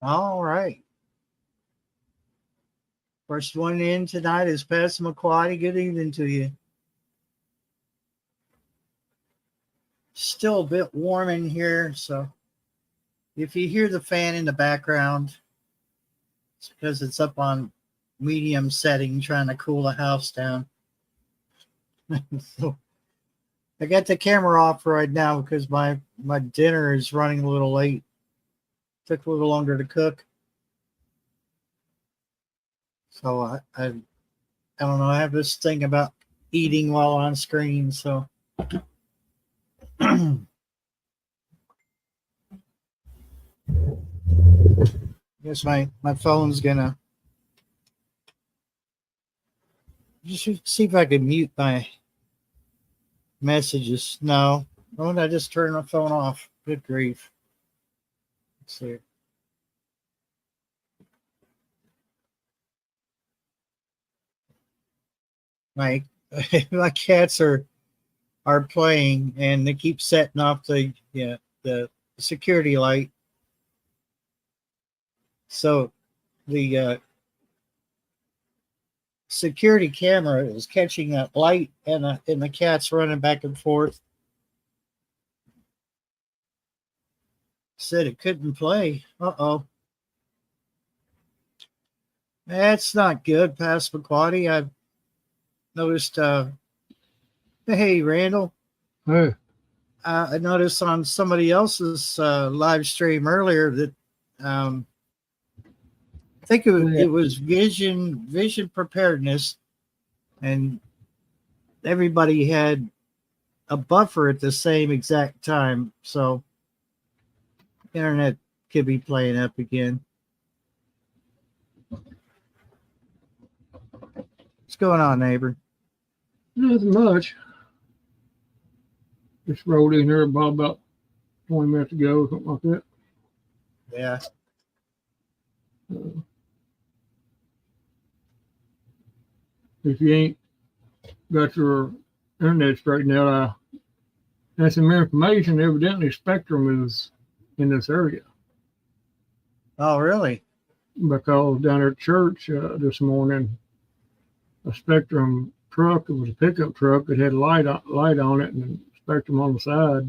All right. First one in tonight is Pastor McQuarrie. Good evening to you. Still a bit warm in here, so if you hear the fan in the background, it's because it's up on medium setting trying to cool the house down. So I got the camera off right now because my dinner is running a little late. Took a little longer to cook. So I don't know. I have this thing about eating while on screen. So guess my phone's gonna just see if I can mute my messages. No. Why don't I just turn my phone off? Good grief. Let's see. My my cats are playing and they keep setting off the security light. So the security camera is catching that light and the cat's running back and forth. Said it couldn't play. Uh-oh. That's not good, Pastor McQuarrie. I've noticed hey Randall. Hey. I noticed on somebody else's live stream earlier that I think it was vision preparedness, and everybody had a buffer at the same exact time. So internet could be playing up again. What's going on, neighbor? Nothing much. Just rolled in here about 20 minutes ago, something like that. Yeah. If you ain't got your internet straightened out, I had some information. Evidently, Spectrum is in this area. Oh, really? Because down at church this morning, a Spectrum truck, it was a pickup truck, it had a light on it, and Spectrum on the side.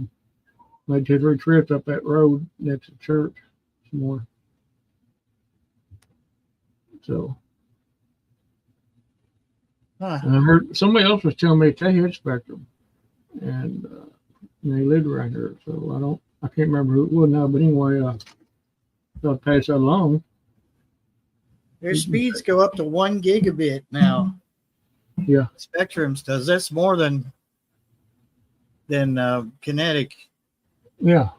Made 2-3 trips up that road next to church this morning. So I heard somebody else was telling me they had Spectrum, and they lived around here. So I can't remember who it was now, but anyway, I'll pass that along. Their speeds go up to 1 gigabit now. Yeah, Spectrum's does. That's more than Kinetic. Yeah.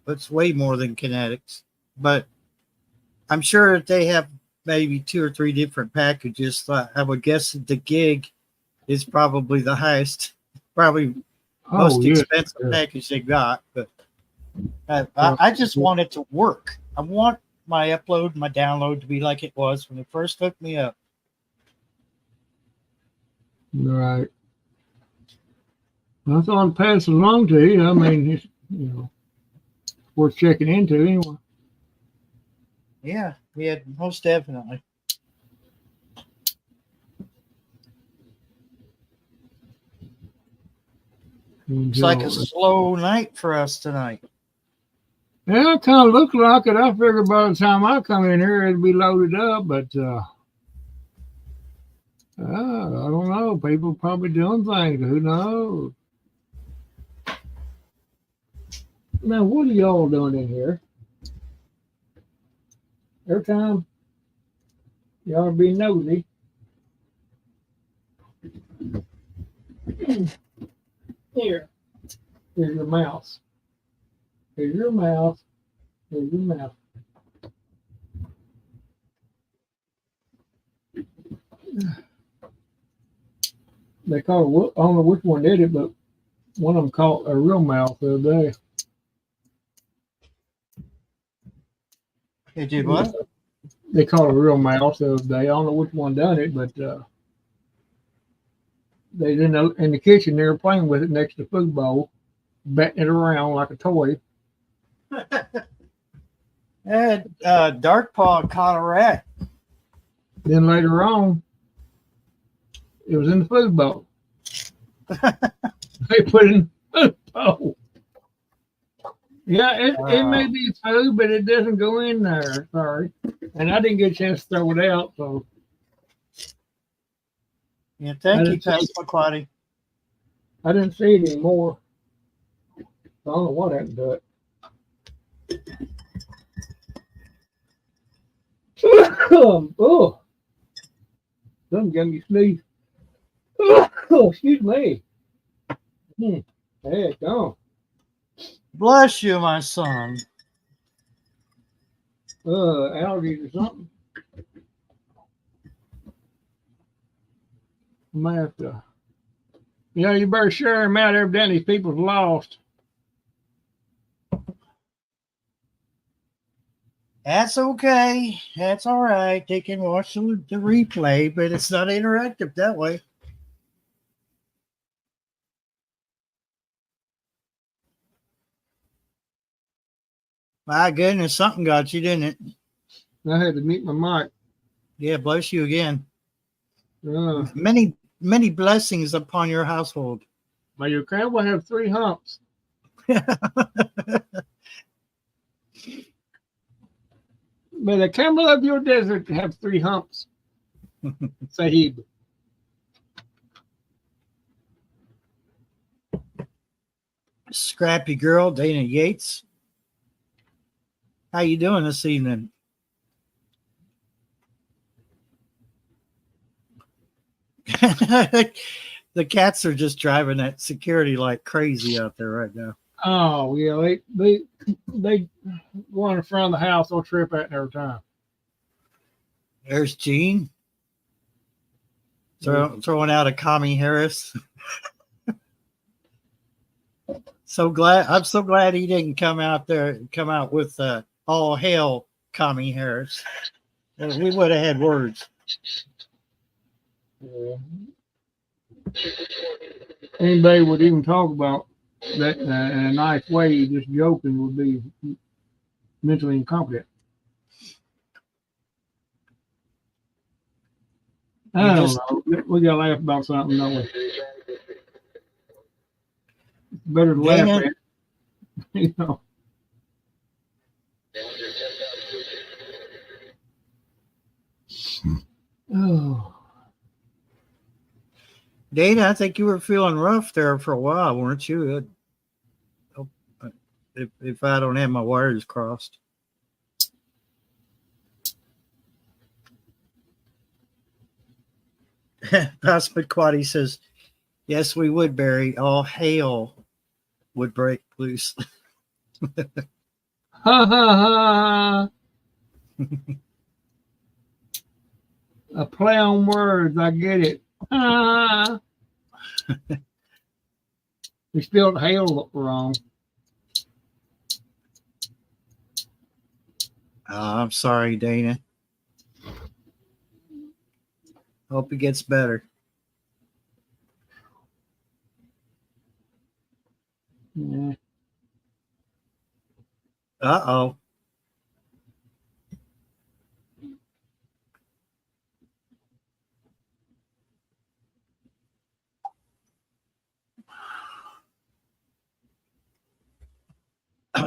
It's way more than Kinetics, but I'm sure that they have maybe 2 or 3 different packages. I would guess that the gig is probably the highest, probably most expensive package they got. But I just want it to work. I want my upload and my download to be like it was when it first hooked me up. Right. I thought I'd pass it along to you. I mean, it's, worth checking into anyway. Yeah, most definitely. It's like a slow night for us tonight. Yeah, it kind of looked like it. I figured by the time I come in here, it'd be loaded up, but I don't know. People probably doing things. Who knows? Now, what are y'all doing in here? Every time y'all be nosy. Here's your mouse. Here's your mouse. Here's your mouse. They call it, I don't know which one did it, but one of them caught a real mouse the other day. They did what? They caught a real mouse the other day. I don't know which one done it, but they didn't in the kitchen. They were playing with it next to the food bowl, batting it around like a toy. Dark Paw caught a rat. Then later on, it was in the food bowl. They put it in the food bowl. Yeah, it may be food, but it doesn't go in there. Sorry. And I didn't get a chance to throw it out, so. Yeah, thank you, Passamaquoddy. I didn't see it anymore. I don't know what happened to it. Oh, something got me sneeze. Oh, excuse me. There it's gone. Bless you, my son. Allergies or something. I might have to. You know, you better share them out. Evidently, people's lost. That's okay. That's all right. They can watch the replay, but it's not interactive that way. My goodness, something got you, didn't it? I had to mute my mic. Yeah, bless you again. Many blessings upon your household. Now your cow will have 3 humps. May the camel of your desert have 3 humps. Sahib. Scrappy girl, Dana Yates. How you doing this evening? The cats are just driving that security like crazy out there right now. Oh yeah, they run in front of the house. They'll trip at it every time. There's Gene throwing out a Kami Harris. I'm so glad he didn't come out with all hail Kami Harris. We would have had words. Yeah. Anybody would even talk about that in a nice way, just joking, would be mentally incompetent. I don't know. We gotta laugh about something, don't we? It's better to laugh at, you know. Oh. Dana, I think you were feeling rough there for a while, weren't you? If I don't have my wires crossed. Passamaquoddy says, yes, we would, Barry. All hail would break loose. Ha ha ha. A play on words, I get it. Ah. We spelled hail wrong. I'm sorry, Dana. Hope it gets better. Yeah. Uh-oh.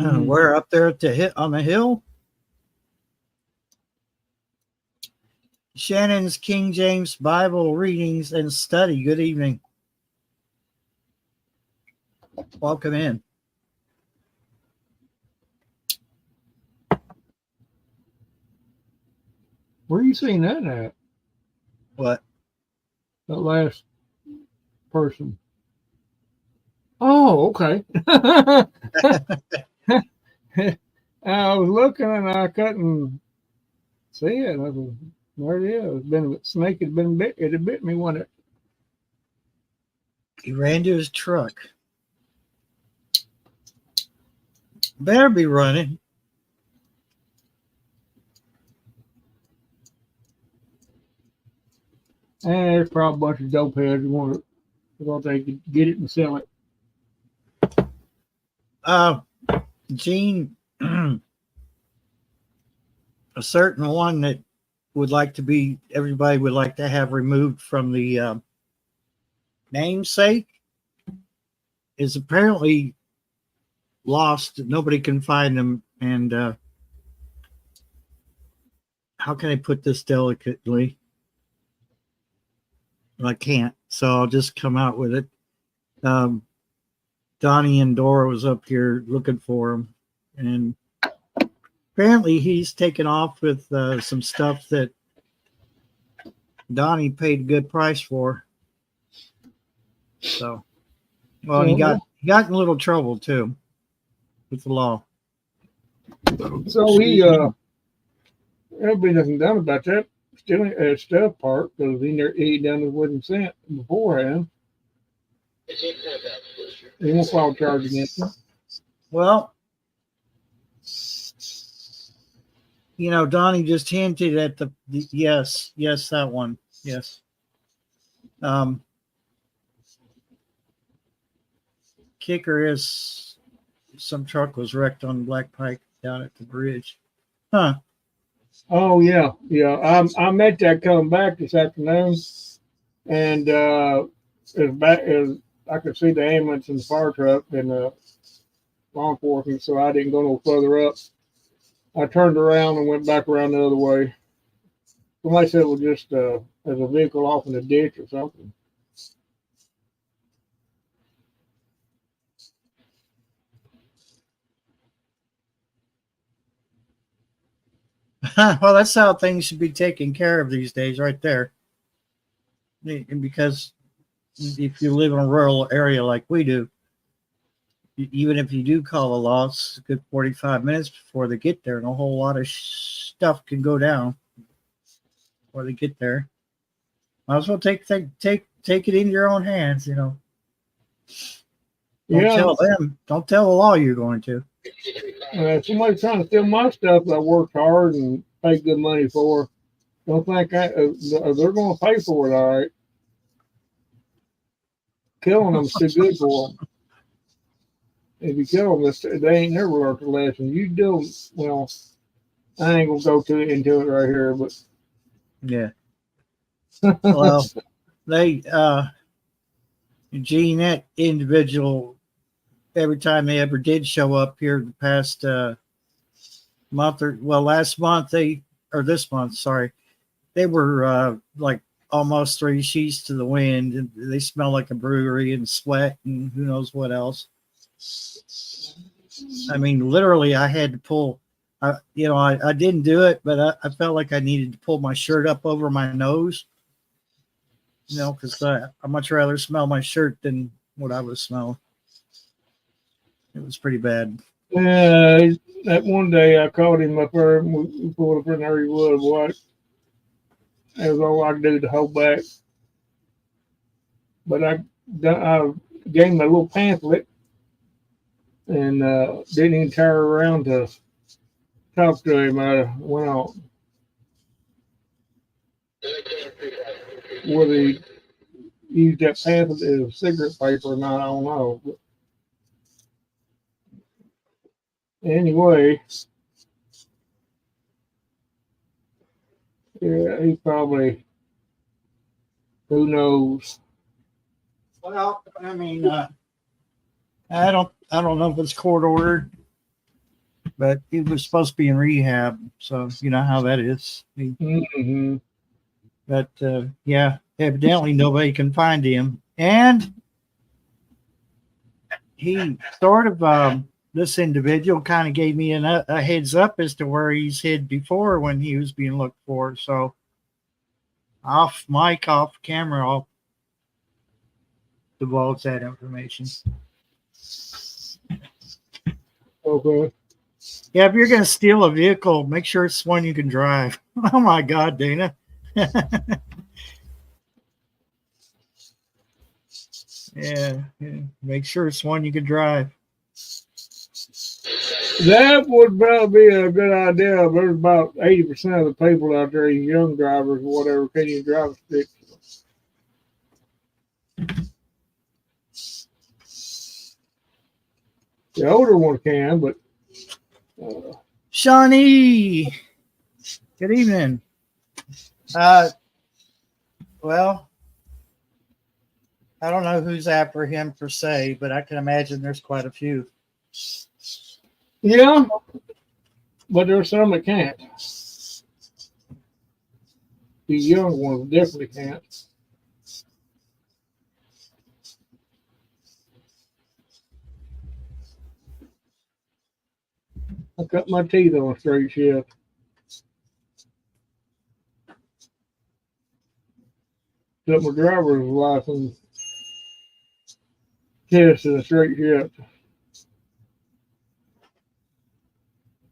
We're up there on the hill. Shannon's King James Bible readings and study. Good evening. Welcome in. Where are you seeing that at? What? That last person. Oh, okay. I was looking and I couldn't see it. I was, there it is. Snake had been bit. It had bit me, wasn't it? He ran to his truck. Better be running. And there's probably a bunch of dope heads who thought they could get it and sell it. Gene a certain one that everybody would like to have removed from the namesake is apparently lost. Nobody can find them. And how can I put this delicately? I can't. So I'll just come out with it. Donnie and Dora was up here looking for him. And apparently he's taken off with some stuff that Donnie paid a good price for. So, well, he got in a little trouble too with the law. So there'll be nothing done about that stealing stuff part because he done it wasn't sent beforehand. He won't file a charge against him. Well, Donnie just hinted at the yes, that one, yes. Kicker is some truck was wrecked on Black Pike down at the bridge. Huh. Oh yeah. I met that coming back this afternoon, and I could see the ambulance and the fire truck and law enforcement, so I didn't go no further up. I turned around and went back around the other way. Somebody said it was just as a vehicle off in the ditch or something. Well, that's how things should be taken care of these days, right there. Because if you live in a rural area like we do, even if you do call a law, it's a good 45 minutes before they get there, and a whole lot of stuff can go down before they get there. Might as well take it in your own hands, Don't tell them. Don't tell the law you're going to. Somebody's trying to steal my stuff that I worked hard and paid good money for. Don't think they're going to pay for it, all right. Killing them's too good for them. If you kill them, they ain't never learned the lesson. You do, well, I ain't going to go into it right here, but. Yeah. Well, Eugene, that individual, every time they ever did show up here the past last month, this month, sorry, they were like almost 3 sheets to the wind, and they smell like a brewery and sweat and who knows what else. I mean, literally, I had to pull. I didn't do it, but I felt like I needed to pull my shirt up over my nose. Because I'd much rather smell my shirt than what I was smelling. It was pretty bad. Yeah, that one day I called him up there and we pulled up in there. He was what? That was all I could do to hold back. But I gave him a little pamphlet and didn't even turn around to talk to him. I went on. Whether he used that pamphlet as cigarette paper or not, I don't know. But anyway, yeah, he probably, who knows? Well, I mean, I don't know if it's court ordered, but he was supposed to be in rehab, so you know how that is. Mm-hmm. But yeah, evidently nobody can find him, and he sort of this individual kind of gave me a heads up as to where he's hid before when he was being looked for. So off mic, off camera, I'll divulge that information. Okay. Yeah, if you're going to steal a vehicle, make sure it's one you can drive. Oh my God, Dana. Yeah, make sure it's one you can drive. That would probably be a good idea. There's about 80% of the people out there, young drivers or whatever, can't even drive a stick. The older one can, but Shawnee, Good evening. Well, I don't know who's after him per se, but I can imagine there's quite a few. Yeah, but there's some that can't. The young ones definitely can't. I cut my teeth on a straight shift. Took my driver's license test in a straight shift.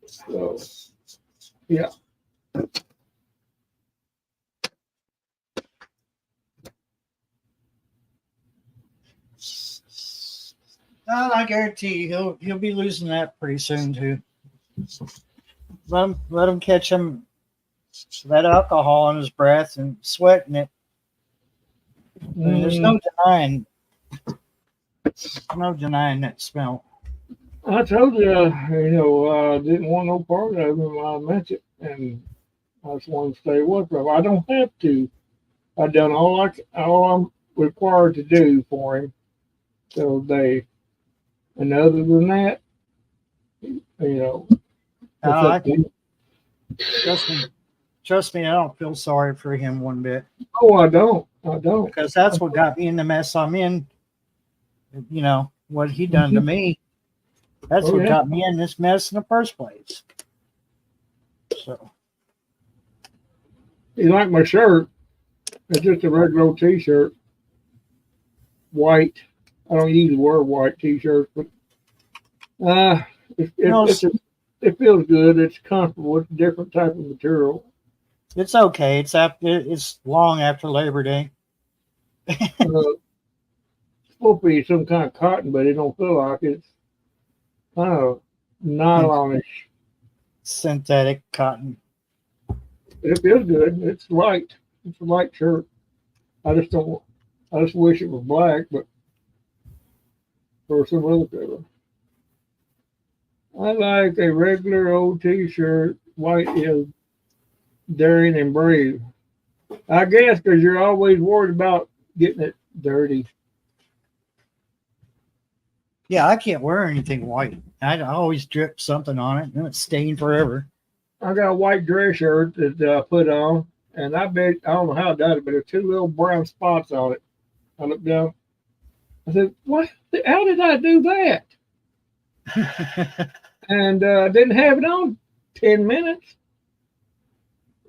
So, yeah. I guarantee you he'll be losing that pretty soon too. Let him catch him that alcohol in his breath and sweating it. I mean, there's no denying that smell. I told you, I didn't want no part of him when I met it, and I just wanted to stay away from him. I don't have to. I've done all I'm required to do for him till day. And other than that, I can, trust me, I don't feel sorry for him one bit. Oh, I don't. Because that's what got me in the mess I'm in. You know, what he done to me. That's what got me in this mess in the first place. So. You like my shirt? It's just a regular old t-shirt. White. I don't usually wear white t-shirts, but it feels good. It's comfortable. It's a different type of material. It's okay. It's long after Labor Day. It's supposed to be some kind of cotton, but it don't feel like it. It's kind of nylonish. Synthetic cotton. It feels good. It's light. It's a light shirt. I just wish it was black, but or some other color. I like a regular old t-shirt. White is daring and brave. I guess because you're always worried about getting it dirty. Yeah, I can't wear anything white. I always drip something on it, and it's stained forever. I got a white dress shirt that I put on, and I don't know how I did it, but there's two little brown spots on it. I looked down. I said, "What? How did I do that?" And didn't have it on 10 minutes.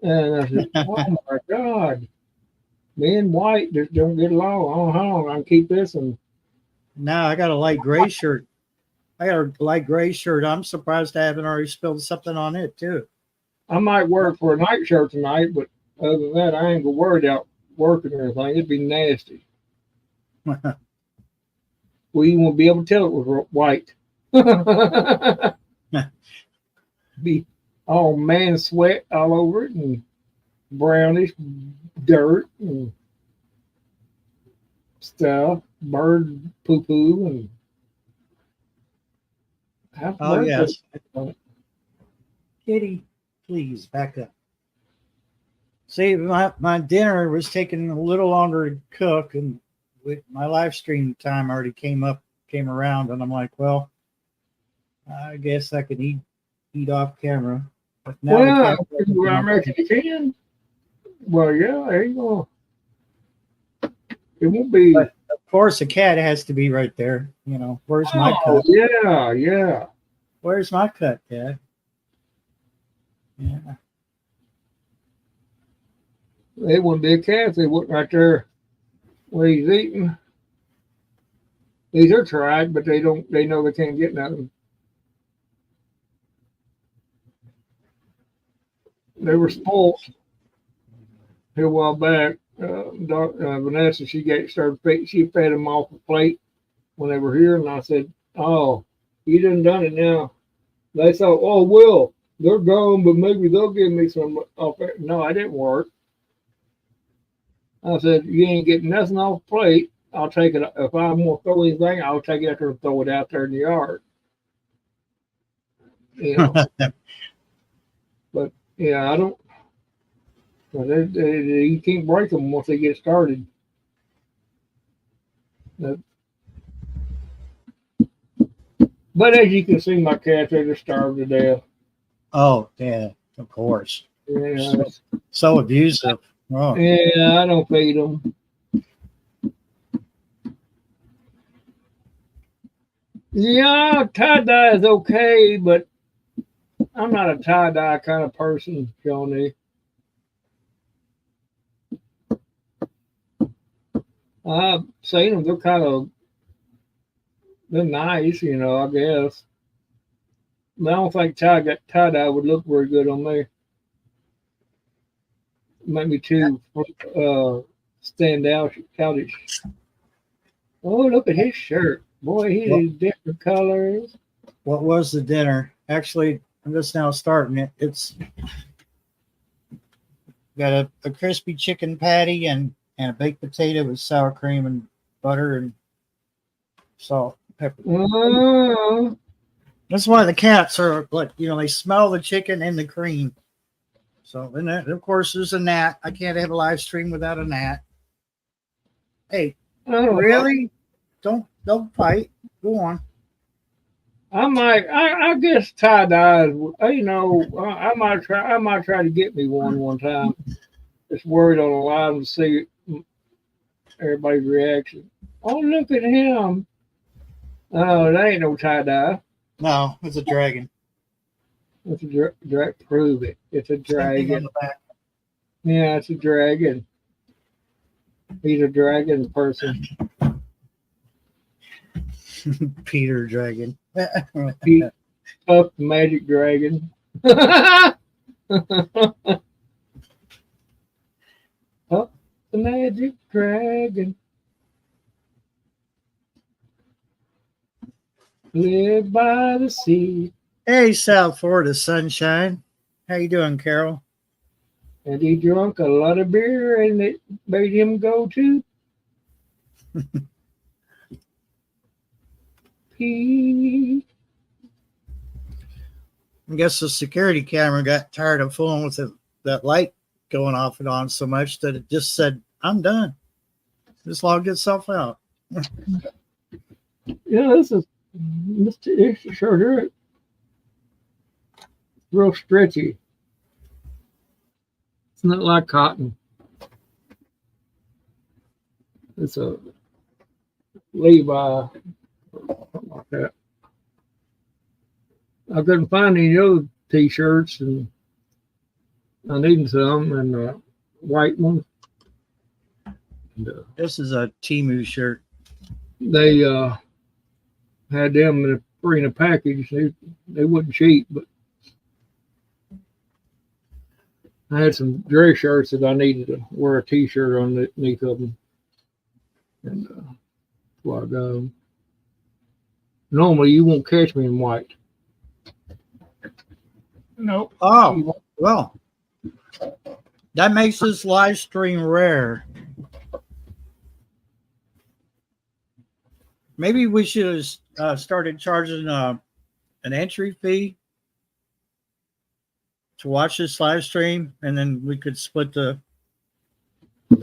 And I said, "Oh my God, me and white just don't get along. I don't know how long I can keep this." And now I got a light gray shirt. I'm surprised I haven't already spilled something on it too. I might wear it for a night shirt tonight, but other than that, I ain't gonna worry about working or anything. It'd be nasty. We won't be able to tell it was white. Be all man sweat all over it and brownish dirt and stuff, bird poo poo and. Oh yes, Kitty, please back up. See, my dinner was taking a little longer to cook, and with my live stream time already came around, and I'm like, well, I guess I could eat off camera. But now I reckon you can. Well, yeah, there you go. It won't be. But of course, the cat has to be right there. Where's my cut? Yeah. Where's my cut, Dad? Yeah. It wouldn't be a cat. They wouldn't right there where he's eating. These are tried, but they know they can't get nothing. They were spoiled here a while back. Vanessa, she fed them off a plate when they were here, and I said, "Oh, you done it now." They thought, "Oh, well, they're gone, but maybe they'll give me some off it." No, I didn't work. I said, "You ain't getting nothing off the plate. I'll take it. If I'm gonna throw anything, I'll take it after and throw it out there in the yard." But yeah, I don't. Well, you can't break them once they get started. But as you can see, my cats are just starved to death. Oh, yeah, of course. Yeah, So abusive. Oh, yeah, I don't feed them. Yeah, tie dye is okay, but I'm not a tie dye kind of person, Johnny. I've seen them; they're nice, I guess. But I don't think tie dye would look very good on me. Make me too stand out, outish. Oh, look at his shirt, boy! He's different colors. what was the dinner? Actually, I'm just now starting it. It's got a crispy chicken patty and a baked potato with sour cream and butter and salt, pepper. Oh, That's why the cats are like, they smell the chicken and the cream. So, and that, of course, there's a gnat. I can't have a live stream without a gnat. Hey, oh, really? Don't fight. Go on. I guess tie dye. I might try to get me one time. Just worried on the line to see everybody's reaction. Oh, look at him! Oh, that ain't no tie dye. No, it's a dragon. It's a prove it. It's a Same thing on dragon. the back. Yeah, it's a dragon. He's a dragon person. Peter Dragon. He up the magic dragon. Up the magic dragon. Live by the sea. Hey, South Florida sunshine. How you doing, Carol? And he drank a lot of beer and it made him go to pee. I guess the security camera got tired of fooling with that light going off and on so much that it just said, I'm done. Just logged itself out. Yeah, this sure do. Real stretchy. It's not like cotton. It's a Levi, something like that. I couldn't find any other t-shirts, and I needed some, and white ones. And, This is a Temu shirt. they had them in a package. They wasn't cheap, but I had some dress shirts that I needed to wear a t-shirt underneath of them, and that's why I got them. Normally, you won't catch me in white. Nope. Oh, well, that makes this live stream rare. Maybe we should have started charging an entry fee to watch this live stream, and then we could split the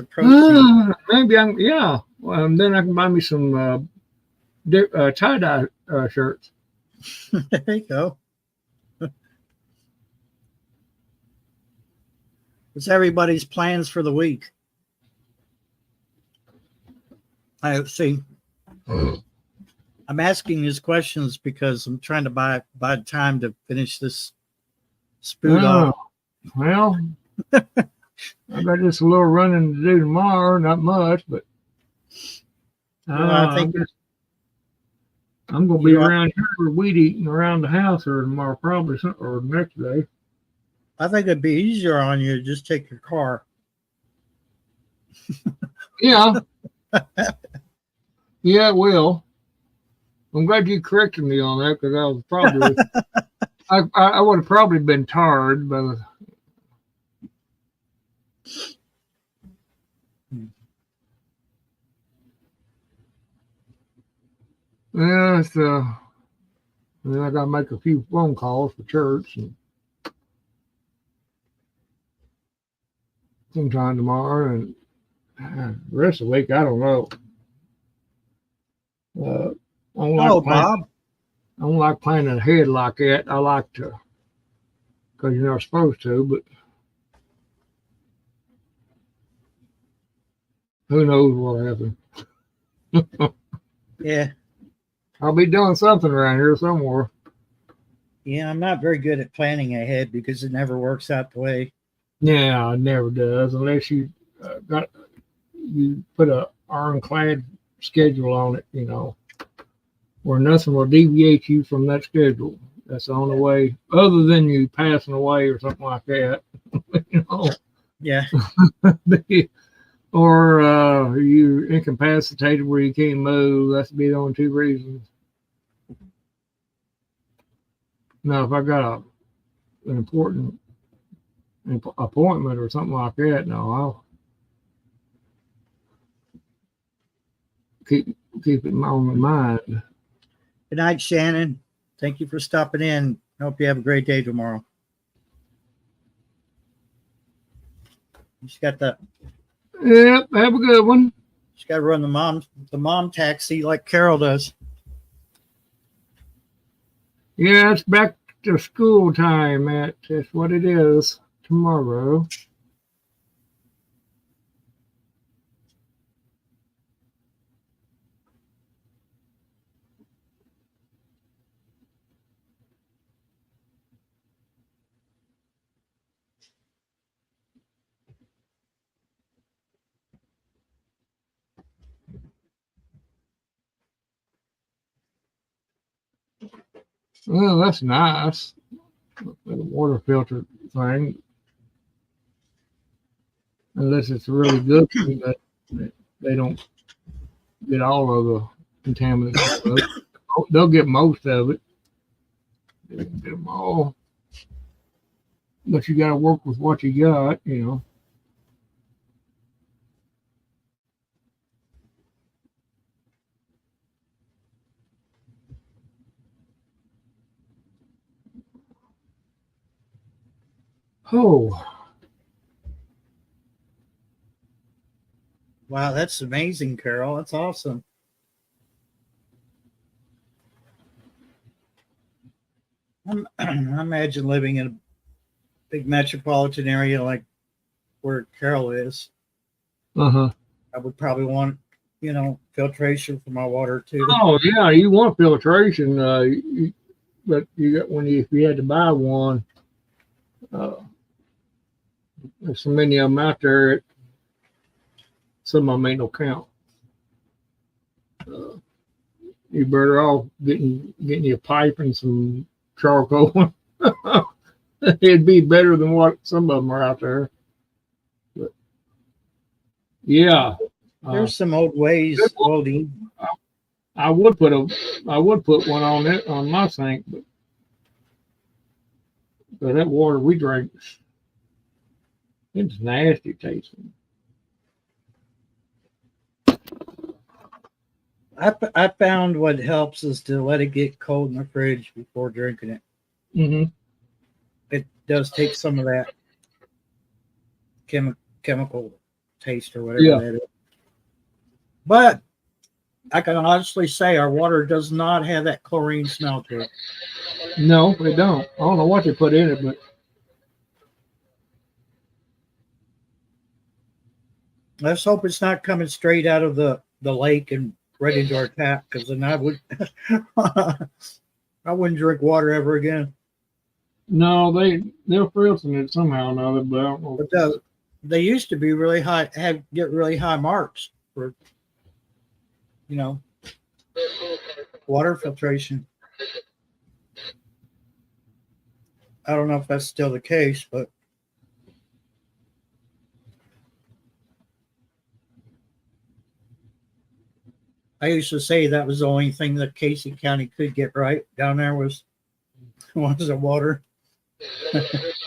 proceeds. Maybe yeah. Then I can buy me some tie-dye shirts. There you go. What's everybody's plans for the week? I see. I'm asking these questions because I'm trying to buy time to finish this spoon off. Well, I got just a little running to do tomorrow. Not much, but I think I'm going to be around here weed eating around the house or tomorrow, probably, or next day. I think it'd be easier on you to just take your car. Yeah. Yeah, it will. I'm glad you corrected me on that because I was probably, I would have probably been tired, but yeah, then I got to make a few phone calls for church and sometime tomorrow, and the rest of the week I don't know. I don't Hello, like planning. Bob. I don't like planning ahead like that. I like to, because you're not supposed to, but who knows what happens. Yeah. I'll be doing something around here somewhere. Yeah, I'm not very good at planning ahead because it never works out the way. Yeah, it never does unless you you put a ironclad schedule on it, where nothing will deviate you from that schedule. That's the only way, other than you passing away or something like that, Yeah. or you incapacitated where you can't move. That's be the only two reasons. Now, if I got an important appointment or something like that, no, I'll keep it on my mind. Good night, Shannon. Thank you for stopping in. Hope you have a great day tomorrow. She's got the. Yep, have a good one. She's got to run the mom taxi like Carol does. Yeah, it's back to school time, Matt. That's what it is tomorrow. Well, that's nice. The water filter thing. Unless it's really good, that they don't get all of the contaminants. They'll get most of it. They won't get them all. But you got to work with what you got, Oh, Wow, that's amazing, Carol. That's awesome. I imagine living in a big metropolitan area like where Carol is. uh-huh. I would probably want, filtration for my water too. Oh, yeah, you want filtration, but if you had to buy one, there's so many of them out there. Some of them ain't no count. You better off getting you a pipe and some charcoal. It'd be better than what some of them are out there. But yeah, There's some old ways, Odie. I would put one on it on my sink, but that water we drink, it's nasty tasting. I found what helps is to let it get cold in the fridge before drinking it. Mm-hmm. It does take some of that chemical taste or whatever that is. But I can honestly say our water does not have that chlorine smell to it. No, they don't. I don't know what they put in it, but let's hope it's not coming straight out of the lake and right into our tap, because then I would I wouldn't drink water ever again. No, they'll filter it somehow or another, but I don't know. But they used to be really high, get really high marks for water filtration. I don't know if that's still the case, but I used to say that was the only thing that Casey County could get right down there was the water.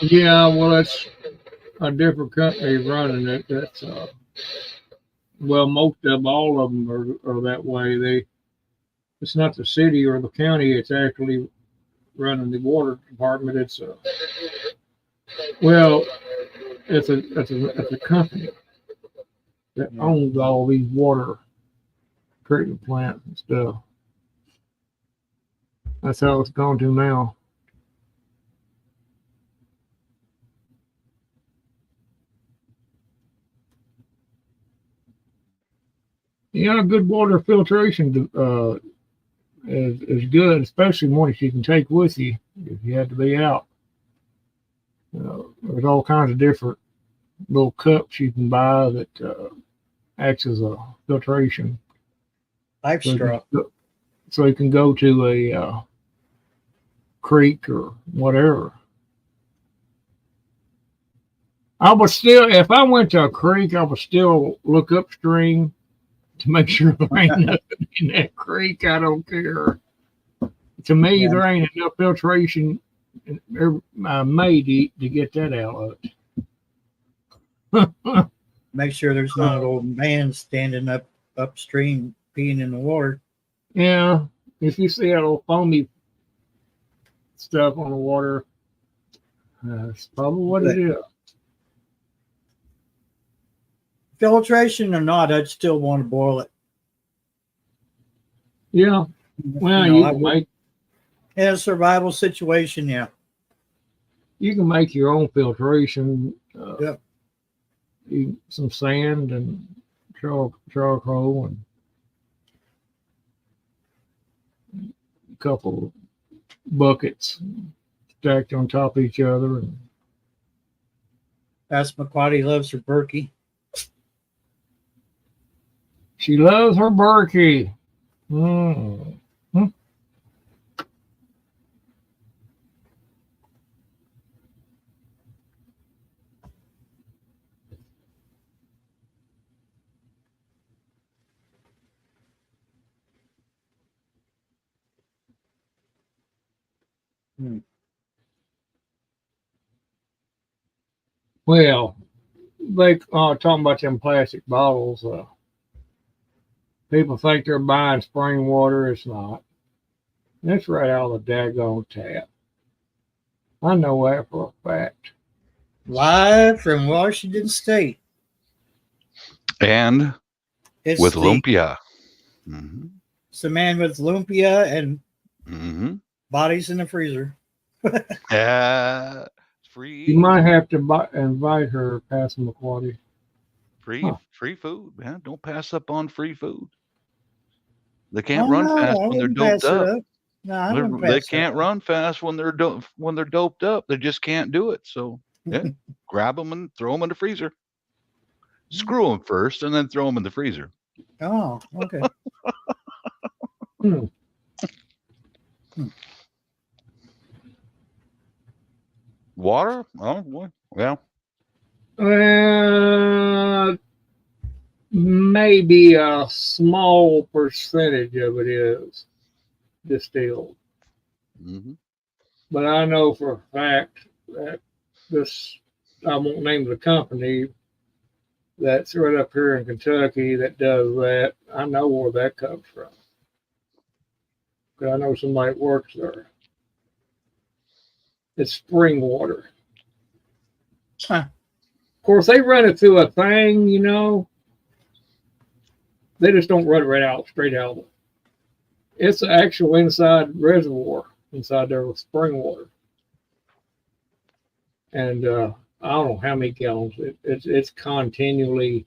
Yeah, well, that's a different company running it. That's most of all of them are that way. It's not the city or the county. It's actually running the water department. It's it's a company that owns all these water treatment plants and stuff. That's how it's gone to now. Yeah, good water filtration is good, especially one that you can take with you if you had to be out. There's all kinds of different little cups you can buy that acts as a filtration. Life straw. So you can go to a creek or whatever. I would still, if I went to a creek, I would still look upstream to make sure there ain't nothing in that creek. I don't care. To me, there ain't enough filtration made to get that out of it. Make sure there's not an old man standing upstream peeing in the water. Yeah, if you see that little foamy stuff on the water, that's probably what it is. Filtration or not, I'd still want to boil it. Yeah. Well, you can make in a survival situation, yeah. You can make your own filtration. Yep. Some sand and charcoal and a couple buckets stacked on top of each other. And Passamaquoddy loves her Berkey. She loves her Berkey. Mm. Well, they talking about them plastic bottles. People think they're buying spring water. It's not. It's right out of the daggone tap. I know that for a fact. Live from Washington State. And with lumpia. Mm-hmm. It's a man with lumpia and bodies in the freezer. Free. You might have to invite her, Passamaquoddy. Free food, man. Don't pass up on free food. They can't run fast when they're doped up. No, they can't run fast when they're doped up. They just can't do it. So yeah, grab them and throw them in the freezer. Screw them first, and then throw them in the freezer. Oh, okay. Water? Oh boy. Well. Maybe a small percentage of it is distilled. Mm-hmm. But I know for a fact that I won't name the company that's right up here in Kentucky that does that. I know where that comes from. I know somebody that works there. It's spring water. Huh. Of course, they run it through a thing, They just don't run it right out, straight out. It's an actual inside reservoir inside there with spring water. And I don't know how many gallons. It's continually,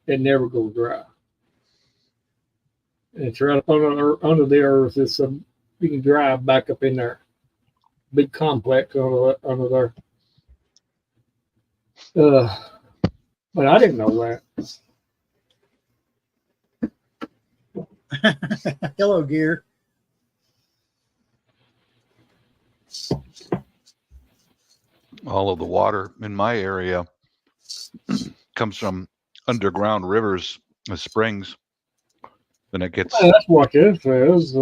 it never goes dry. And it's right up under the earth. You can drive back up in there. Big complex under there. But I didn't know that. Hello, Gear. All of the water in my area comes from underground rivers and springs. Then it gets that's what this is.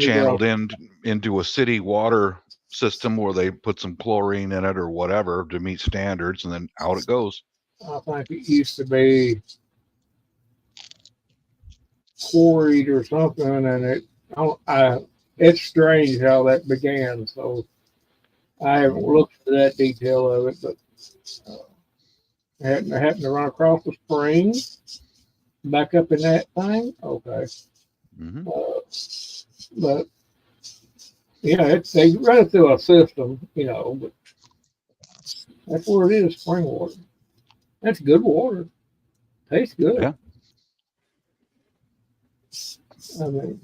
Channeled into a city water system where they put some chlorine in it or whatever to meet standards, and then out it goes. I think it used to be quarried or something, and it's strange how that began. So I haven't looked at that detail of it, but I happened to run across the spring, back up in that thing. Okay. Mm-hmm. But yeah, they run it through a system, but that's where it is, spring water. That's good water. Tastes good. Yeah. I mean,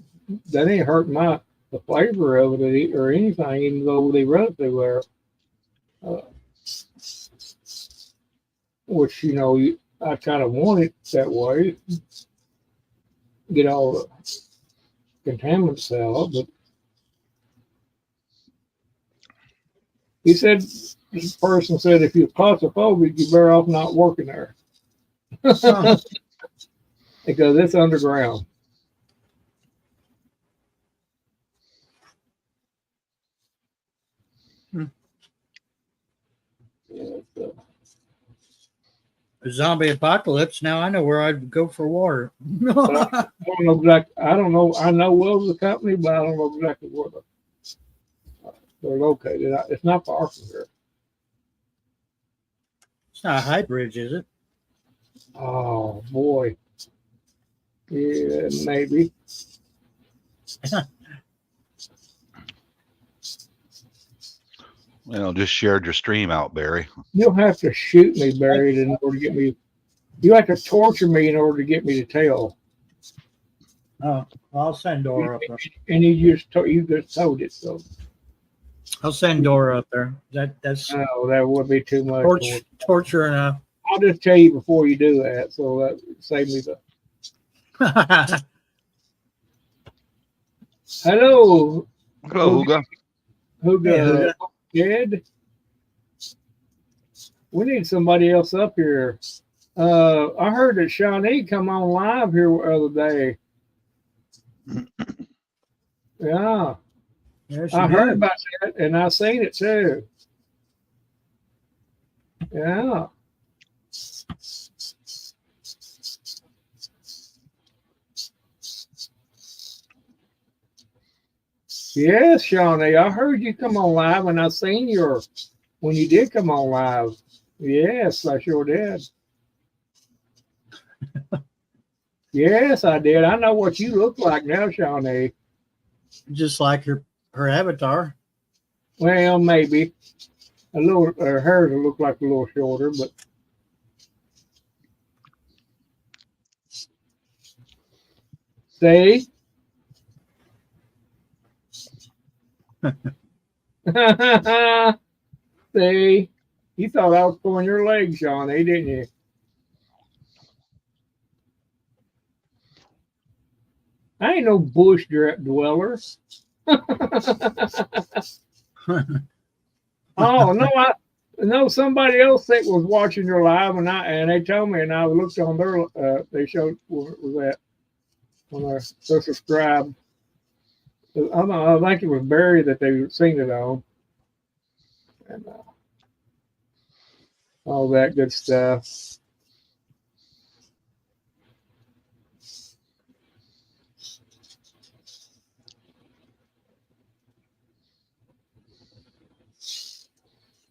that ain't hurt the flavor of it or anything, even though they run it through there. Which, I kind of want it that way. Get all the contaminants out, but he said, this person said, if you're claustrophobic, you're better off not working there. Because it's underground. Yeah, A zombie apocalypse. Now I know where I'd go for water. I don't know exactly. I don't know. I know Wells the company, but I don't know exactly where they're located. It's not far from here. It's not a high bridge, is it? Oh boy. Yeah, maybe. Well, just shared your stream out, Barry. You'll have to shoot me, Barry, in order to get me. You have to torture me in order to get me to tell. Oh, I'll send Dora up there. And you just told it, so. I'll send Dora up there. That's No, that would be too much. torture enough. I'll just tell you before you do that, so that save me the. Hello. Hello, Huga. Who dead? We need somebody else up here. I heard that Shawnee come on live here the other day. Yeah. I heard about that, and I seen it too. Yeah. Yes, Shawnee, I heard you come on live, and I seen when you did come on live. Yes, I sure did. Yes, I did. I know what you look like now, Shawnee. Just like her avatar. Well, maybe a little. Her hair will look like a little shorter, but see. See, you thought I was pulling your leg, Shawnee, didn't you? I ain't no bush dweller. Oh no! Somebody else that was watching your live, and they told me, and I looked on their. They showed where it was at on their subscribe. I don't know. I think it was Barry that they seen it on, and all that good stuff.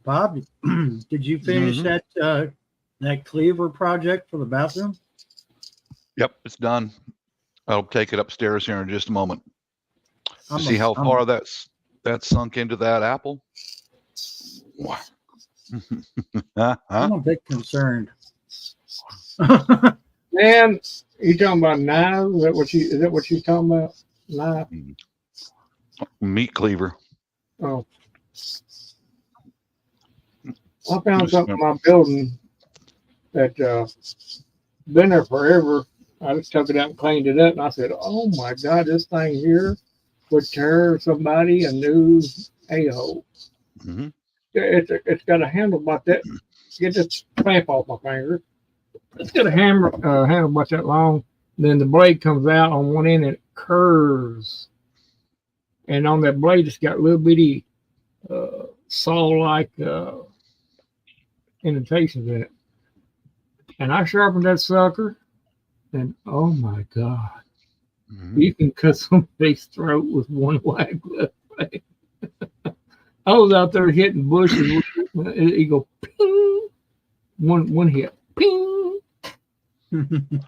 Bob, did you finish that cleaver project for the bathroom? Yep, it's done. I'll take it upstairs here in just a moment. See how I'm far that's sunk into that apple? a bit concerned. Man, you talking about knives? Is that what you talking about? Knife? Meat cleaver. Oh. I found something in my building that been there forever. I just took it out and cleaned it up, and I said, "Oh my God, this thing here would tear somebody a new a-hole." Mm-hmm. It's got a handle about that. Get this clamp off my finger. It's got a handle about that long. Then the blade comes out on one end and it curves. And on that blade, it's got little bitty saw-like indentations in it. And I sharpened that sucker, and oh my God, you can cut somebody's throat with one whack. I was out there hitting bushes. It go ping. one hit, ping. And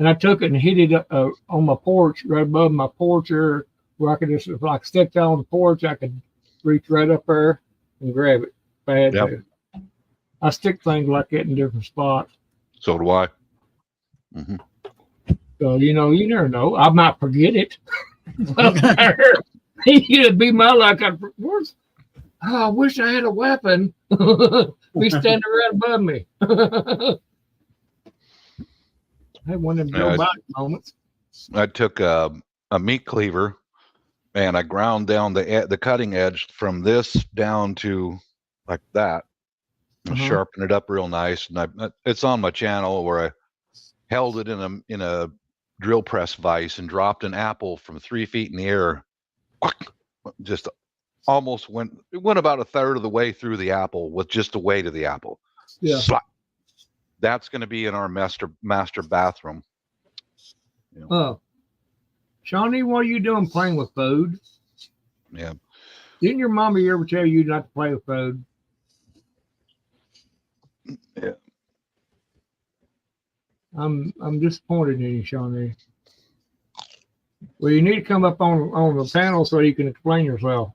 I took it and hit it on my porch, right above my porch, or where I could just, if I stepped out on the porch, I could reach right up there and grab it. If I had to. I stick things like that in different spots. So do I. So, you never know. I might forget it. It'd be my luck. I wish I had a weapon. Be standing right above me. I had one of them Joe Biden moments. I took a meat cleaver and I ground down the cutting edge from this down to like that, and sharpen it up real nice. And it's on my channel where I held it in a drill press vise and dropped an apple from 3 feet in the air. Just almost went about a third of the way through the apple with just the weight of the apple. Yeah. Slap. That's going to be in our master bathroom. Shawnee, what are you doing playing with food? Yeah. Didn't your mama ever tell you not to play with food? Yeah. I'm disappointed in you, Shawnee. Well, you need to come up on the panel so you can explain yourself.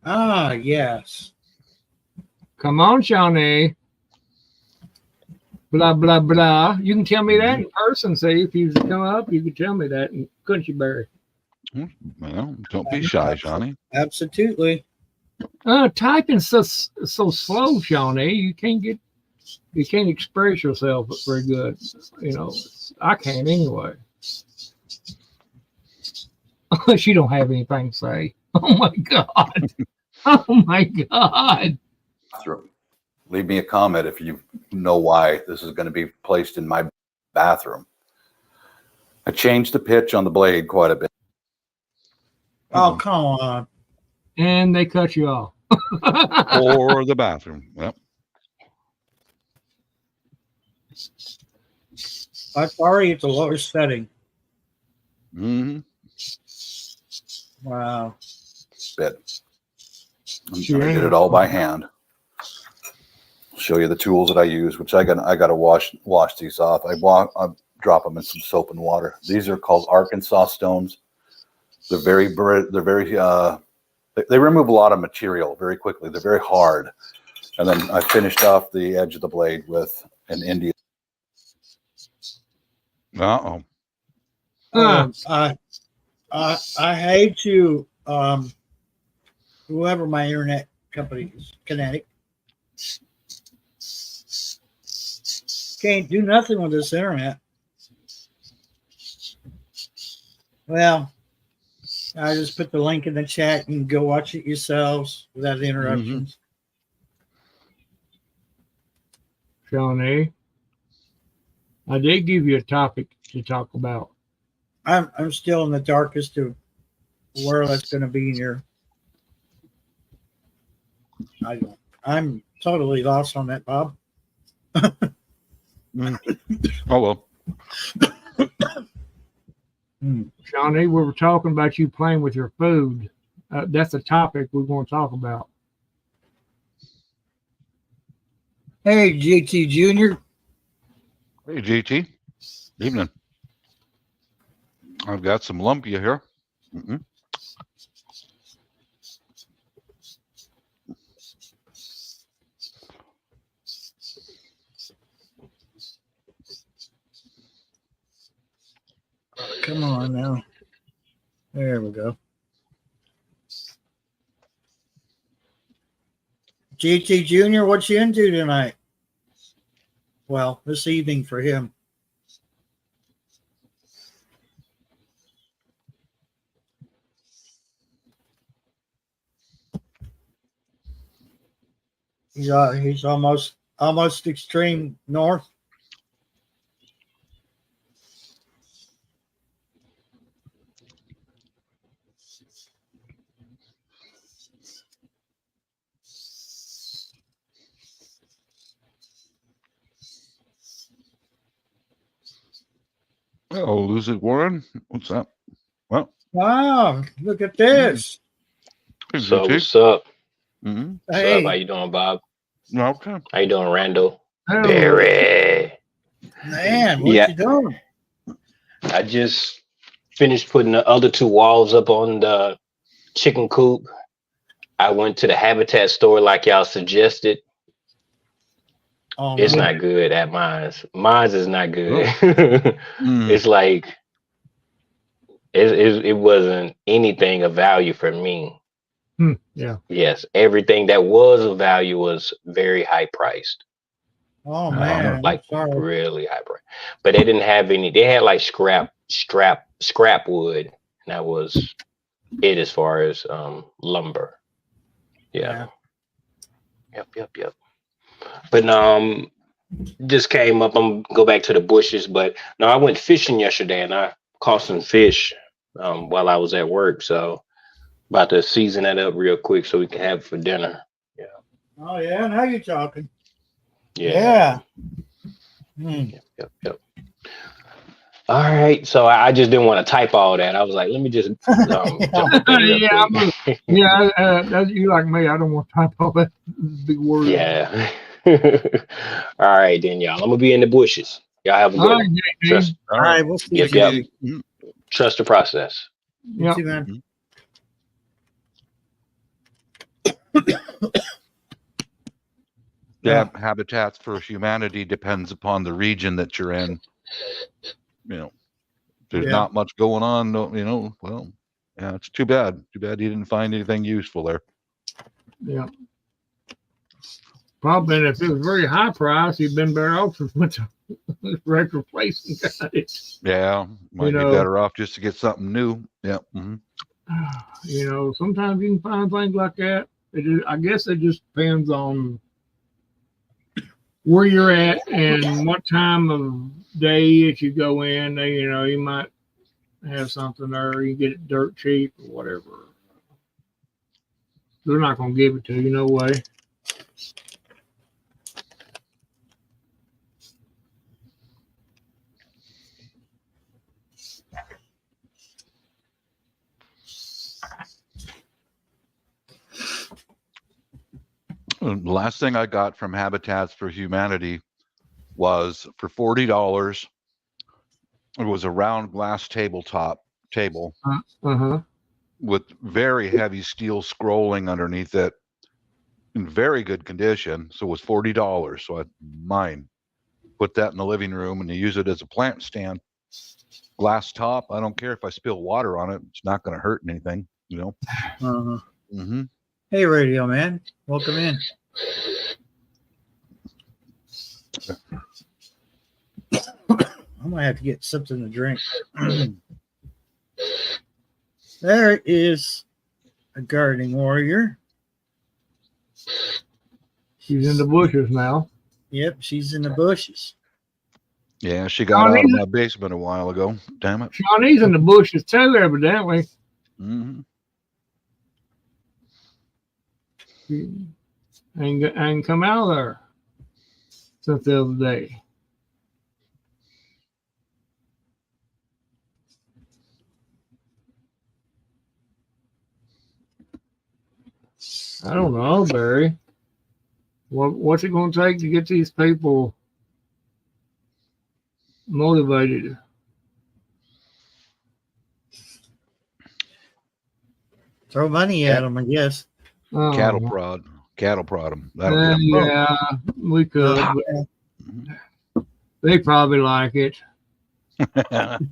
Ah, yes. Come on, Shawnee. Blah, blah, blah. You can tell me that in person. See, if you come up, you can tell me that in Country Berry. Well, don't be shy, Shawnee. Absolutely. Typing so slow, Shawnee. You can't express yourself very good. I can't anyway. She don't have anything to say. Oh my God. Oh my God. Leave me a comment if you know why this is going to be placed in my bathroom. I changed the pitch on the blade quite a bit. Oh, come on. And they cut you off. Or the bathroom. Yep. That's already at the lowest setting. Mm-hmm. Wow. Bit. I'm going to get it all by hand. Show you the tools that I use, which I got to wash these off. I drop them in some soap and water. These are called Arkansas stones. They remove a lot of material very quickly. They're very hard. And then I finished off the edge of the blade with an Indian. Uh-oh. I hate to whoever my internet company is, Kinetic. Can't do nothing with this internet. Well, I just put the link in the chat. You can go watch it yourselves without interruptions. Shawnee, I did give you a topic to talk about. I'm still in the darkest of where that's going to be in your. I'm totally lost on that, Bob. Oh well. Shawnee, we were talking about you playing with your food. That's a topic we're going to talk about. Hey, GT Junior. Hey, GT. Evening. I've got some lumpia here. Come on now. There we go. GT Junior, what you into tonight? Well, this evening for him. He's almost extreme north. Oh, Lucy Warren, what's up? Well, Wow, look at this. hey, So GT. what's up? Mm-hmm. What's up? How Hey, you doing, Bob? Okay. How you doing, Randall? Hello. Barry. man, what Yeah, you doing? I just finished putting the other two walls up on the chicken coop. I went to the Habitat store like y'all suggested. Oh It's no. not good at mine's. Mine's is not good. Mm. It's like it wasn't anything of value for me. Yeah. Yes, everything that was of value was very high priced. Oh man, I'm Like sorry. really high price. But they didn't have any. They had like scrap wood, and that was it as far as lumber. Yeah. Yep. But just came up. I'm go back to the bushes. But no, I went fishing yesterday and I caught some fish while I was at work. So about to season that up real quick so we can have it for dinner. Yeah. Oh yeah, now you're talking. Yeah. Hmm. Yep. All right. So I just didn't want to type all that. I was like, let me just jump up in real Yeah, quick. that's you like me. I don't want to type all that big word. Yeah. All right, then, y'all. I'm gonna be in the bushes. Y'all have a All good right, one. JD. Trust, All right, we'll see Yep, you. yep. Mhm. Trust the process. You Yep. too, man. Yeah, Habitats for Humanity depends upon the region that you're in. You know, there's Yeah. not much going on. Well, yeah, it's too bad. Too bad you didn't find anything useful there. Yeah. Probably if it was very high price, you'd been better off if went to regular place and got it. Yeah, might be know- better off just to get something new. Yeah. Mhm. Sometimes you can find things like that. I guess it just depends on where you're at and what time of day that you go in. You might have something there, or you get it dirt cheap or whatever. They're not going to give it to you, no way. The last thing I got from Habitats for Humanity was for $40. It was a round glass table Uh-huh. with very heavy steel scrolling underneath it in very good condition. So it was $40. So I put that in the living room and use it as a plant stand. Glass top. I don't care if I spill water on it. It's not going to hurt anything, Uh-huh. Mm-hmm. Hey, Radio Man, welcome in. I might have to get something to drink. There is a gardening warrior. She's in the bushes now. Yep, she's in the bushes. Yeah, she got out of my basement a while ago. Damn it. Shawnee's in the bushes too, evidently. Mm-hmm. She ain't come out of there since the other day. I don't know, Barry. What's it going to take to get these people motivated? Throw money at them, I guess. Oh, Cattle prod them. That'll get them. yeah, we could. But they probably like it. But,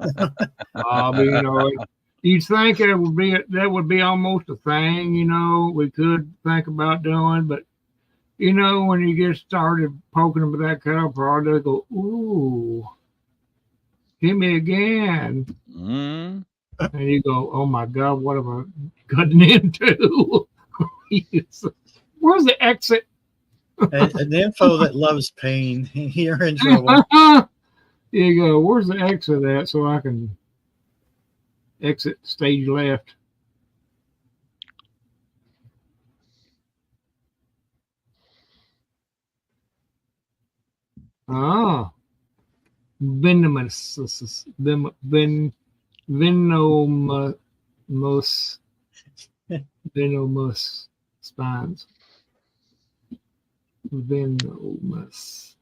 you'd think that would be almost a thing, we could think about doing, but when you get started poking them with that cattle prod, they go, ooh, hit me again. Mm. And you go, oh my God, what have I gotten into? Where's the exit? An info that loves pain. You're in trouble. You go, where's the exit at so I can exit stage left? Ah, venomous venomous spines. Venomous.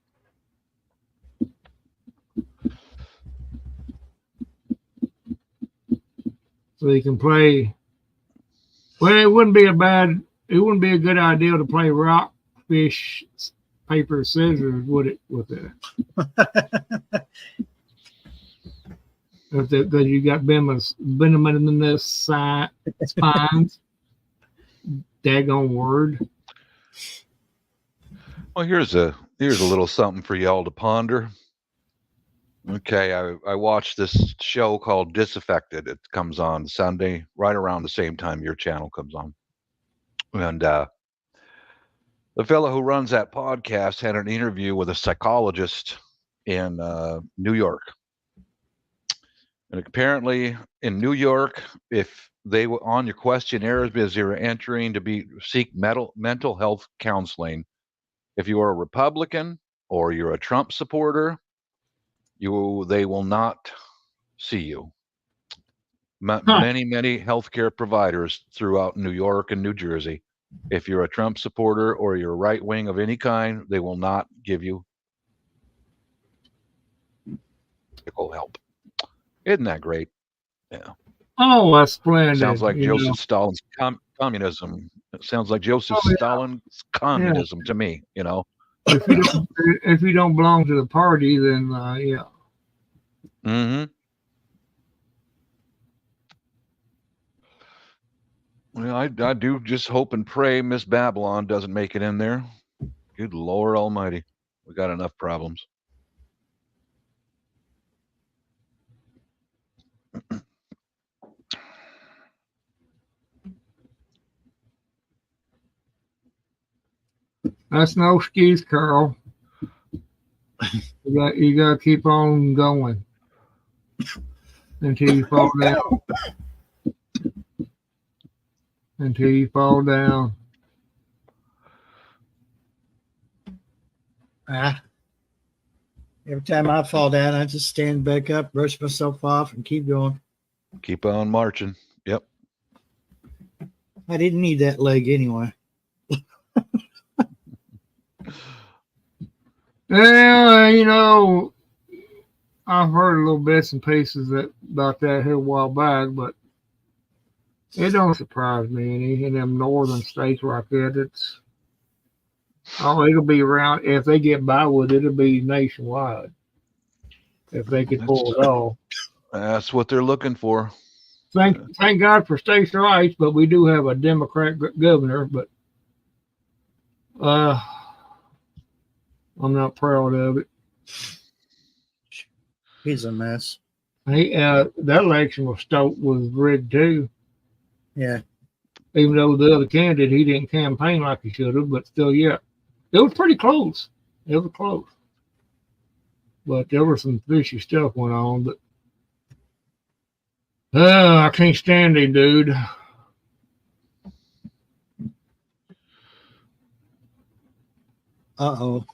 So you can play. Well, it wouldn't be a good idea to play rock, fish, paper, scissors, would it? With it, because you got venomous spines. Daggone word. Well, here's a little something for y'all to ponder. Okay, I watched this show called Disaffected. It comes on Sunday, right around the same time your channel comes on. And the fellow who runs that podcast had an interview with a psychologist in New York. And apparently in New York, if they were on your questionnaires because you're entering to seek mental health counseling, if you are a Republican or you're a Trump supporter, they will not see you. Many healthcare providers throughout New York and New Jersey, if you're a Trump supporter or you're right wing of any kind, they will not give you medical help. Isn't that great? Yeah. Oh, that's splendid. Sounds like Joseph Stalin's communism. It sounds like Joseph Stalin's communism to me. You know. If you don't belong to the party, then yeah. Mm-hmm. Well, I do just hope and pray Miss Babylon doesn't make it in there. Good Lord Almighty, we got enough problems. That's no excuse, Carl. You got to keep on going until you fall down. Until you fall down. Every time I fall down, I just stand back up, brush myself off, and keep going. Keep on marching. Yep. I didn't need that leg anyway. Yeah, you know, I've heard a little bits and pieces about that here a while back, but it don't surprise me any in them northern states like that. It'll be around. If they get by with it, it'll be nationwide. If they could pull it off. That's what they're looking for. Thank God for states' rights, but we do have a Democrat governor. But I'm not proud of it. He's a mess. That election was rigged too. Yeah. Even though the other candidate, he didn't campaign like he should have, but still, yeah, it was pretty close. It was close, but there was some fishy stuff went on. But I can't stand him, dude. Uh-oh.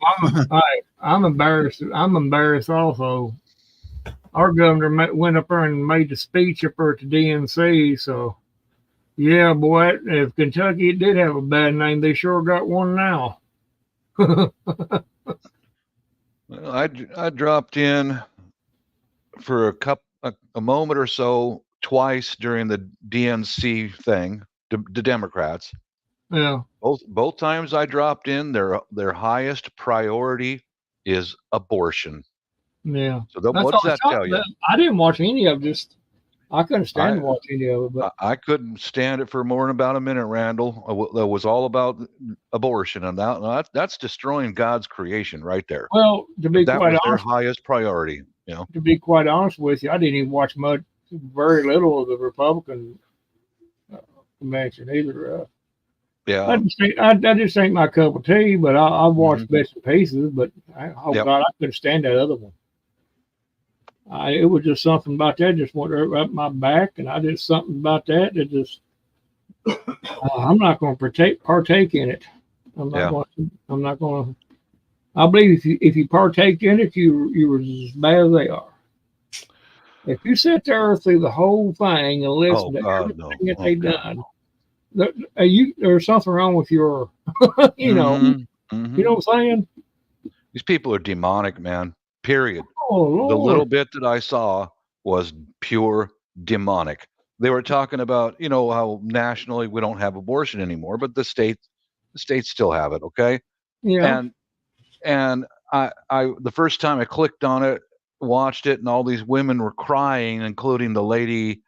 I'm embarrassed. I'm embarrassed also. Our governor went up there and made the speech up there at the DNC. So, yeah, boy, if Kentucky did have a bad name, they sure got one now. Well, I dropped in for a moment or so twice during the DNC thing, the Democrats. Yeah. Both times I dropped in, their highest priority is abortion. Yeah. So what does that tell you? I didn't watch any of this. I couldn't stand to watch any of it. But I couldn't stand it for more than about a minute, Randall. That was all about abortion, and that's destroying God's creation right there. Well, to be that quite was honest, their highest priority. You know. To be quite honest with you, I didn't even watch very little of the Republican convention either. Yeah. I just ain't my cup of tea, but I watched bits and pieces. But God, I couldn't stand that other one. It was just something about that just went right up my back, and I did something about that just I'm not going to partake in it. I'm not going. I believe if you partake in it, you were as bad as they are. If you sit there through the whole thing and listen to God, no. everything that Oh, they've God. done, there's something wrong with your, you know, Mhm, mhm. you know what I'm saying? These people are demonic, man. Period. Oh The Lord, little bit that I saw was pure demonic. They were talking about, how nationally we don't have abortion anymore, but the states still have it. Okay. yeah, And the first time I clicked on it, watched it, and all these women were crying, including the lady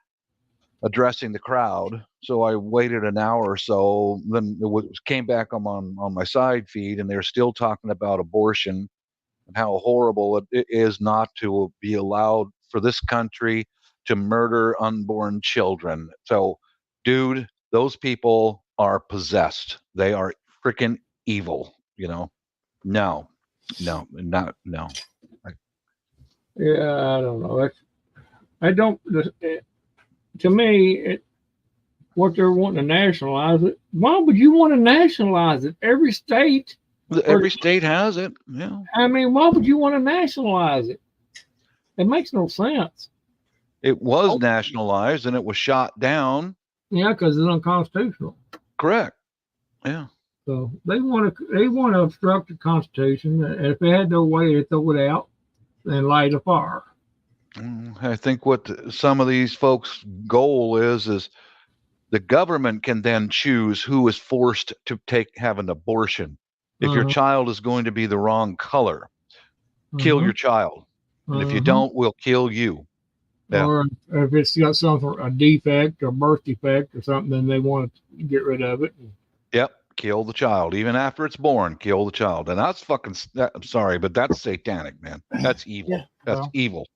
addressing the crowd. So I waited an hour or so. Then came back on my side feed, and they were still talking about abortion and how horrible it is not to be allowed for this country to murder unborn children. So, dude, those people are possessed. They are freaking evil. No, not no. yeah. I don't know. I don't. To me, what they're wanting to nationalize it. Why would you want to nationalize it? Every state. Every state has it. Yeah. I mean, why would you want to nationalize it? It makes no sense. It was nationalized and it was shot down. Yeah, because it's unconstitutional. Correct. Yeah. So they want to obstruct the Constitution. And if they had no way to throw it out and light a fire. I think what some of these folks' goal is the government can then choose who is forced to have an abortion. If your child is going to be the wrong color, kill your child. And if you don't, we'll kill you. Yeah. Or if it's got a defect or birth defect or something, then they want to get rid of it. Yep. Kill the child. Even after it's born, kill the child. And that's I'm sorry, but that's satanic, man. That's evil. Yeah, that's evil.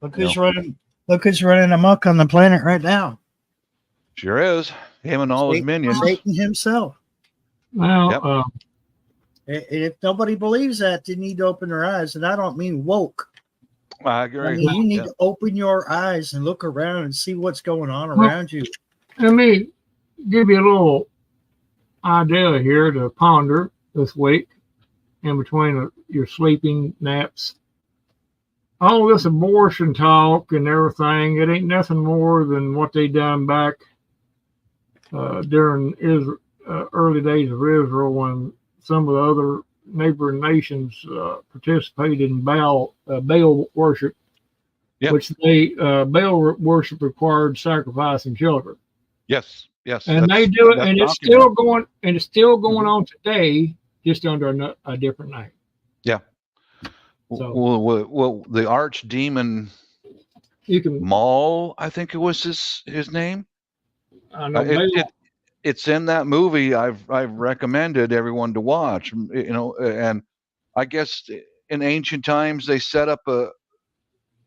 Look who's running amok on the planet right now. Sure is. Him and all his minions. Satan himself. Well, if nobody believes that, they need to open their eyes. And I don't mean woke. I agree. I mean, you need to open your eyes and look around and see what's going on around you. Let me give you a little idea here to ponder this week in between your sleeping naps. All this abortion talk and everything, it ain't nothing more than what they done back during early days of Israel when some of the other neighboring nations participated in Baal worship, which Baal worship required sacrificing children. Yes, and they do it, and it's still going, on today, just under a different name. Yeah. So, well, the archdemon Maul, I think it was his name. I know it's in that movie. I've recommended everyone to watch. And I guess in ancient times they set up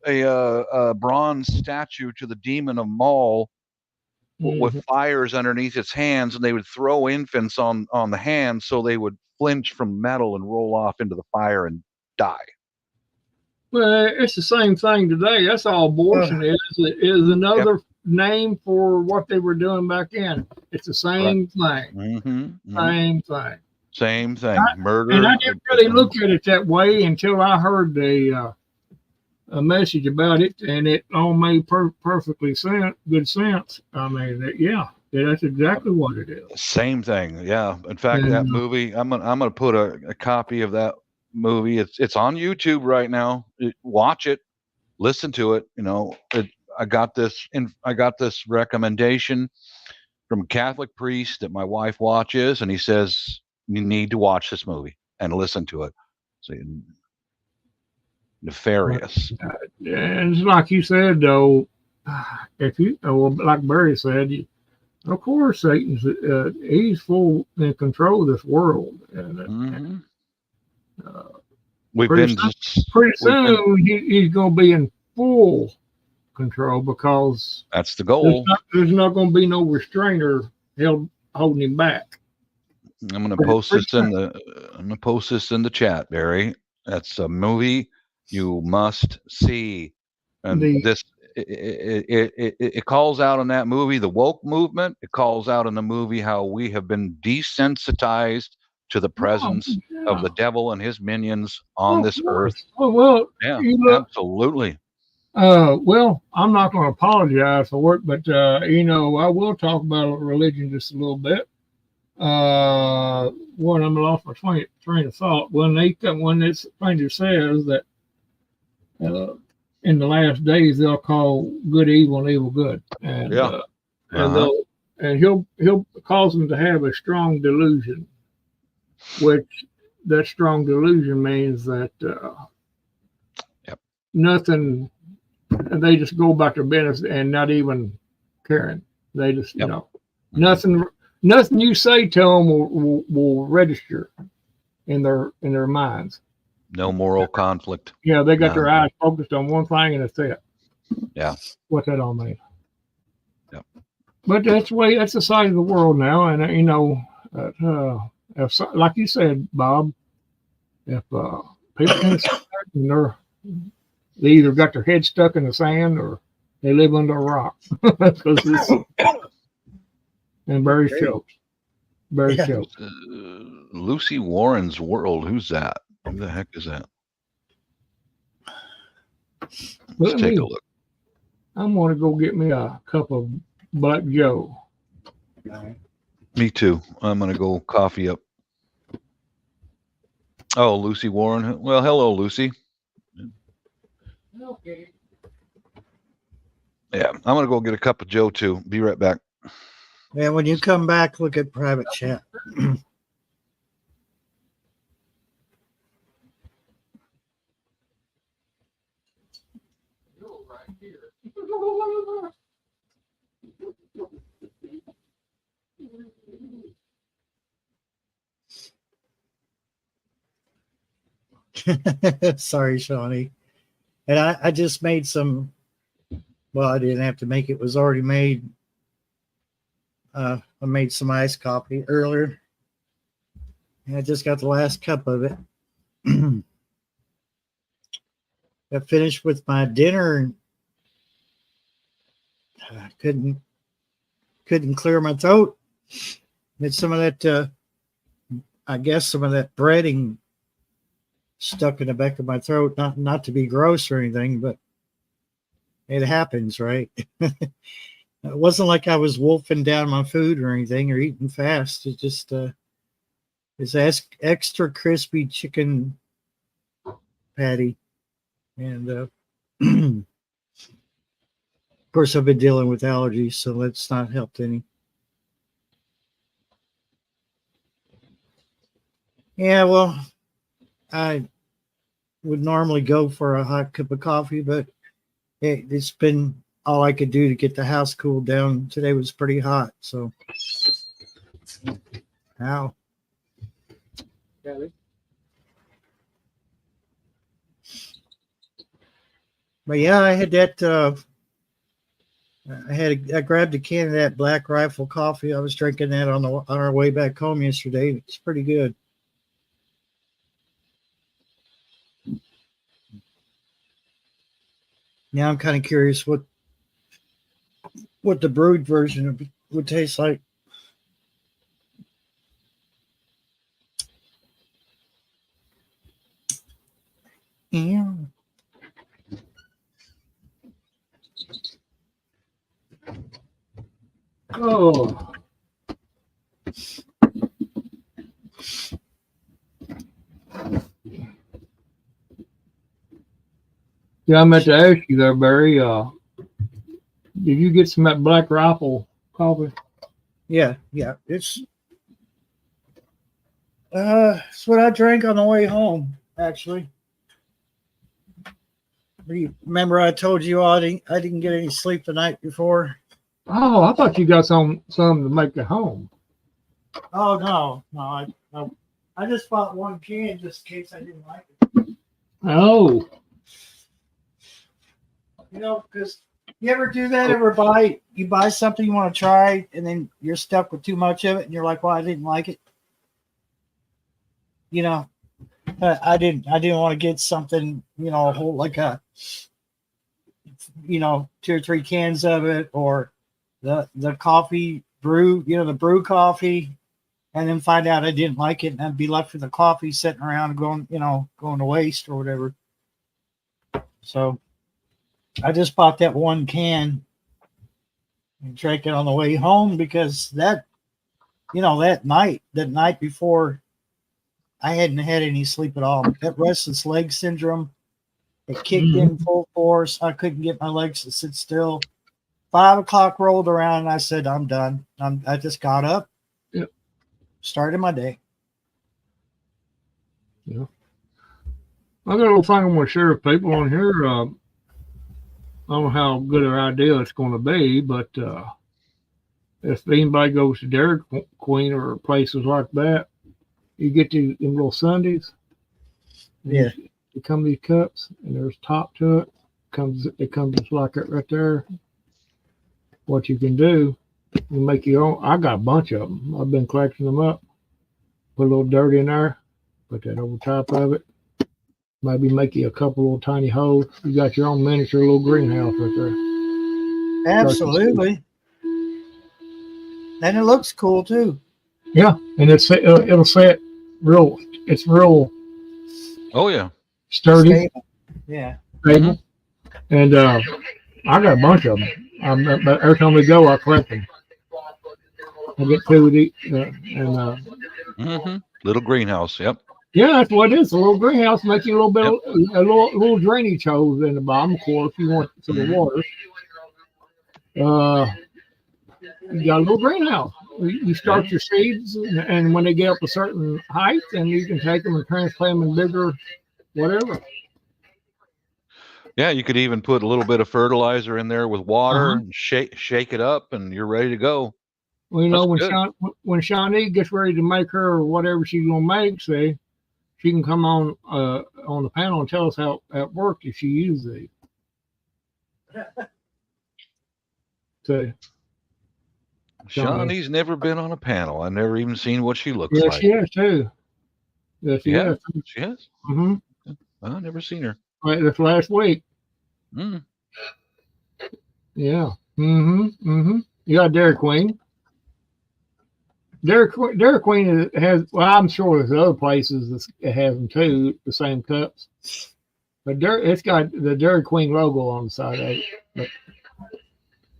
a bronze statue to the demon of Maul with fires underneath its hands, and they would throw infants on the hands so they would flinch from metal and roll off into the fire and die. Well, it's the same thing today. That's all abortion is. It is another name for what they were doing back then. It's the same thing. Same thing. Murder. And I didn't really look at it that way until I heard a message about it, and it all made perfectly good sense. I mean, that's exactly what it is. Same thing. Yeah. In fact, that movie, I'm gonna put a copy of that movie. It's on YouTube right now. Watch it, listen to it. I got this recommendation from a Catholic priest that my wife watches, and he says you need to watch this movie and listen to it. So nefarious. And it's like you said, though, like Barry said, of course Satan's he's full in control of this world, and pretty soon he's going to be in full control because that's the goal. There's not going to be no restrainer holding him back. I'm going to post this in the chat, Barry. That's a movie you must see, and it calls out in that movie the woke movement. It calls out in the movie how we have been desensitized to the presence of the devil and his minions on this earth. Oh, well, Yeah, you look, absolutely. well, I'm not going to apologize for it, but you know, I will talk about religion just a little bit. One, I'm lost my train of thought. When this stranger says that in the last days they'll call good evil and evil good, and Yeah. and he'll cause them to have a strong delusion, which that strong delusion means that nothing. They just go about their business and not even caring. They just, you know, nothing you say to them will register in their minds. No moral conflict. Yeah, they got None. their eyes focused on one thing, and that's it. Yeah. What that all means. Yep. But that's the size of the world now, and you know, if, like you said, Bob, if people can't see that, and they either got their head stuck in the sand or they live under a rock. And Barry Schultz. Barry Yeah. Schultz. Lucy Warren's World. Who's that? Who the heck is that? Let's take a look. I'm going to go get me a cup of Black Joe. Me too. I'm going to go coffee up. Oh, Lucy Warren. Well, hello, Lucy. Okay. Yeah, I'm going to go get a cup of Joe too. Be right back. And when you come back, look at private chat. Sorry, Shawnee. And I just made some, well, I didn't have to make it, was already made. I made some iced coffee earlier. And I just got the last cup of it. I finished with my dinner and I couldn't clear my throat. Had some of that, I guess some of that breading stuck in the back of my throat. Not to be gross or anything, but it happens, right? It wasn't like I was wolfing down my food or anything or eating fast. It just it's extra crispy chicken patty, and of course I've been dealing with allergies, so that's not helped any. Yeah, well, I would normally go for a hot cup of coffee, but it's been all I could do to get the house cooled down. Today was pretty hot, so. Ow. But yeah, I had that. I grabbed a can of that Black Rifle coffee. I was drinking that on our way back home yesterday. It's pretty good. Now I'm kind of curious what the brewed version would taste like. Yeah. Oh. Yeah, I meant to ask you there, Barry. Did you get some of that Black Rifle coffee? Yeah. It's what I drank on the way home, actually. Remember I told you I didn't get any sleep the night before? Oh, I thought you got some to make at home. Oh no. I just bought one can just in case I didn't like it. Oh. You know, because you ever do that? You buy something you want to try, and then you're stuck with too much of it, and you're like, "Well, I didn't like it." You know, I didn't want to get something, you know, a whole like a, you know, 2 or 3 cans of it, or the coffee brew, you know, the brew coffee. and then find out I didn't like it, and I'd be left with the coffee sitting around going to waste or whatever. So I just bought that one can and drank it on the way home because that night before, I hadn't had any sleep at all. That restless leg syndrome, it kicked in full force. I couldn't get my legs to sit still. 5 o'clock rolled around and I said, I'm done. I just got up, started my day. Yeah. I got a little thing I want to share with people on here. I don't know how good an idea it's going to be, but if anybody goes to Dairy Queen or places like that, you get to them little sundaes. Yeah. They come these cups, and there's top to it. It comes just like it right there. What you can do, you make your own. I got a bunch of them. I've been collecting them up. Put a little dirt in there. Put that over top of it. Maybe make you a couple little tiny holes. You got your own miniature little greenhouse right there. Absolutely. And it looks cool too. Yeah, and it'll set real. It's real Oh yeah. sturdy, Stable. Yeah. stable. And I got a bunch of them. But every time we go, I collect them. I get two of each, Little greenhouse. Yep. yeah, that's what it is. A little greenhouse making a little bit of a little drainage hose in the bottom, of course, if you want for the water. You got a little greenhouse. You start your seeds, and when they get up a certain height, then you can take them and transplant them in bigger, whatever. Yeah, you could even put a little bit of fertilizer in there with water and shake it up, and you're ready to go. Well, you know, That's when Shawnee gets ready to make her whatever she's gonna make, say, she can come on the panel and tell us how it worked if she used these. So, Shawnee's never been on a panel. I've never even seen what she looks yeah, like. she has too. Yeah, she Yeah, has. she has. Mm-hmm. I've never seen her. Right, this last week. Mm. Yeah. You got Dairy Queen. Dairy Queen has. Well, I'm sure there's other places that have them too, the same cups. But it's got the Dairy Queen logo on the side of it. But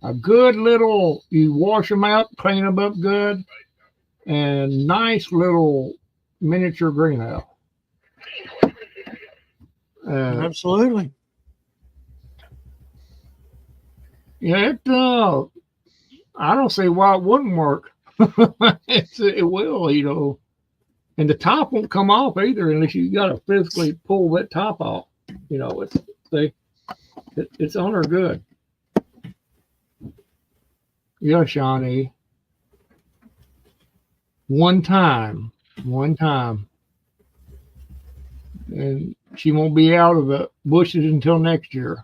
a good little. You wash them out, clean them up good, and nice little miniature greenhouse. Absolutely. Yeah, I don't see why it wouldn't work. It will, you know. And the top won't come off either unless you got to physically pull that top off. You know, it's on her good. Yeah, Shawnee. One time. And she won't be out of the bushes until next year.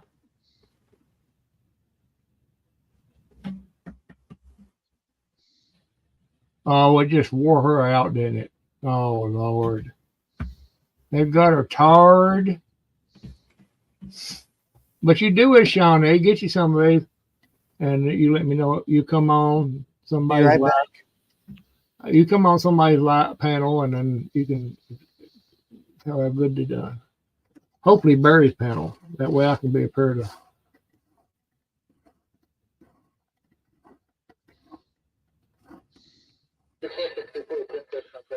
Oh, it just wore her out, didn't it? Oh, Lord. They've got her tarred. But you do it, Shawnee. Get you some of these. And you let me know. You come on somebody's Right back. You come on somebody's light panel, and then you can tell how good they done. Hopefully Barry's panel. That way I can be a part of.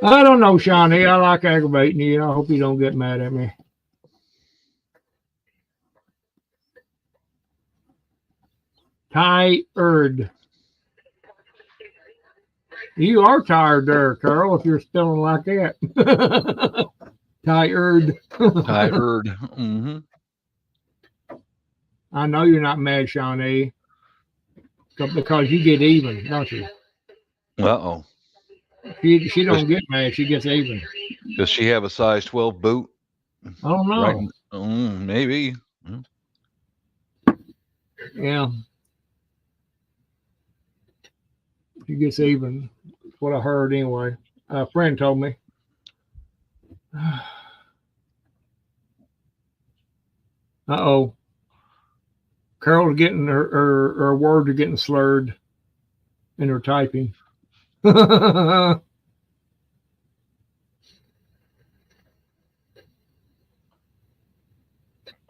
I don't know, Shawnee. I like aggravating you. I hope you don't get mad at me. Tired. You are tired there, Carl, if you're spelling like that. Tired. Tired. I know you're not mad, Shawnee, because you get even, don't you? Uh-oh. She don't get mad. She gets even. Does she have a size 12 boot? I don't know. Right. Maybe. Yeah. She gets even. That's what I heard anyway. A friend told me. Uh-oh. Carol's getting her words are getting slurred in her typing.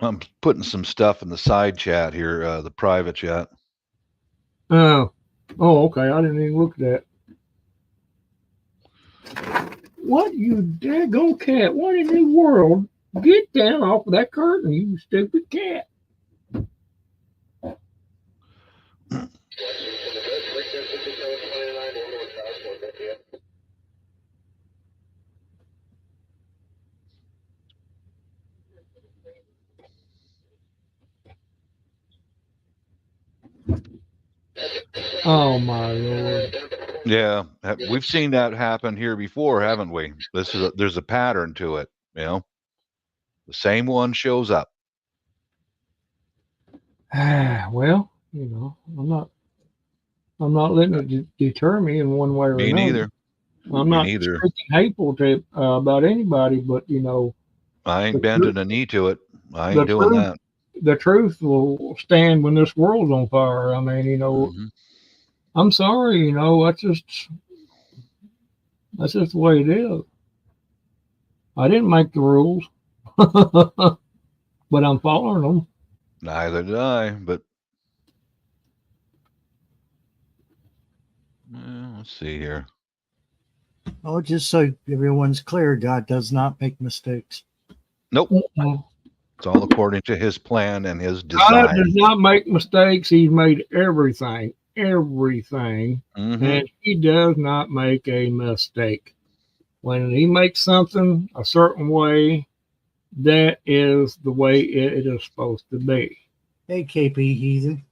I'm putting some stuff in the side chat here, the private chat. Oh, okay. I didn't even look at that. What, you daggone cat? What in the world? Get down off of that curtain, you stupid cat. Oh my Lord. Yeah, we've seen that happen here before, haven't we? There's a pattern to it, you know. The same one shows up. Well, I'm not letting it deter me in one way or Me another. neither. I'm Me not neither. speaking hateful to about anybody, but I ain't the bending truth, a knee to it. I the ain't doing truth, that. the truth will stand when this world's on fire. I mean, Mhm. I'm sorry, that's just the way it is. I didn't make the rules, but I'm following them. Neither did I, but let's see here. Oh, just so everyone's clear, God does not make mistakes. Nope. Mm-mm. It's all according to his plan and his God design. does not make mistakes. He's made everything, Mhm. and he does not make a mistake. When he makes something a certain way, that is the way it is supposed to be. Hey, KP Heathen.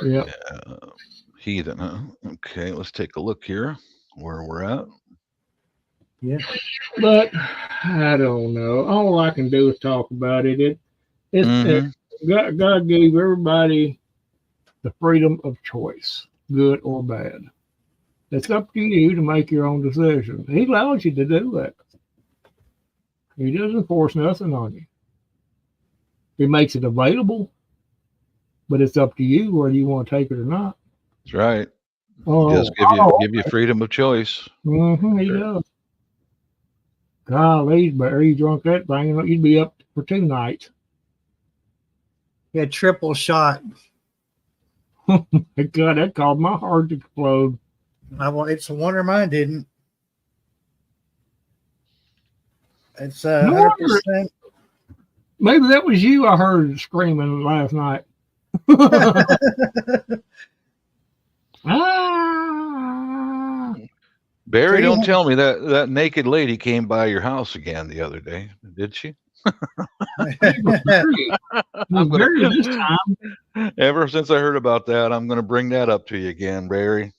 Yep. Heathen, huh? Okay, let's take a look here where we're at. Yeah. But I don't know. All I can do is talk about it. Mhm. God gave everybody the freedom of choice, good or bad. It's up to you to make your own decision. He allows you to do that. He doesn't force nothing on you. He makes it available, but it's up to you whether you want to take it or not. That's right. Oh, Just give you freedom of choice. he does. Golly, but you drunk that thing, you'd be up for 2 nights. Yeah, triple shot. God, that caused my heart to explode. It's a wonder mine didn't. It's No wonder. 100%. Maybe that was you I heard screaming last night. Ah. Barry, don't 300 tell me that naked lady came by your house again the other day, did she? I'm Very this gonna, time. ever since I heard about that, I'm going to bring that up to you again, Barry.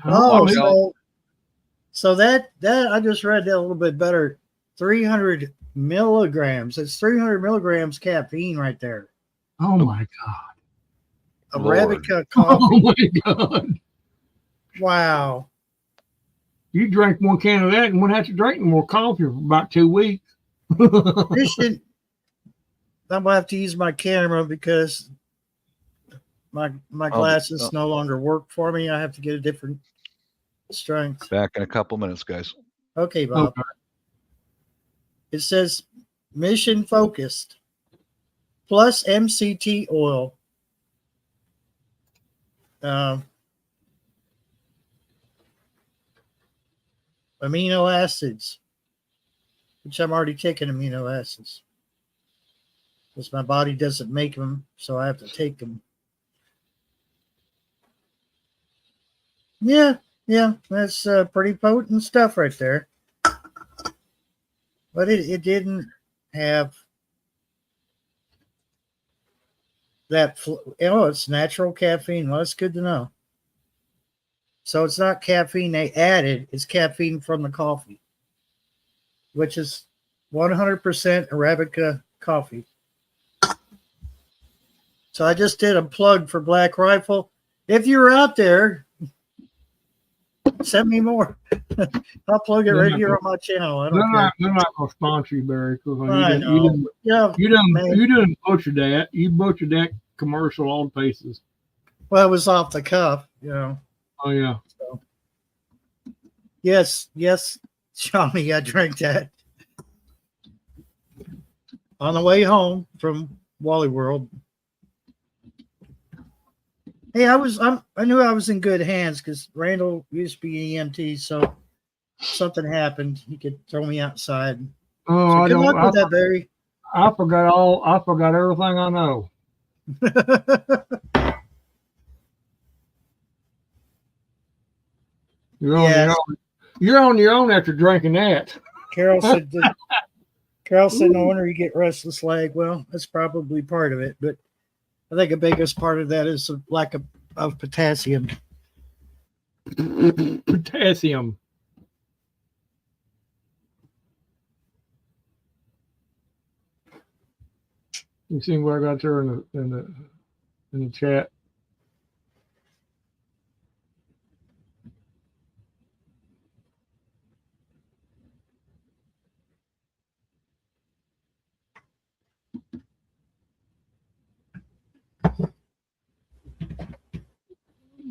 Oh, Watch out. so that I just read that a little bit better. 300 milligrams. It's 300 milligrams caffeine right there. Oh my God. Lord. Arabica Oh coffee. my God. Wow. You drank 1 can of that and wouldn't have to drink more coffee for about 2 weeks. Christian, I'm gonna have to use my camera because my glasses no longer work for me. I have to get a different strength. Back in a couple minutes, guys. Okay, Bob. Okay. It says mission focused plus MCT oil. Amino acids, which I'm already taking amino acids because my body doesn't make them, so I have to take them. Yeah, that's pretty potent stuff right there. But it didn't have that. It's natural caffeine. Well, that's good to know. So it's not caffeine they added, it's caffeine from the coffee, which is 100% Arabica coffee. So I just did a plug for Black Rifle. If you're out there, send me more. I'll plug it right here on my channel. I don't care. They're not going to sponsor you, Barry, because You didn't butcher that. You butchered that commercial all pieces. Well, it was off the cuff, Oh, yeah. So. Yes, Johnny, I drank that. on the way home from Wally World. Hey, I knew I was in good hands because Randall used to be EMT, so something happened, he could throw me outside. Oh, So I good don't. luck with that, Barry. I forgot everything I know. You're on Yes. your own. You're on your own after drinking that. Carol said, no wonder you get restless leg. Well, that's probably part of it, but I think the biggest part of that is the lack of potassium. Potassium. You see what I got there in the chat?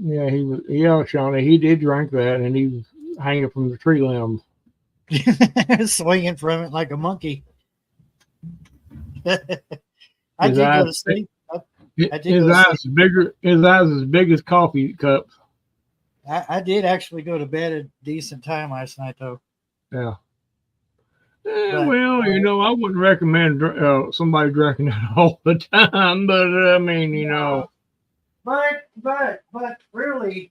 Yeah, he was. Yeah, Shawnee, he did drink that, and he was hanging from the tree limbs. Swinging from it like a monkey. I His did go eyes- to sleep. I did His go to eyes is bigger. His eyes as big as coffee cups. I did actually go to bed at a decent time last night, though. Yeah. But- Well, you know, I wouldn't recommend somebody drinking that all the time, but I mean, you know. But really,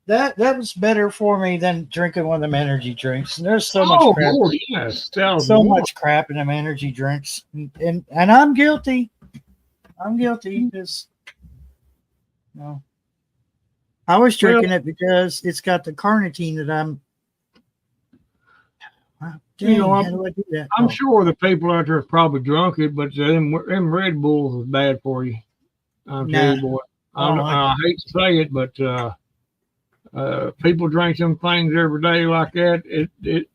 that was better for me than drinking one of them energy drinks. And there's so much crap, Lord, yes, so much crap in them energy drinks, and I'm guilty. I'm guilty because, you know, I was drinking it because it's got the carnitine that I'm. Dang, You know, how do I do that? I'm Oh. sure the people out there have probably drunk it, but them Red Bulls is bad for you. I'm Nah. telling you, boy. I don't like I hate to say it, but people drink some things every day like that.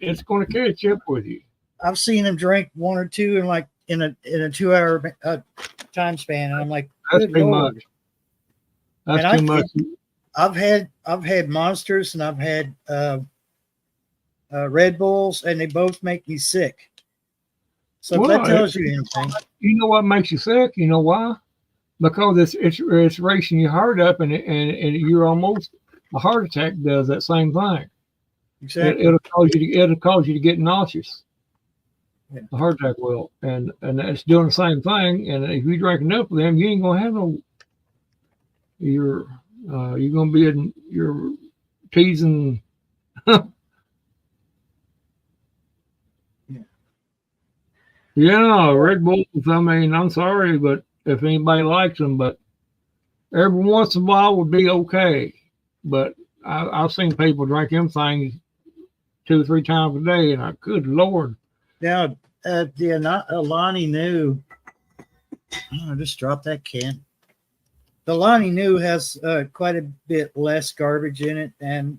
It's going to catch up with you. I've seen them drink one or two in like in a 2 hour time span, and I'm like, That's good too Lord. much. That's And too much. I've had Monsters and I've had Red Bulls, and they both make me sick. So if Well, that tells you anything. You know what makes you sick? You know why? Because it's racing your heart up, and you're almost a heart attack does that same thing. Exactly. It'll cause you to get nauseous. Yeah. The heart attack will, and it's doing the same thing. And if you drink enough of them, you ain't gonna have no. You're gonna be in your teasing. Yeah, Red Bulls. I mean, I'm sorry, but if anybody likes them, but every once in a while would be okay. But I've seen people drink them things 2 or 3 times a day, and good Lord. Now, the Alani Nu, I just dropped that can. The Alani Nu has quite a bit less garbage in it, and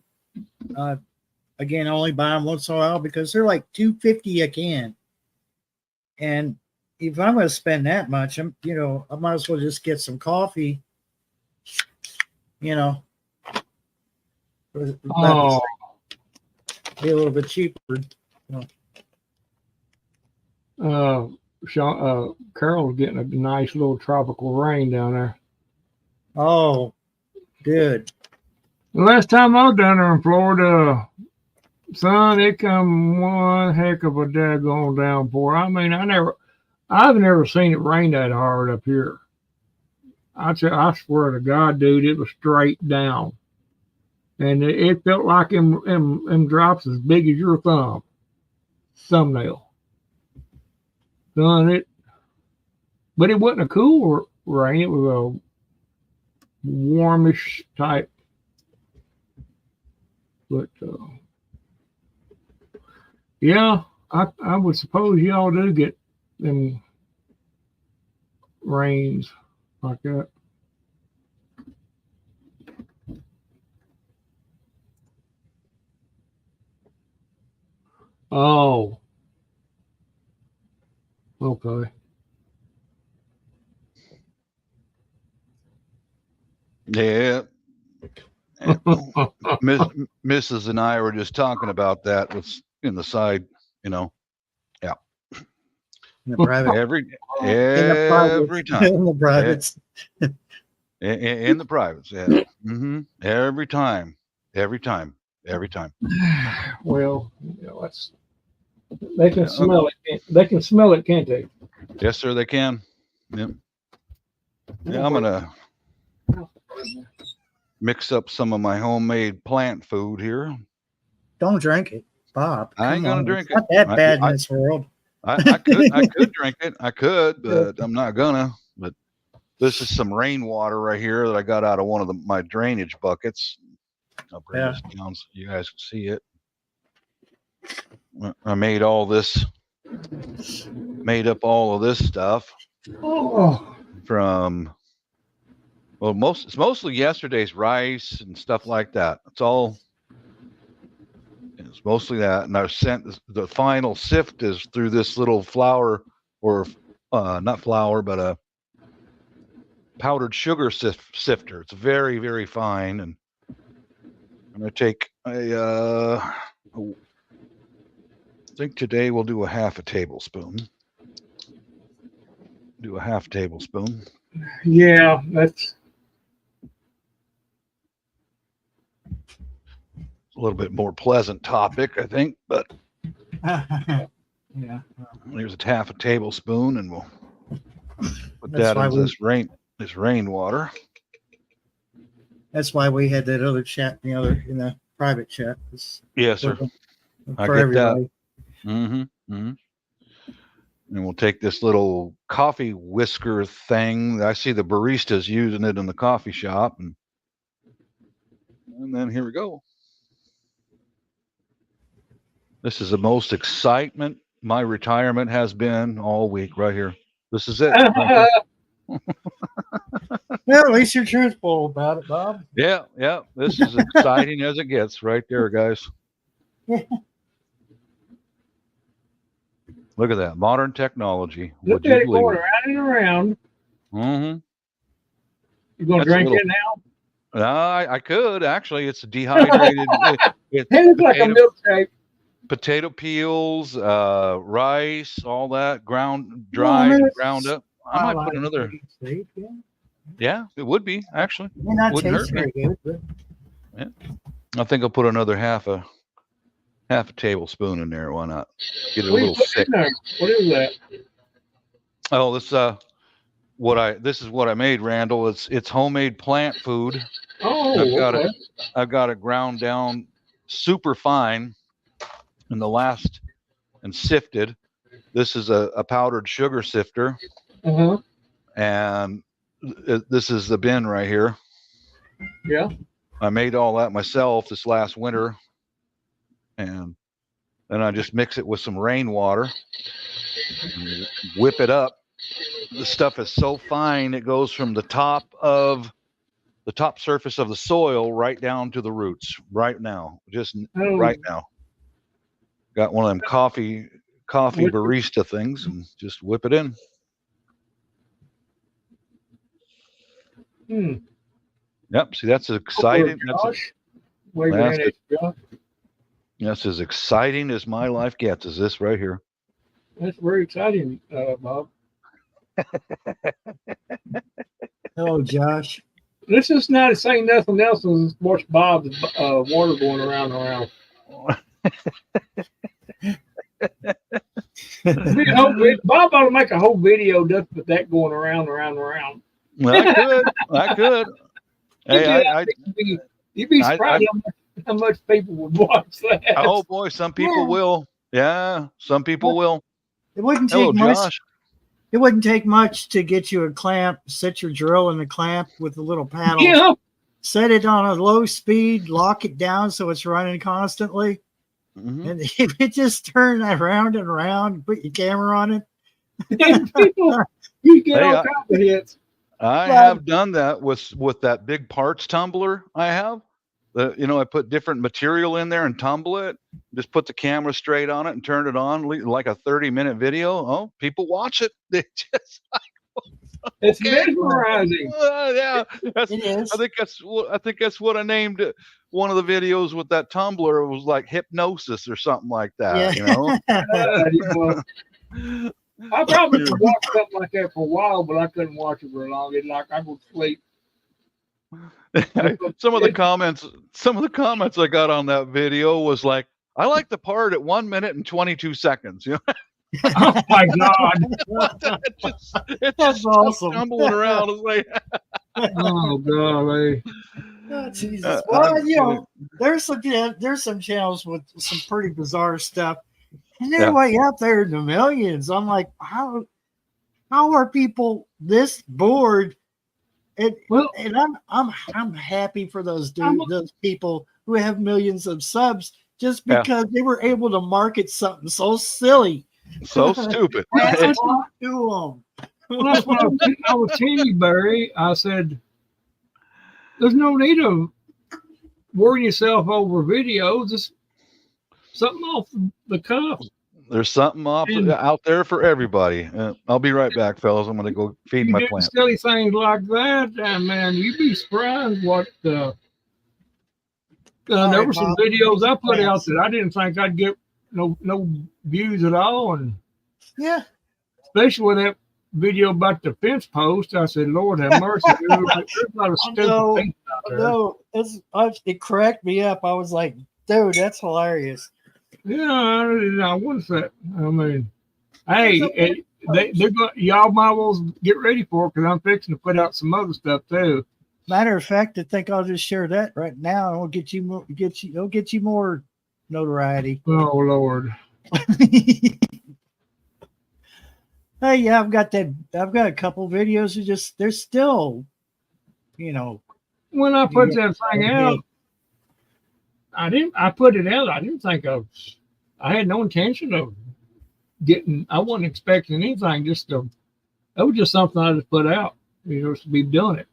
again, I only buy them once in a while because they're like $2.50 a can. And if I'm going to spend that much, I might as well just get some coffee. You know, Oh, be a little bit cheaper. Carol's getting a nice little tropical rain down there. Oh, good. The last time I was down there in Florida, son, it come one heck of a daggone downpour. I mean, I've never seen it rain that hard up here. I swear to God, dude, it was straight down, and it felt like them drops as big as your thumbnail. Son, but it wasn't a cool rain. It was a warmish type. But yeah, I would suppose y'all do get them rains like that. Oh, okay. Yeah. Mrs. and I were just talking about that in the side, Yeah. In the private. Every private. every time. In the privates. In the privates, yeah. Every time. Well, you know, they can smell it. They can smell it, can't they? Yes, sir, they can. Yep. Yeah, I'm gonna mix up some of my homemade plant food here. Don't drink it, Bob. I ain't Come gonna on. drink It's not it. that bad in this world. I could drink it. I could, but I'm not gonna. But this is some rainwater right here that I got out of one of my drainage buckets. I'll bring this down so you guys can see it. I made up all of this stuff from, well, it's mostly yesterday's rice and stuff like that. It's mostly that. And I've sent the final sift is through this little flour, or not flour, but a powdered sugar sifter. It's very, very fine. And I'm going to take I think today we'll do a half a tablespoon. Do a half tablespoon. Yeah, that's a little bit more pleasant topic, I think, but Yeah. here's a half a tablespoon, and we'll put That's that in why this rainwater. That's why we had that other chat in the private chat. Yes, sir. I For get everybody. that. And we'll take this little coffee whisker thing. I see the baristas using it in the coffee shop, and then here we go. This is the most excitement my retirement has been all week right here. This is it. Well, at least you're truthful about it, Bob. Yeah. This is exciting as it gets right there, guys. Look at that. Modern technology. look Would at you it believe going it? around and around. Mm-hmm. You gonna That's a drink little- it now? I could actually. It's dehydrated. It's It looks like a milkshake. potato peels, rice, all that ground, Well, dried, I mean, and ground up. I might put another. Sleep, yeah. Yeah, it would be actually. It may not Wouldn't taste hurt very good, but I think I'll put another half a tablespoon in there. Why not? Get it a What do you little put thick. in there? What is that? Oh, this is what I made, Randall. It's homemade plant food. Oh, okay. I've got it ground down super fine in the last and sifted. This is a powdered sugar sifter, Uh-huh. and this is the bin right here. Yeah. I made all that myself this last winter, and then I just mix it with some rainwater, and whip it up. The stuff is so fine it goes from the top surface of the soil right down to the roots right now. Just Oh. right now. Got one of them coffee barista things and just whip it in. Yep. See, that's exciting. That's as exciting as my life gets. Is this right here? That's very exciting, Bob. hello, Josh. This is not saying nothing else than watch Bob's water going around and around. Bob ought to make a whole video just with that going around, around, around. Well, I could. Hey, You'd be surprised how much people would watch that. Oh boy, some people will. Yeah, some people will. It wouldn't Hello, take much. Josh. It wouldn't take much to get you a clamp. Set your drill in the clamp with a little paddle. Yeah. Set it on a low speed. Lock it down so it's running constantly. Mhm. And if it just turn around and around, put your camera on it. People, you get Hey, all kinds of hits. I Well- have done that with that big parts tumbler I have. I put different material in there and tumble it. Just put the camera straight on it and turn it on like a 30-minute video. Oh, people watch it. They just It's okay. mesmerizing. Yeah. It is. I think that's what I named it. One of the videos with that tumbler was like hypnosis or something like that. Yeah. You know. I probably could watch something like that for a while, but I couldn't watch it for long. It's like I go to sleep. Some of the comments I got on that video was like, I like the part at 1 minute and 22 seconds. You know, Oh my God. it's That's just awesome. stumbling around. It's like, Oh golly. Oh, Jesus. Uh, Well, you know, there's some channels with some pretty bizarre stuff, and they're Yeah. way up there in the millions. I'm like, how are people this bored? And Well, and I'm happy for those I'm- those people who have millions of subs just Yeah. because they were able to market something so silly so stupid. Well, to that's what, them. that's what I was telling you, Barry. I said, there's no need of worrying yourself over videos. Just something off the cuff. There's something out there for everybody. I'll be right back, fellas. I'm going to go feed You my do plant. silly things like that, and man, you'd be surprised what. There right, were some Bob. videos I put out that I didn't think I'd get no views at all, and Yeah. especially with that video about the fence post. I said, Lord have mercy, there's a lot of stupid No, things out there. No, it cracked me up. I was like, dude, that's hilarious. Yeah, I wouldn't say. I mean, hey, they're going. Y'all might as well get ready for it because I'm fixing to put out some other stuff too. Matter of fact, I think I'll just share that right now. It'll get you more notoriety. Oh Lord. Hey, yeah, I've got a couple videos of just they're still, you know. When I put that thing out, I put it out. I didn't think I had no intention of getting. I wasn't expecting anything. That was just something I just put out. To be doing it.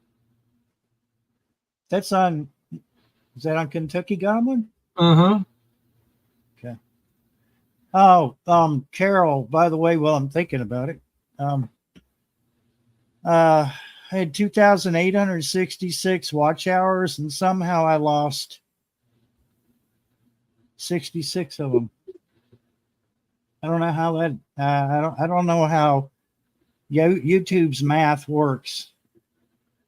Is that on Kentucky Goblin? Uh-huh. Oh, Carol, by the way, while I'm thinking about it, I had 2,866 watch hours, and somehow I lost 66 of them. I don't know how that. I don't know how YouTube's math works.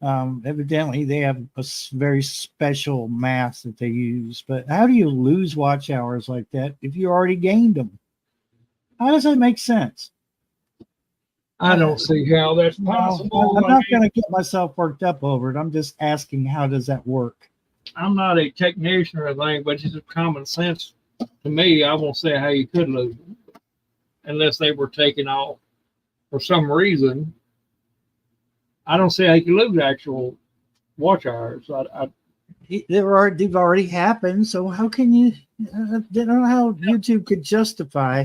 Evidently, they have a very special math that they use. But how do you lose watch hours like that if you already gained them? How does that make sense? I don't see how that's possible. I'm not going to get myself worked up over it. I'm just asking, how does that work? I'm not a technician or anything, but it's just common sense to me. I won't say how you could lose them unless they were taken off for some reason. I don't see how you can lose actual watch hours. They've already happened. So how can you? I don't know how YouTube could justify.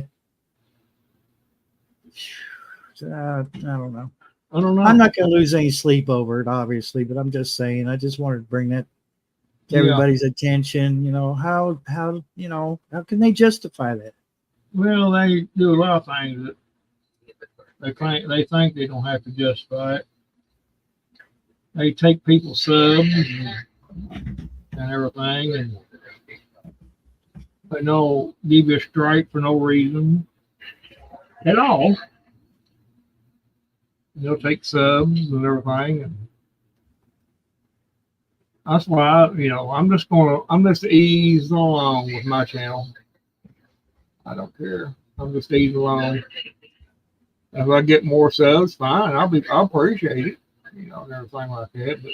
I don't know. I don't know. I'm not going to lose any sleep over it, obviously, but I'm just saying. I just wanted to bring that to everybody's attention. How can they justify that? Well, they do a lot of things that they think they don't have to justify it. They take people's subs and everything, and they don't give you a strike for no reason at all. They'll take subs and everything, and that's why I'm just easing along with my channel. I don't care. I'm just easing along. If I get more subs, fine. I'll appreciate it, and everything like that. But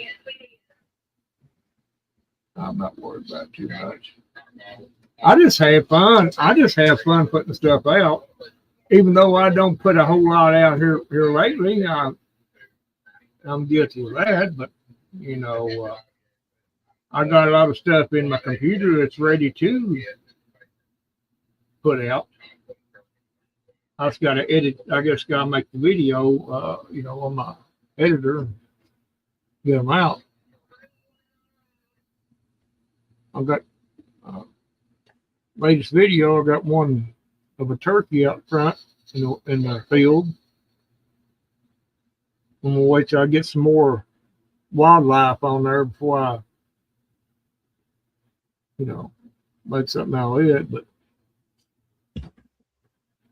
I'm not worried about it too much. I just have fun. Putting the stuff out. Even though I don't put a whole lot out here lately, I'm guilty of that. But I got a lot of stuff in my computer that's ready to put out. I just got to edit. I just got to make the video, on my editor and get them out. I've got latest video. I got one of a turkey out front in the field. I'm gonna wait till I get some more wildlife on there before I, make something out of it. But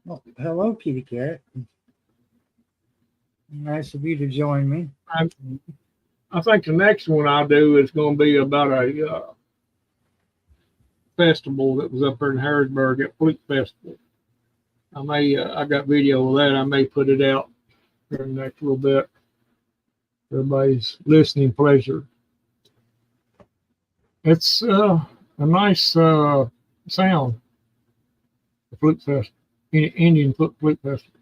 Oh, hello, kitty cat. Nice of you to join me. I think the next one I'll do is going to be about a festival that was up there in Harrisburg at Fleet Festival. I got video of that. I may put it out here in the next little bit. Everybody's listening pleasure. It's a nice sound. The Fleet Festival, Indian Fleet Festival.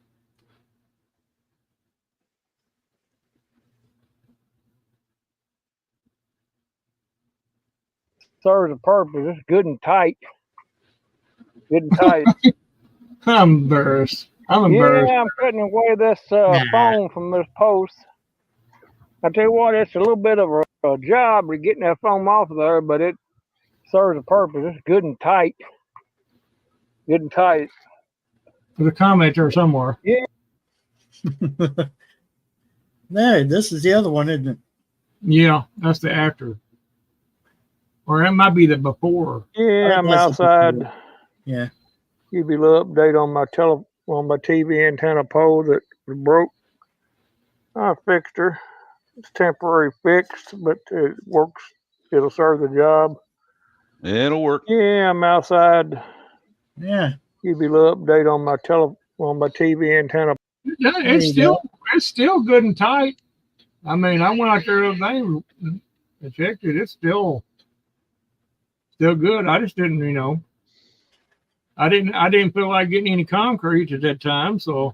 Serves a purpose. It's good and tight. Good and tight. I'm embarrassed. I'm embarrassed. Yeah, I'm putting away this phone from this post. I tell you what, it's a little bit of a job to getting that phone off of there, but it serves a purpose. It's good and tight. Good and tight. There's a commenter somewhere. There, this is the other one, isn't it? Yeah, that's the after. Or it might be the before. Yeah, I'm outside. Yeah. Give you a little update on my TV antenna pole that was broke. I fixed her. It's temporary fixed, but it works. It'll serve the job. It'll work. Yeah, I'm outside. Yeah. Give you a little update on my TV antenna. Yeah, it's still good and tight. I mean, I went out there the other day and checked it. It's still good. I just didn't, I didn't feel like getting any concrete at that time, so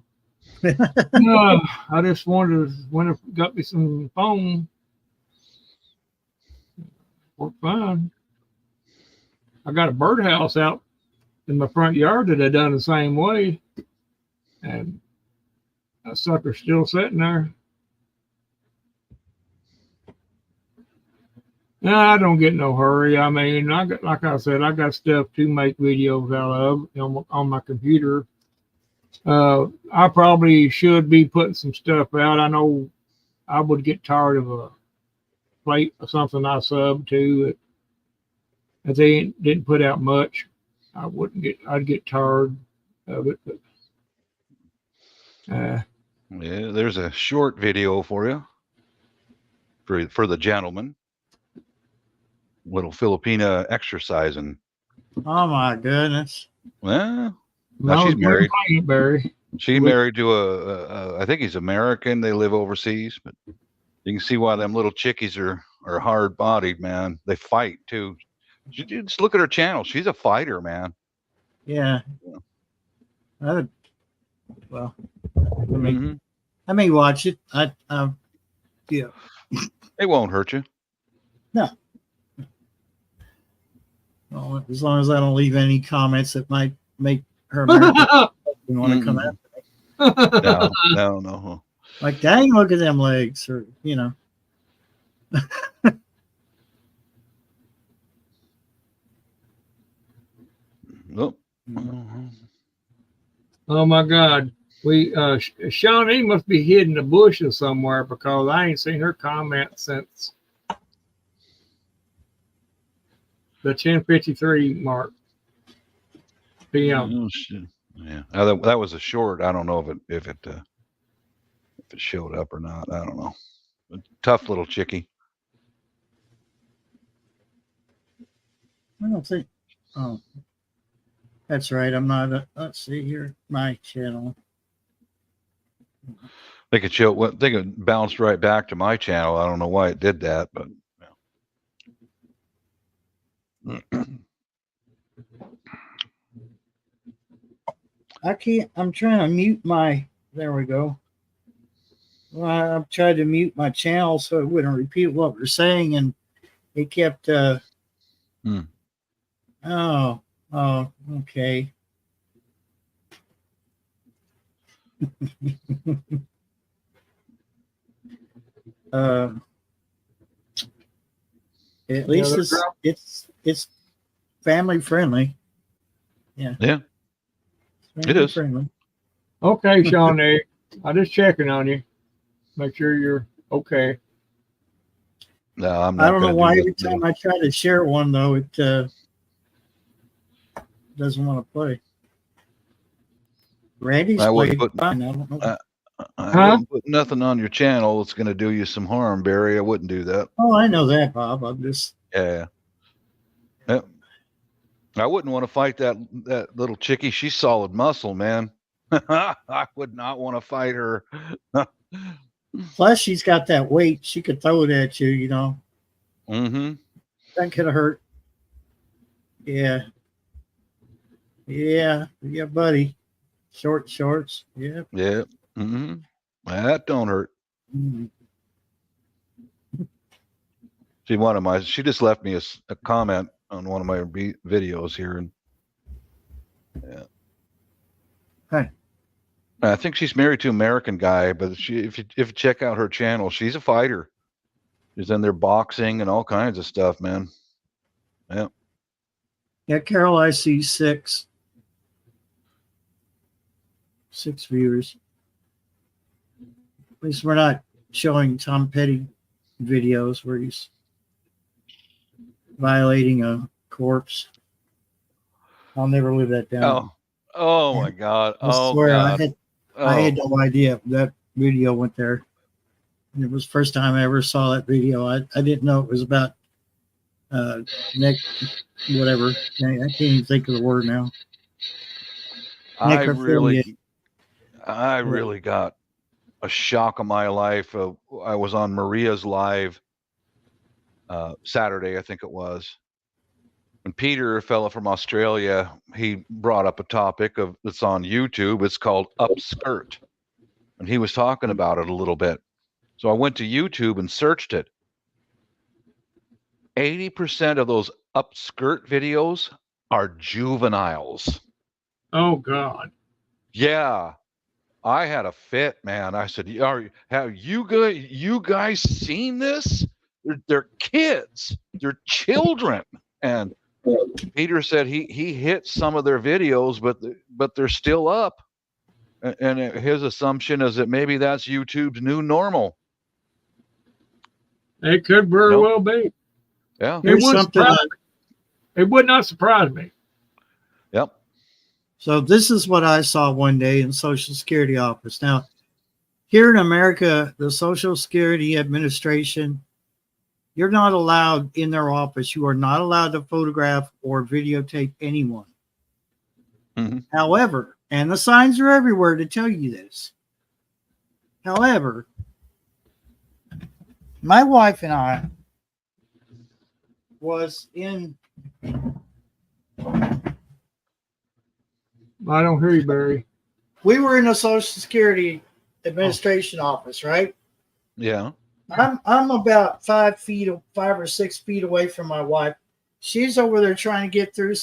I just wanted to got me some foam. Worked fine. I got a birdhouse out in my front yard that I done the same way, and that sucker's still sitting there. No, I don't get no hurry. I mean, like I said, I got stuff to make videos out of on my computer. I probably should be putting some stuff out. I know I would get tired of a plate or something I subbed to that they didn't put out much. I'd get tired of it. But, yeah, there's a short video for you for the gentleman. Little Filipina exercising. Oh my goodness. Well, now she's married. Barry. She's married to I think he's American. They live overseas, but you can see why them little chickies are hard bodied, man. They fight too. Just look at her channel. She's a fighter, man. Yeah. Well, I may watch it. Yeah. It won't hurt you. No. Well, as long as I don't leave any comments that might make her American want to come after me. No. Like, dang, look at them legs, or Nope. Oh my God. Shawnee must be hidden in the bushes somewhere because I ain't seen her comment since the 10:53 mark p.m. Oh, shit. Yeah, that was a short. I don't know if it showed up or not. I don't know. A tough little chickie. I don't think. Oh, that's right. I'm not. Let's see here. My channel. They could show what they could bounce right back to my channel. I don't know why it did that, but yeah. I can't. I'm trying to mute my. There we go. Well, I've tried to mute my channel so it wouldn't repeat what we're saying, and it kept. Oh, okay. At least it's family friendly. Yeah. Yeah. It is. Friendly. Okay, Shawnee. I'm just checking on you. Make sure you're okay. No, I'm not. I don't know why every time I try to share one though, it doesn't want to play. Randy's played fine. I don't know. I Huh? wouldn't put nothing on your channel that's going to do you some harm, Barry. I wouldn't do that. Oh, I know that, Bob. I'm just Yeah. Yep. I wouldn't want to fight that little chickie. She's solid muscle, man. I would not want to fight her. plus she's got that weight. She could throw it at you, you know. Mm-hmm. That could have hurt. Yeah. Yeah. Yeah, buddy. Short shorts. Yeah. Yeah. Mm-hmm. That don't hurt. Mm. She just left me a comment on one of my videos here, and yeah. Hey. I think she's married to an American guy, but if you check out her channel, she's a fighter. She's in there boxing and all kinds of stuff, man. Yeah. Yeah, Carol, I see six viewers. At least we're not showing Tom Petty videos where he's violating a corpse. I'll never live that down. Oh my God. I Oh swear, God. I had no idea that video went there. And it was the first time I ever saw that video. I didn't know it was about neck, whatever. I can't even think of the word now. I Necrophilia. really got a shock of my life. I was on Maria's live Saturday, I think it was. And Peter, a fellow from Australia, he brought up a topic that's on YouTube. It's called upskirt. And he was talking about it a little bit. So I went to YouTube and searched it. 80% of those upskirt videos are juveniles. Oh God. Yeah. I had a fit, man. I said, have you guys seen this? They're kids. They're children. And Peter said he hit some of their videos, but they're still up. And his assumption is that maybe that's YouTube's new normal. It could very well be. Yeah. Here's something. It would not surprise me. Yep. So this is what I saw one day in Social Security office. Now, here in America, the Social Security Administration, you're not allowed in their office. You are not allowed to photograph or videotape anyone. Mm-hmm. However, and the signs are everywhere to tell you this. However, my wife and I was in. I don't hear you, Barry. We were in a Social Security Administration office, right? Yeah. I'm about 5 or 6 feet away from my wife. She's over there trying to get through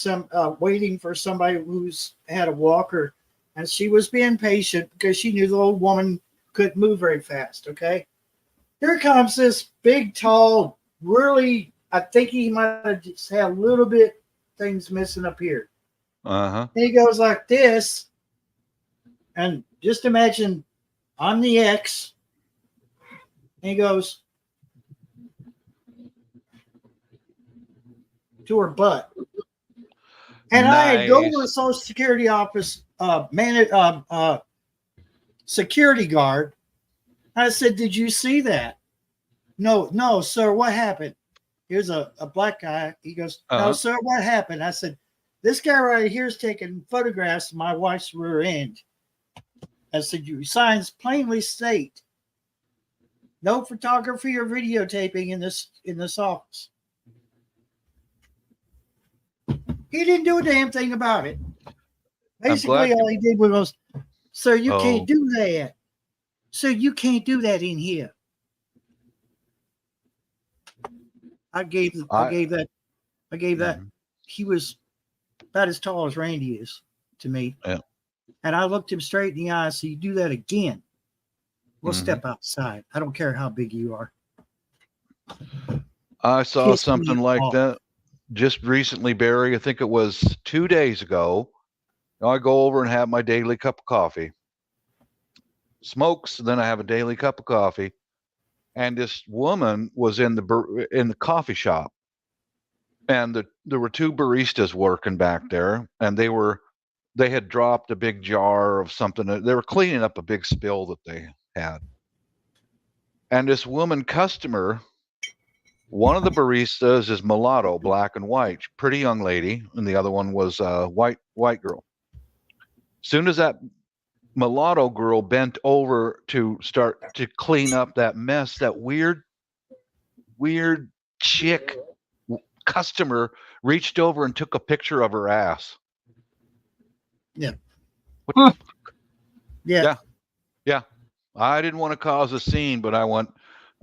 waiting for somebody who's had a walker, and she was being patient because she knew the old woman couldn't move very fast. Okay, here comes this big, tall, really. I think he might have just had a little bit things missing up here. Uh-huh. He goes like this, and just imagine I'm the X. And he goes to her butt. And I had to go to the Social Security office, security guard. I said, "Did you see that?" No, sir. What happened? Here's a black guy. He goes, "No, sir. What happened?" I said, "This guy right here is taking photographs of my wife's rear end." I said, "Your signs plainly state no photography or videotaping in this office." He didn't do a damn thing about it. Basically, all he did was, "Sir, you can't do that. Sir, you can't do that in here." I gave that. Mm-hmm. He was about as tall as Randy is to me. Yeah. And I looked him straight in the eye. So you do that again, we'll step outside. I don't care how big you are. I saw something like that just recently, Barry. I think it was 2 days ago. I go over and have my daily cup of coffee. Smokes, then I have a daily cup of coffee. And this woman was in the coffee shop, and there were two baristas working back there, and they were they had dropped a big jar of something. They were cleaning up a big spill that they had. And this woman customer, one of the baristas is mulatto, black and white, pretty young lady, and the other one was a white girl. Soon as that mulatto girl bent over to start to clean up that mess, that weird chick customer reached over and took a picture of her ass. Yeah. What the Yeah. Yeah. I didn't want to cause a scene, but I'm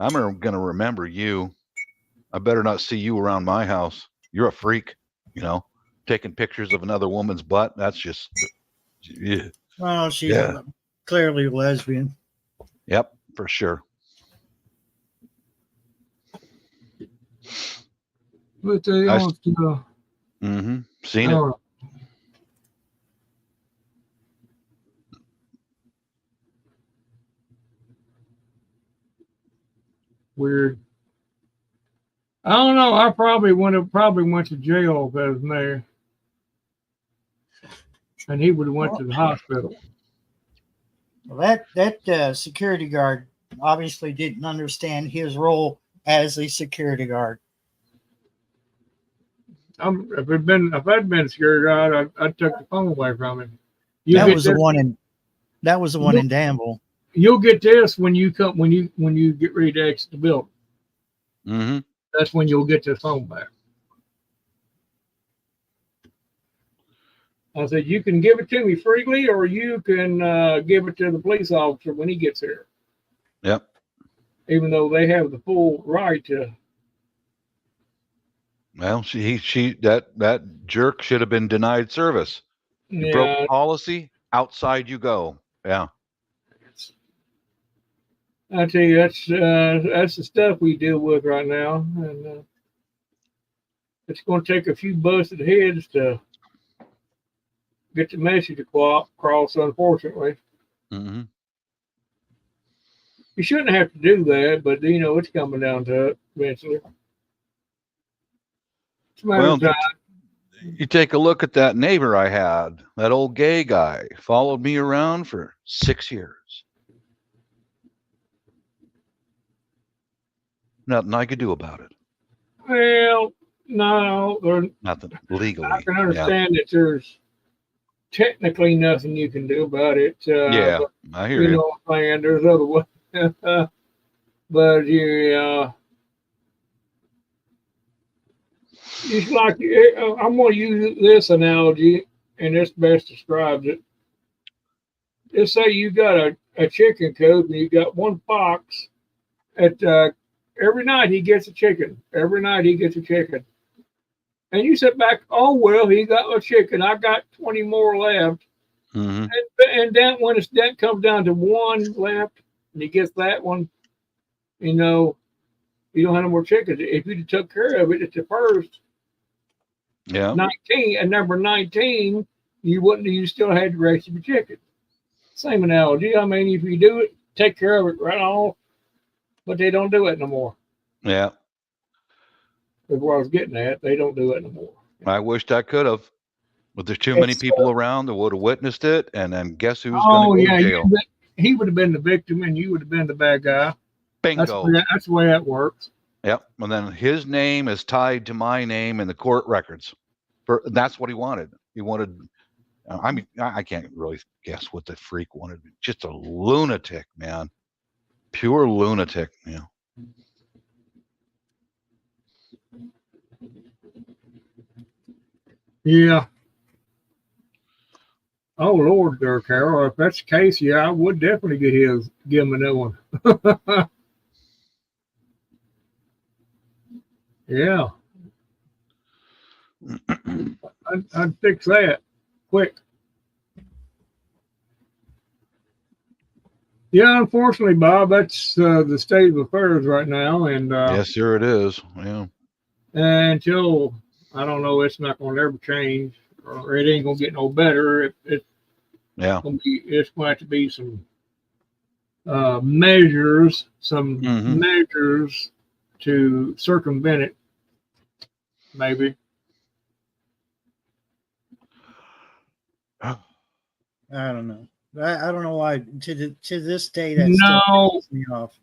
going to remember you. I better not see you around my house. You're a freak, taking pictures of another woman's butt. That's just, yeah. Well, she's clearly lesbian. Yep, for sure. But they don't. Seen it. Weird. I don't know. I probably went to jail if I was mayor, and he would have went to the hospital. Well, that security guard obviously didn't understand his role as a security guard. If I'd been a security guard, I'd took the phone away from him. That was the one in Danville. You'll get this when you get ready to exit the building. Mm-hmm. That's when you'll get this phone back. I said, you can give it to me freely, or you can give it to the police officer when he gets here. Yep. Even though they have the full right to. Well, that jerk should have been denied service. You broke policy. Outside you go. Yeah. I tell you, that's the stuff we deal with right now, and it's going to take a few busted heads to get the message across. Unfortunately, Mm-hmm. you shouldn't have to do that, but it's coming down to it eventually. It's a matter of time. You take a look at that neighbor I had, that old gay guy, followed me around for 6 years. Nothing I could do about it. Well, no, Nothing legally. I can understand that there's technically nothing you can do about it. Yeah, but, I hear you. know what I'm saying? There's other ways. But it's like, I'm going to use this analogy, and this best describes it. Just say you got a chicken coop, and you got one fox at every night he gets a chicken. Every night he gets a chicken. And you sit back, oh, well, he got a chicken. I got 20 more left. Mm-hmm. And then when that comes down to one left, and he gets that one, you don't have no more chickens. If you took care of it at the first 19, and number 19, you still had the rest of your chicken. Same analogy. I mean, if you do it, take care of it right off, but they don't do it no more. Yeah. That's what I was getting at. They don't do it no more. I wished I could have, but there's too many people around that would have witnessed it, and then guess who's going to go to jail? He would have been the victim, and you would have been the bad guy. Bingo. That's the way that works. Yep. And then his name is tied to my name in the court records. That's what he wanted. He wanted. I can't really guess what the freak wanted. Just a lunatic, man. Pure lunatic. Yeah. Yeah. Oh Lord, there, Carol. If that's the case, yeah, I would definitely give him a new one. Yeah. I'd fix that quick. Yeah, unfortunately, Bob, that's the state of affairs right now, and yes, sir, it is. Yeah. Until I don't know, it's not going to ever change, or it ain't going to get no better. It's going to have to be some measures, measures to circumvent it, maybe. I don't know. I don't know why to this day that still No, pisses me off.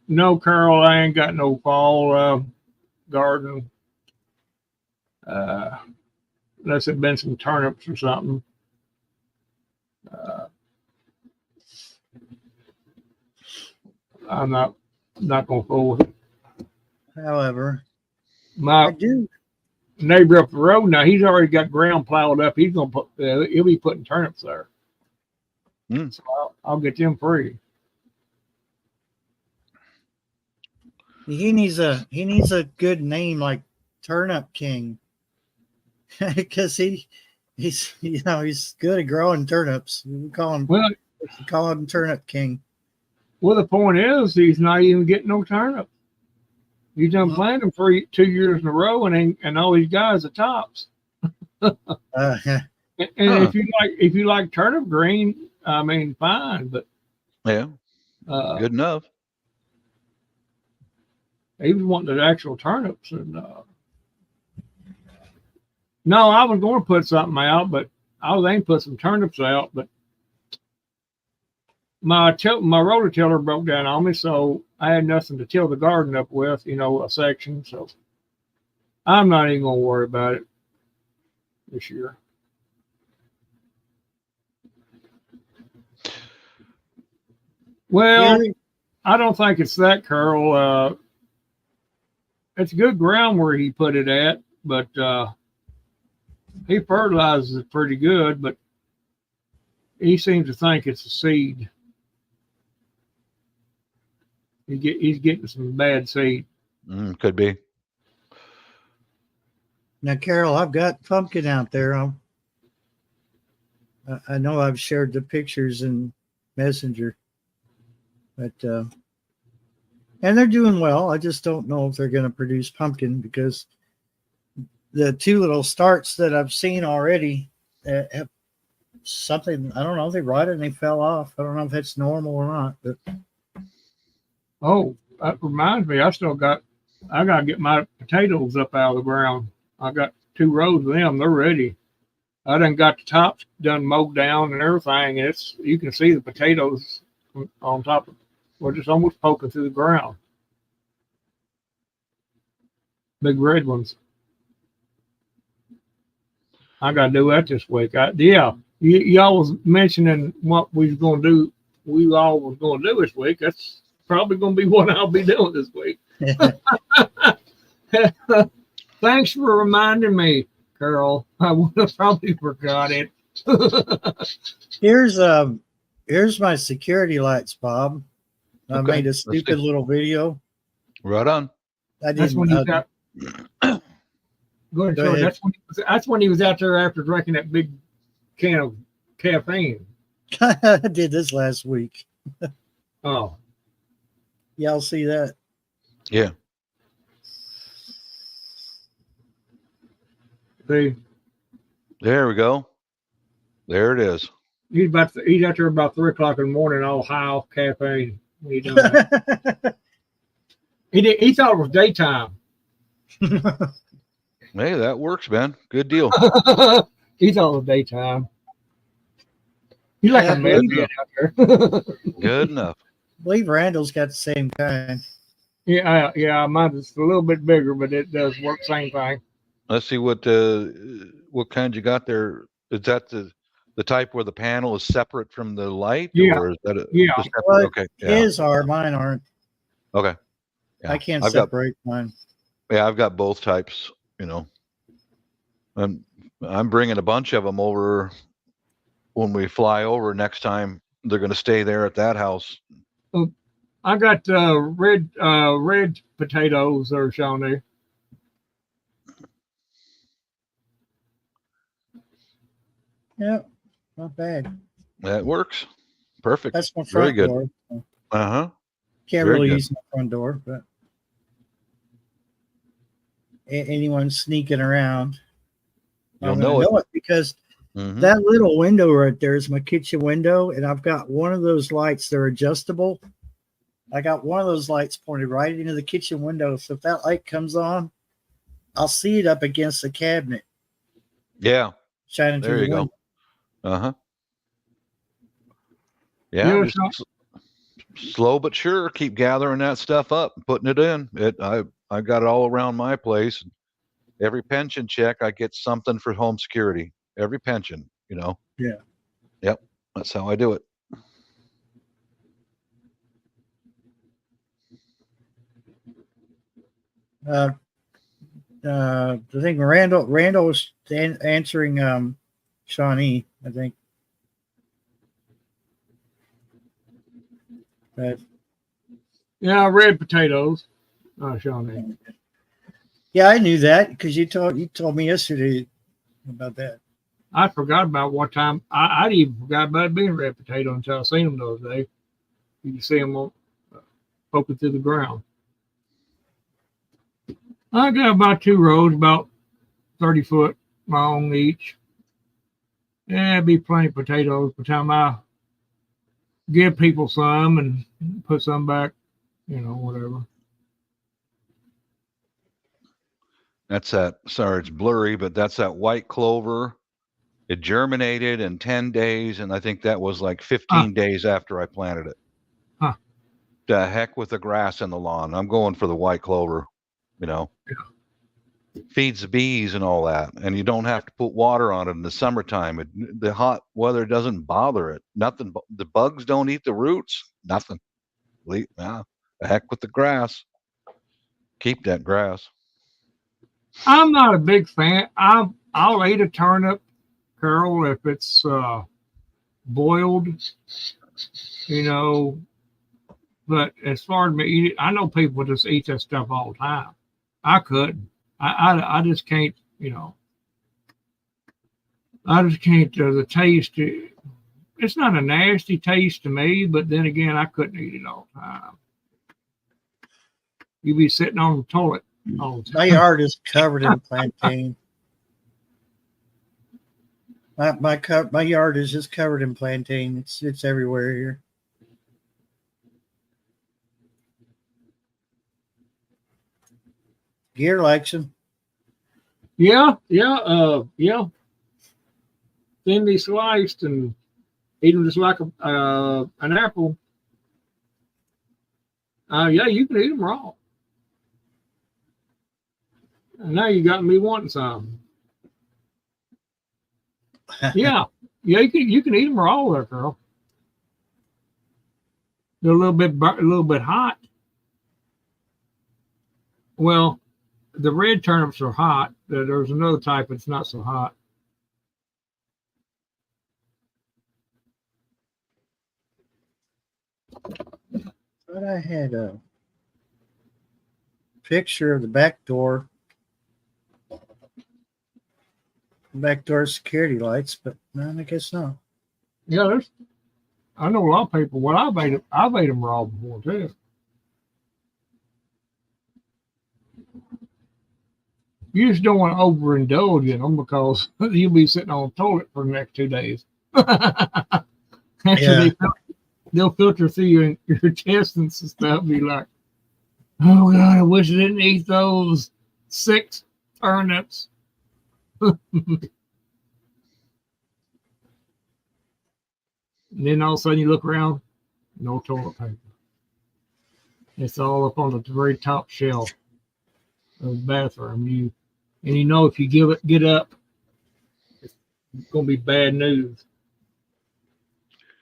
no, Carol, I ain't got no fall garden. Unless it been some turnips or something. I'm not gonna fool with it. However, I My do. neighbor up the road now, he's already got ground plowed up. He's gonna put, he'll be putting turnips there. Mm. So I'll get them free. He needs a good name like Turnip King, because he's he's good at growing turnips. We call him Turnip King. Well, the point is, he's not even getting no turnips. He's done planted them for 2 years in a row, and all these guys are tops. And if you like turnip green, I mean, fine, but Yeah, good enough. he was wanting the actual turnips, and no, I was going to put something out, but I was aiming to put some turnips out, but my rototiller broke down on me, so I had nothing to till the garden up with, a section. So I'm not even gonna worry about it this year. Well, I don't think it's that, Carl. It's good ground where he put it at, but he fertilizes it pretty good, but he seems to think it's a seed. He's getting some bad seed. Could be. Now, Carol, I've got pumpkin out there. I know I've shared the pictures in Messenger, but and they're doing well. I just don't know if they're going to produce pumpkin because the two little starts that I've seen already have something. I don't know. They rotted and they fell off. I don't know if that's normal or not, but. Oh, that reminds me, I gotta get my potatoes up out of the ground. I got 2 rows of them, they're ready. I done got the tops done mowed down and everything, and you can see the potatoes on top of, we're just almost poking through the ground. Big red ones. I gotta do that this week. Y'all was mentioning what we all was gonna do this week. That's probably going to be what I'll be doing this week. Thanks for reminding me, Carol. I would have probably forgot it. Here's my security lights, Bob. I Okay, made a let's stupid see. little video. Right on. That's when he got. Go ahead, George. That's when he was out there after drinking that big can of caffeine. I did this last week. Oh. Y'all see that? Yeah. See, There we go. There it is. he's out there about 3 o'clock in the morning, all high off caffeine. When he done that. He thought it was daytime. Hey, that works, man. Good deal. He thought it was daytime. He's like Yeah, a madman out there. Good enough. I believe Randall's got the same kind. Yeah, mine is a little bit bigger, but it does work same thing. Let's see what kind you got there. Is that the type where the panel is separate from the light? Yeah. Or is that a Yeah. separate? Well, Okay. Yeah. His are, mine aren't. Okay. Yeah. I can't I've got- separate mine. Yeah, I've got both types, I'm bringing a bunch of them over when we fly over next time. They're going to stay there at that house. I got red potatoes there, Shawnee. Yep, not bad. That works. Perfect. That's my Very front good. door. Uh-huh. Can't Very really good. use my front door, but anyone sneaking around, You'll I'm know gonna it. because Mhm. that little window right there is my kitchen window, and I've got one of those lights. They're adjustable. I got one of those lights pointed right into the kitchen window. So if that light comes on, I'll see it up against the cabinet Yeah. shining There through you the go. window. Uh-huh. Yeah, Yeah, just slow but sure. Keep gathering that stuff up, and putting it in. I got it all around my place. Every pension check, I get something for home security. Every pension, you know. Yeah. Yep, that's how I do it. The thing Randall was answering Shawnee, I think. But yeah, red potatoes. Shawnee. yeah, I knew that because you told me yesterday about that. I forgot about what time. I even forgot about it being red potato until I seen them the other day. You can see them poking through the ground. I got about 2 rows, about 30 foot long each. Yeah, it'd be plenty of potatoes by the time I give people some and put some back, whatever. That's that. Sorry, it's blurry, but that's that white clover. It germinated in 10 days, and I think that was like 15 days after I planted it. Huh. The heck with the grass in the lawn. I'm going for the white clover, you know. Feeds the bees and all that, and you don't have to put water on it in the summertime. The hot weather doesn't bother it. Nothing. The bugs don't eat the roots. Nothing. The heck with the grass. Keep that grass. I'm not a big fan. I'll eat a turnip, Carol, if it's boiled, But as far as me eating, I know people just eat that stuff all the time. I couldn't. I just can't. I just can't. The taste. It's not a nasty taste to me, but then again, I couldn't eat it all the time. You'd be sitting on the toilet all the time. My yard is covered in plantain. My yard is just covered in plantain. It's everywhere here. Gear likes them. Yeah. Thinly sliced and eat them just like an apple. Yeah, you can eat them raw. And now you got me wanting some. Yeah, you can eat them raw there, girl. They're a little bit hot. Well, the red turnips are hot. There's another type that's not so hot. But I had a picture of the back door security lights, but no, I guess not. Yeah, I know a lot of people. Well, I've ate them raw before too. You just don't want to overindulge in them because you'll be sitting on the toilet for the next 2 days. After they'll filter through your intestines and stuff. Be like, oh God, I wish I didn't eat those 6 turnips. And then all of a sudden you look around, no toilet paper. It's all up on the very top shelf of the bathroom. If you get up, it's gonna be bad news.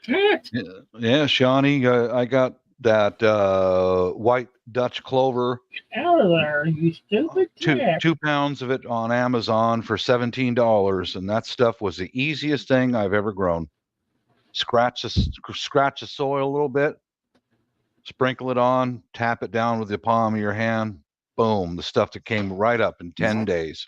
Shit. Yeah, Shawnee, I got that white Dutch clover. Get out of there, you stupid cat. 2 pounds of it on Amazon for $17, and that stuff was the easiest thing I've ever grown. Scratch the soil a little bit, sprinkle it on, tap it down with the palm of your hand. Boom, the stuff that came right up in 10 days.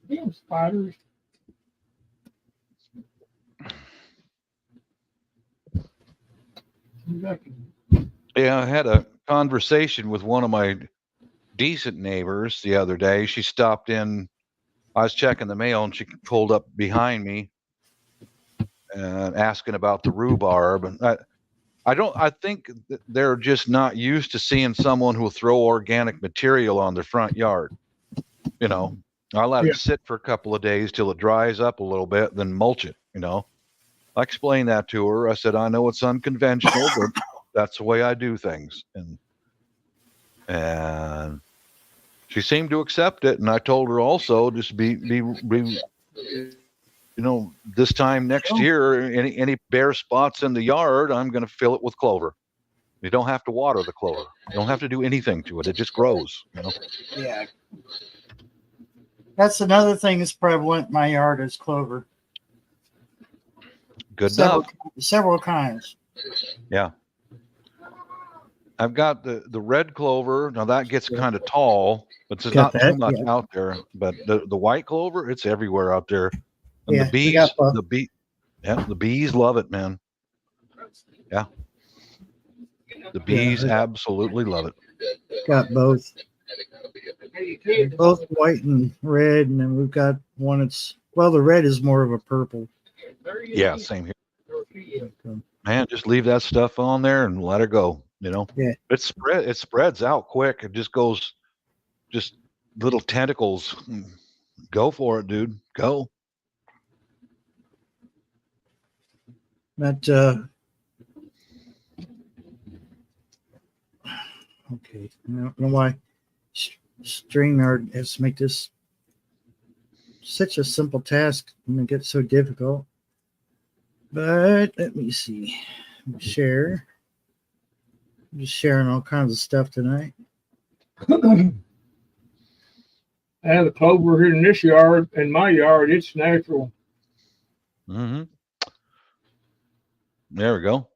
Damn spiders. Yeah, I had a conversation with one of my decent neighbors the other day. She stopped in. I was checking the mail, and she pulled up behind me and asking about the rhubarb. And I think that they're just not used to seeing someone who will throw organic material on their front yard. I let Yeah. it sit for a couple of days till it dries up a little bit, then mulch it, I explained that to her. I said, I know it's unconventional, but that's the way I do things. And she seemed to accept it. And I told her also, just be this time next year, any bare spots in the yard, I'm going to fill it with clover. You don't have to water the clover. You don't have to do anything to it. It just grows, Yeah. That's another thing that's prevalent in my yard is clover. Good several, enough. Several kinds. Yeah. I've got the red clover. Now that gets kind of tall, but there's Got not too that, much yeah. out there. But the white clover, it's everywhere out there. And Yeah, we got both. the bees love it, man. Yeah. The bees absolutely love it. Got both. Both white and red, and then we've got one that's the red is more of a purple. Yeah, same here. Man, just leave that stuff on there and let her go. Yeah. It spreads out quick. It just goes, just little tentacles. Go for it, dude. Go. But okay, I don't know why StreamYard has to make this such a simple task and it gets so difficult. But let me see. Share. I'm just sharing all kinds of stuff tonight. I have the clover here in this yard. In my yard, it's natural. Mm-hmm. There we go.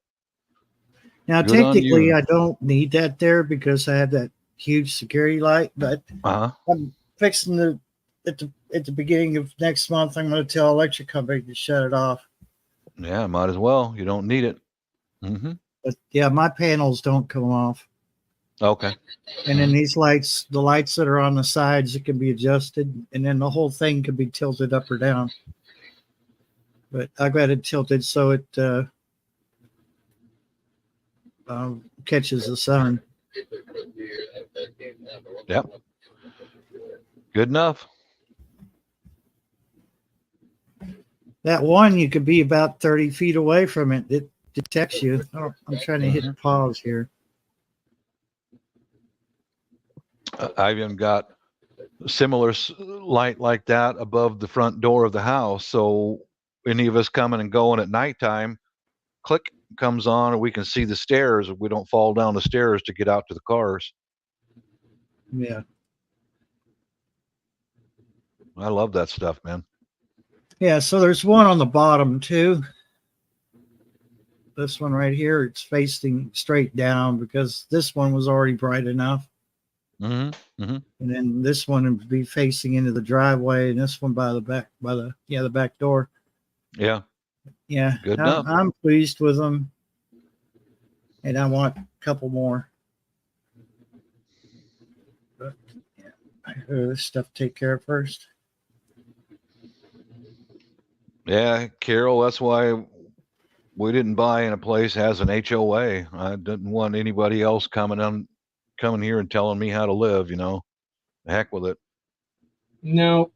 Now, Good on technically, you. I don't need that there because I have that huge security light, but I'm fixing at the beginning of next month, I'm going to tell electric company to shut it off. Yeah, might as well. You don't need it. Mm-hmm. But yeah, my panels don't come off. Okay. And then these lights, the lights that are on the sides, it can be adjusted, and then the whole thing can be tilted up or down. But I got it tilted so it catches the sun. Yep. Good enough. That one, you could be about 30 feet away from it. It detects you. Oh, I'm trying to hit pause here. I've even got a similar light like that above the front door of the house. So any of us coming and going at nighttime, click comes on and we can see the stairs. We don't fall down the stairs to get out to the cars. Yeah. I love that stuff, man. Yeah, so there's one on the bottom too. This one right here, it's facing straight down because this one was already bright enough. Mm-hmm. Mm-hmm. And then this one would be facing into the driveway, and this one by the back door. Yeah. Yeah. Good enough. I'm pleased with them. And I want a couple more. But yeah, I heard this stuff take care of first. Yeah, Carol, that's why we didn't buy in a place that has an HOA. I didn't want anybody else coming here and telling me how to live, The heck with it. No.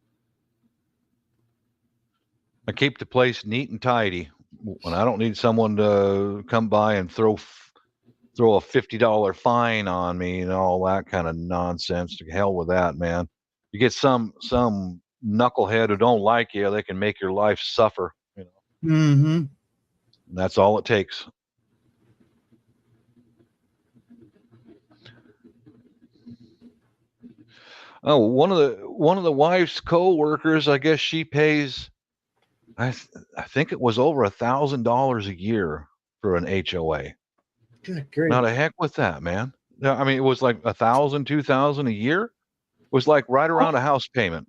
I keep the place neat and tidy. When I don't need someone to come by and throw a $50 fine on me and all that kind of nonsense. To hell with that, man. You get some knucklehead who don't like you, they can make your life suffer. Mm-hmm. And that's all it takes. Oh, one of the wife's co-workers, I guess she pays, I think it was over $1,000 a year for an HOA. Good grief. Now the heck with that, man. I mean, it was like $1,000, $2,000 a year. It was like right around a house payment,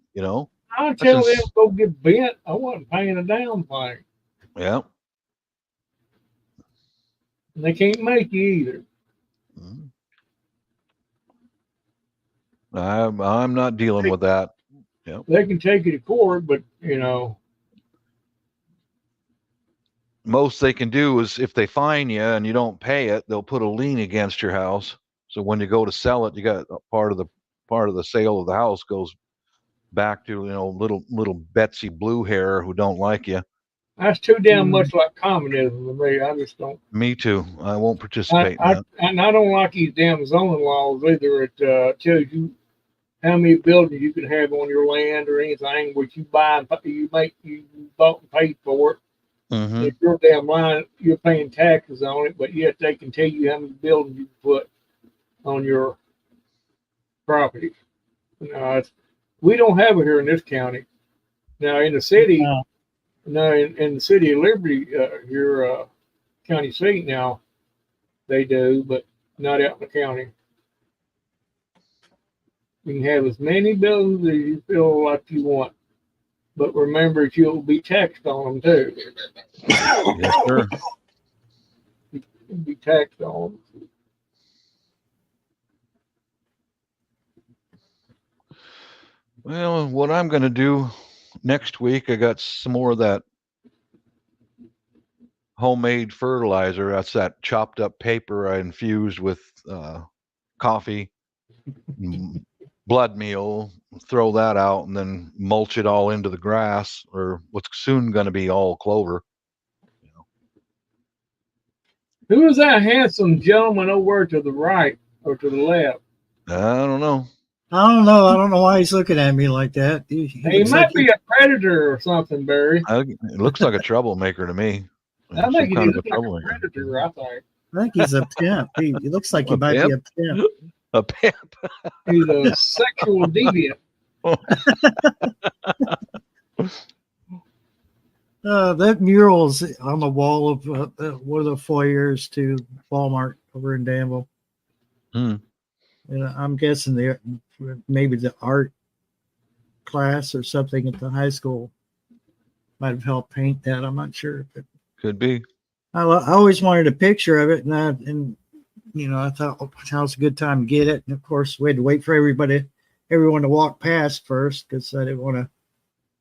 I tell them go get bent. I wasn't paying a damn thing. Yeah. And they can't make you either. I'm not dealing with that. Yeah. They can take you to court, but most they can do is if they fine you and you don't pay it, they'll put a lien against your house. So when you go to sell it, you got part of the sale of the house goes back to little Betsy Blue Hair who don't like you. That's too damn much like communism to me. I just don't. Me too. I won't participate in that. And I don't like these damn zoning laws either. It tells you how many buildings you can have on your land or anything, which you buy and you bought and paid for it. Mm-hmm. If your damn line, you're paying taxes on it, but yet they can tell you how many buildings you can put on your property. We don't have it here in this county. Now in the city, in the city of Liberty, your county seat now, they do, but not out in the county. You can have as many buildings as you feel like you want, but remember that you'll be taxed on them too. Yes, sir. You'll be taxed on them. Well, what I'm going to do next week, I got some more of that homemade fertilizer. That's that chopped up paper I infused with coffee, blood meal, throw that out and then mulch it all into the grass, or what's soon going to be all clover. Who is that handsome gentleman over to the right or to the left? I don't know. I don't know. I don't know why he's looking at me like that. He He looks might like be a predator or something, Barry. It looks like a troublemaker to me. I think he Some looks like a predator, I think. I think he's a pimp. He looks like he might be a pimp. A pimp. He's a sexual deviant. That mural's on the wall of one of the foyers to Walmart over in Danville. Hmm. And I'm guessing maybe the art class or something at the high school might have helped paint that. I'm not sure. But Could be. I always wanted a picture of it, and I thought now's a good time to get it. And of course, we had to wait for everyone to walk past first because I didn't want to.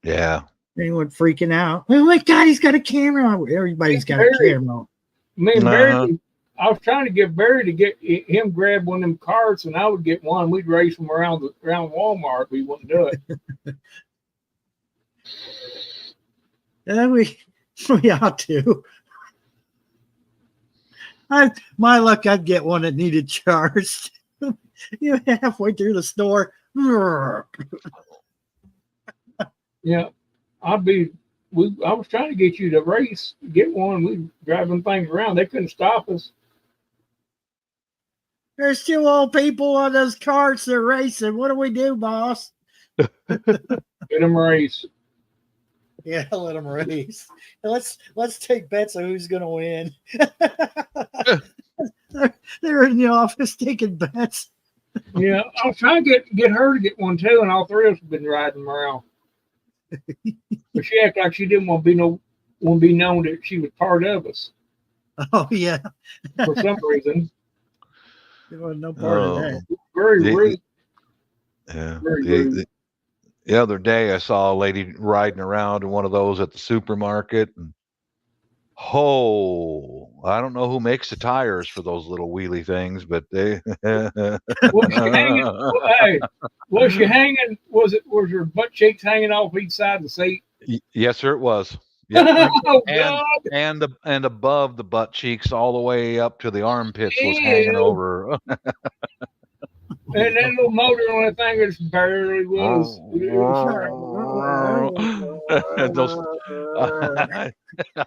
Yeah. Anyone freaking out? Oh my God, he's got a camera on. Everybody's got a camera on. Me and Barry, I was trying to get Barry to get him grab one of them carts, and I would get one. We'd race them around Walmart. We wouldn't do it. Yeah, we ought to. My luck, I'd get one that needed charged. Halfway through the store. Yeah, I was trying to get you to race, get one. We driving things around. They couldn't stop us. There's 2 old people on those carts. They're racing. What do we do, boss? Get them race. Yeah, let them race. Let's take bets on who's going to win. They're in the office taking bets. Yeah, I was trying to get her to get one too, and all three of us have been riding them around. But she acted like she didn't want to be known that she was part of us Oh yeah, for some reason. there was no part of that. Very rude. Yeah. Very rude. The other day I saw a lady riding around in one of those at the supermarket, and I don't know who makes the tires for those little wheelie things, but they Was she hanging? Was her butt cheeks hanging off each side of the seat? Yes, sir, it was. Yep. Oh God! and above the butt cheeks, all the way up to the armpits, was hanging over. And that little motor on that thing just barely was.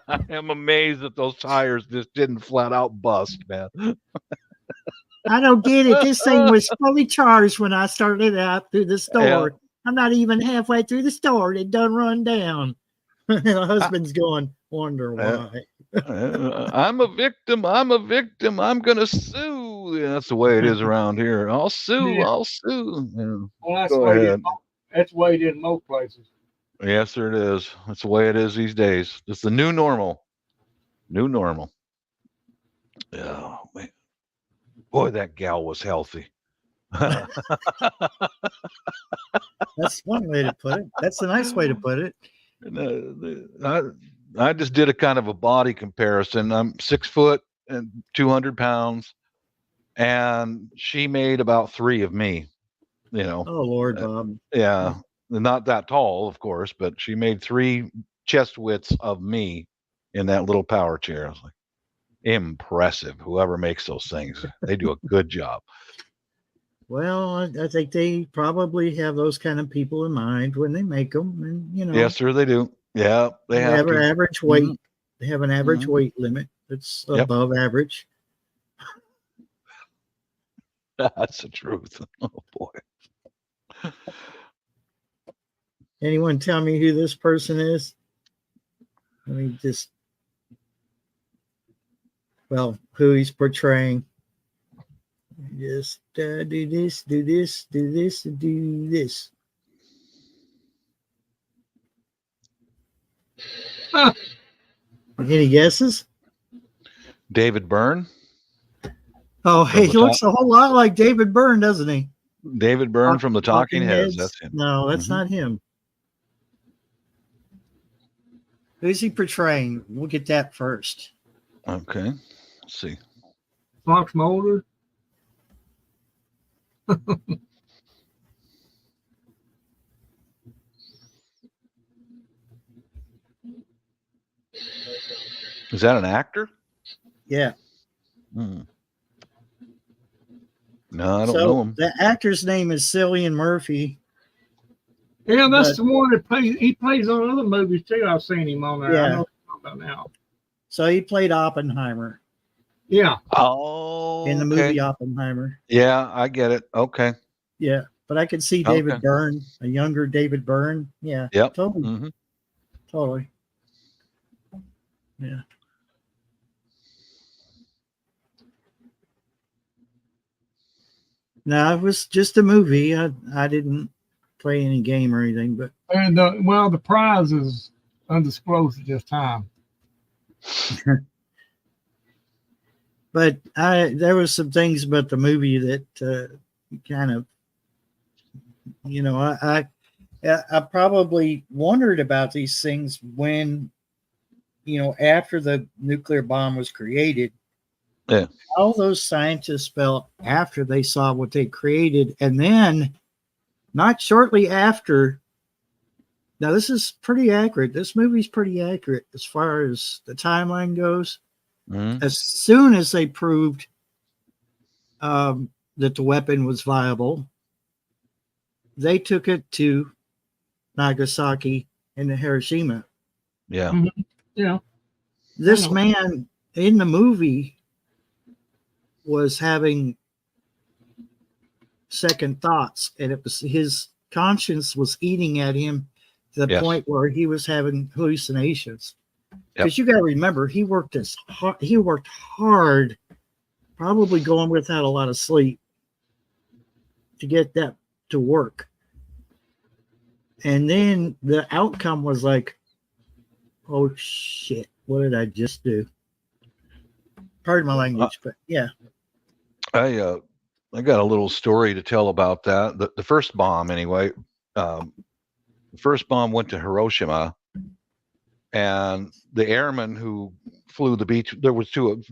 I am amazed that those tires just didn't flat out bust, man. I don't get it. This thing was fully charged when I started out through the store. Yeah. I'm not even halfway through the store. It done run down. My husband's going, wonder why. I'm a victim. I'm going to sue. Yeah, that's the way it is around here. I'll sue. Yeah. I'll sue. Yeah. Well, Go ahead. that's the way it is in most places. Yes, sir, it is. That's the way it is these days. It's the new normal. New normal. Oh, man. Boy, that gal was healthy. That's one way to put it. That's a nice way to put it. I just did a kind of a body comparison. I'm 6 foot and 200 pounds, and she made about 3 of me. Oh Lord, Bob. Yeah. not that tall, of course, but she made 3 chest widths of me in that little power chair. I was like, impressive. Whoever makes those things, they do a good job. Well, I think they probably have those kind of people in mind when they make them, and Yes, sir, they do. Yeah, they have an to. average weight. Mhm. They have an average Mhm. weight limit that's Yep. above average. That's the truth. Oh boy. Anyone tell me who this person is? Let me just, well, who he's portraying. Just do this, do this, do this, and do this. Any guesses? David Byrne. Oh, From he the looks a whole lot like David Byrne, doesn't he? David Byrne from the Talking Heads. Heads? That's him. No, that's Mhm. not him. Who's he portraying? We'll get that first. Okay. Let's see. Fox Mulder. Is that an actor? Yeah. Hmm. No, I don't know him. The actor's name is Cillian Murphy. Yeah, that's But- the one that plays. He plays on other movies too. I've seen him on there. Yeah. I know what you're talking about now. So he played Oppenheimer Yeah. Oh, in the okay. movie Oppenheimer. Yeah, I get it. Okay. Yeah. But I could see David Okay. Byrne, a younger David Byrne. Yeah. Yep. Totally. Hmm. Totally. Yeah. No, it was just a movie. I didn't play any game or anything, but And the prize is undisclosed at this time. there was some things about the movie that kind of, I probably wondered about these things when, after the nuclear bomb was created. Yeah. How those scientists felt after they saw what they created, and then not shortly after. Now, this is pretty accurate. This movie's pretty accurate as far as the timeline goes. Hmm. As soon as they proved that the weapon was viable, they took it to Nagasaki and Hiroshima. Yeah. Yeah. This I know. man in the movie was having second thoughts, and it was his conscience was eating at him to the Yes. point where he was having hallucinations. Yep. Because you got to remember, he worked hard, probably going without a lot of sleep to get that to work. And then the outcome was like, oh shit, what did I just do? Pardon my language, but yeah. I got a little story to tell about that. The first bomb, anyway. The first bomb went to Hiroshima, and the airmen who flew the B, there was two of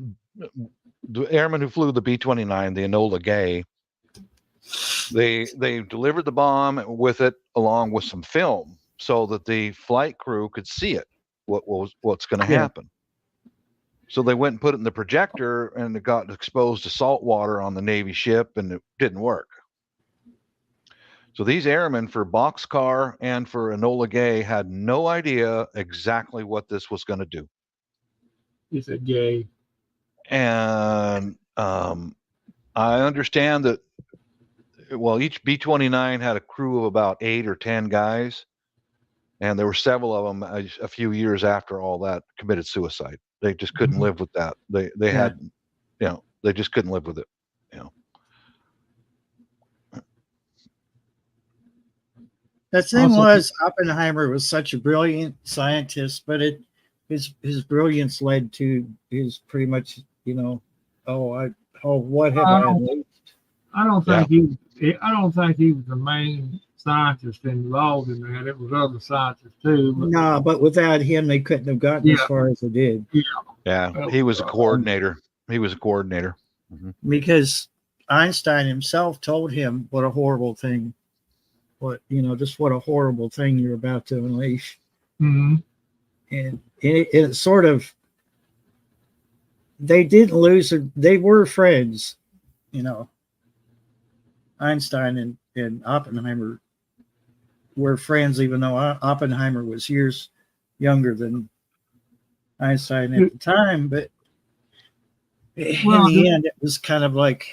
the airmen who flew the B-29, the Enola Gay. They delivered the bomb with it along with some film so that the flight crew could see it. What's going to Yeah. happen? So they went and put it in the projector, and it got exposed to salt water on the Navy ship, and it didn't work. So these airmen for Boxcar and for Enola Gay had no idea exactly what this was going to do. He said gay. And I understand that, well, each B-29 had a crew of about 8 or 10 guys, and there were several of them a few years after all that committed suicide. They just couldn't live with that. They had, they just couldn't live with it. The thing Also- was, Oppenheimer was such a brilliant scientist, but his brilliance led to his pretty much, what have I done? I don't think he was the main scientist involved in that. It was other scientists too. But No, but without him, they couldn't have gotten as Yeah. far as they did, Yeah, he was a coordinator. He was a coordinator. because Einstein himself told him what a horrible thing just what a horrible thing you're about to unleash. Mm-hmm. And it sort of, they didn't lose it. They were friends, Einstein and Oppenheimer were friends, even though Oppenheimer was years younger than Einstein at the time. But in the end, it was kind of like,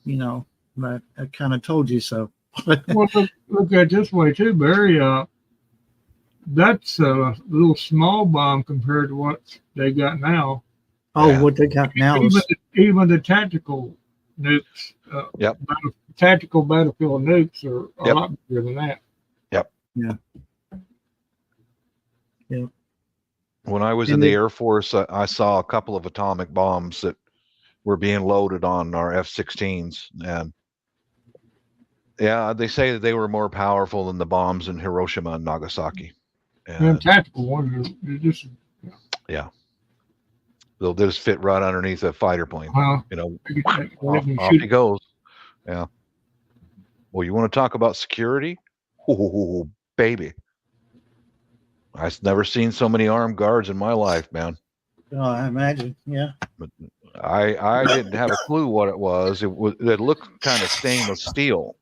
but I kind of told you so. Well, look at it this way too, Barry. That's a little small bomb compared to what they got now. Oh, Yeah. what they got now is Even the tactical nukes, Yep. Tactical battlefield nukes are a Yep. lot bigger than that. When I was in And the they- Air Force, I saw a couple of atomic bombs that were being loaded on our F-16s, and yeah, they say that they were more powerful than the bombs in Hiroshima and Nagasaki. And And tactical ones are just they'll just fit right underneath a fighter plane. well, Off he goes. Yeah. Well, you want to talk about security? Oh, baby. I've never seen so many armed guards in my life, man. I imagine, yeah. I didn't have a clue what it was. It looked kind of stainless steel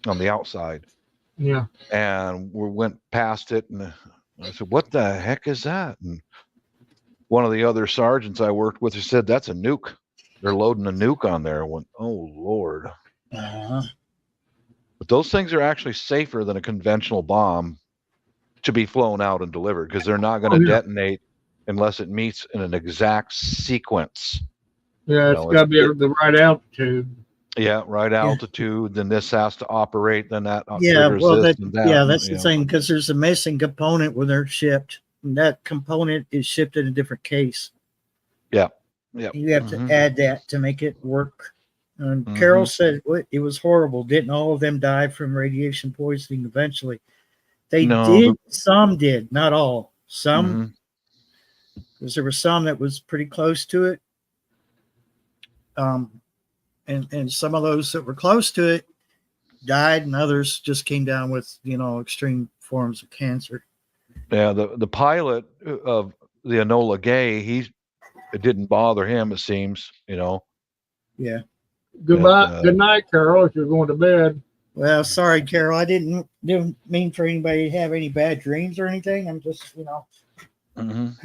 on the outside, Yeah. and we went past it, and I said, "What the heck is that?" And one of the other sergeants I worked with said, "That's a nuke. They're loading a nuke on there." I went, "Oh Lord!" Uh-huh. But those things are actually safer than a conventional bomb to be flown out and delivered, because they're not going to detonate unless it meets in an exact sequence. Yeah, it's No, got to be at the right altitude. Yeah, right altitude. Then this has to operate. Then that Yeah, triggers well, this and that. that's the thing, because there's a missing component when they're shipped. And that component is shipped in a different case. Yeah. You have to Mhm. add that to make it work. And Carol said it was horrible. Didn't all of them die from radiation poisoning eventually? They No, did. Some did, not all. Some, Mhm. because there were some that was pretty close to it. And some of those that were close to it died, and others just came down with extreme forms of cancer. Yeah, the pilot of the Enola Gay, it didn't bother him. It seems, Yeah. Goodbye. Good night, Carol, if you're going to bed. Well, sorry, Carol. I didn't mean for anybody to have any bad dreams or anything. I'm just, Mhm.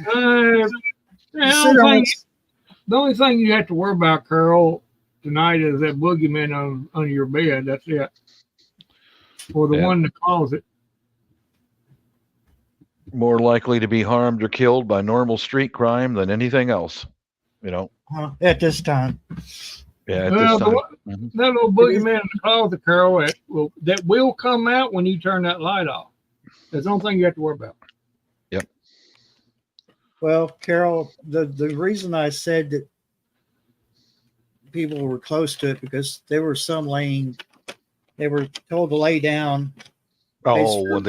The only thing you have to worry about, Carol, tonight is that boogeyman on your bed. That's it. Or the one in the closet. More likely to be harmed or killed by normal street crime than anything else. At this time. Yeah, at Well, this time. that little boogeyman in the closet, Carol, that will come out when you turn that light off. That's the only thing you have to worry about. Yep. Well, Carol, the reason I said that people were close to it, because there were some they were told to lay down. Oh,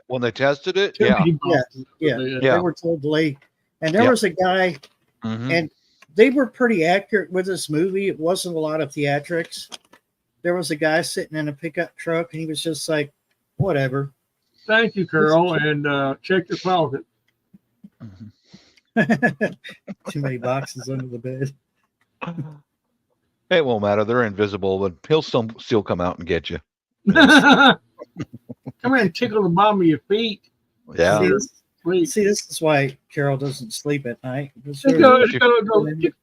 when they tested it, yeah. They were told to lay, and there was a guy, Mhm. and they were pretty accurate with this movie. It wasn't a lot of theatrics. There was a guy sitting in a pickup truck, and he was just like, whatever. Thank you, Carol, and check your closet. Too many boxes under the bed. It won't matter. They're invisible, but he'll still come out and get you. Come here and tickle the bottom of your feet. Yeah. See, this is why Carol doesn't sleep at night. Let's go.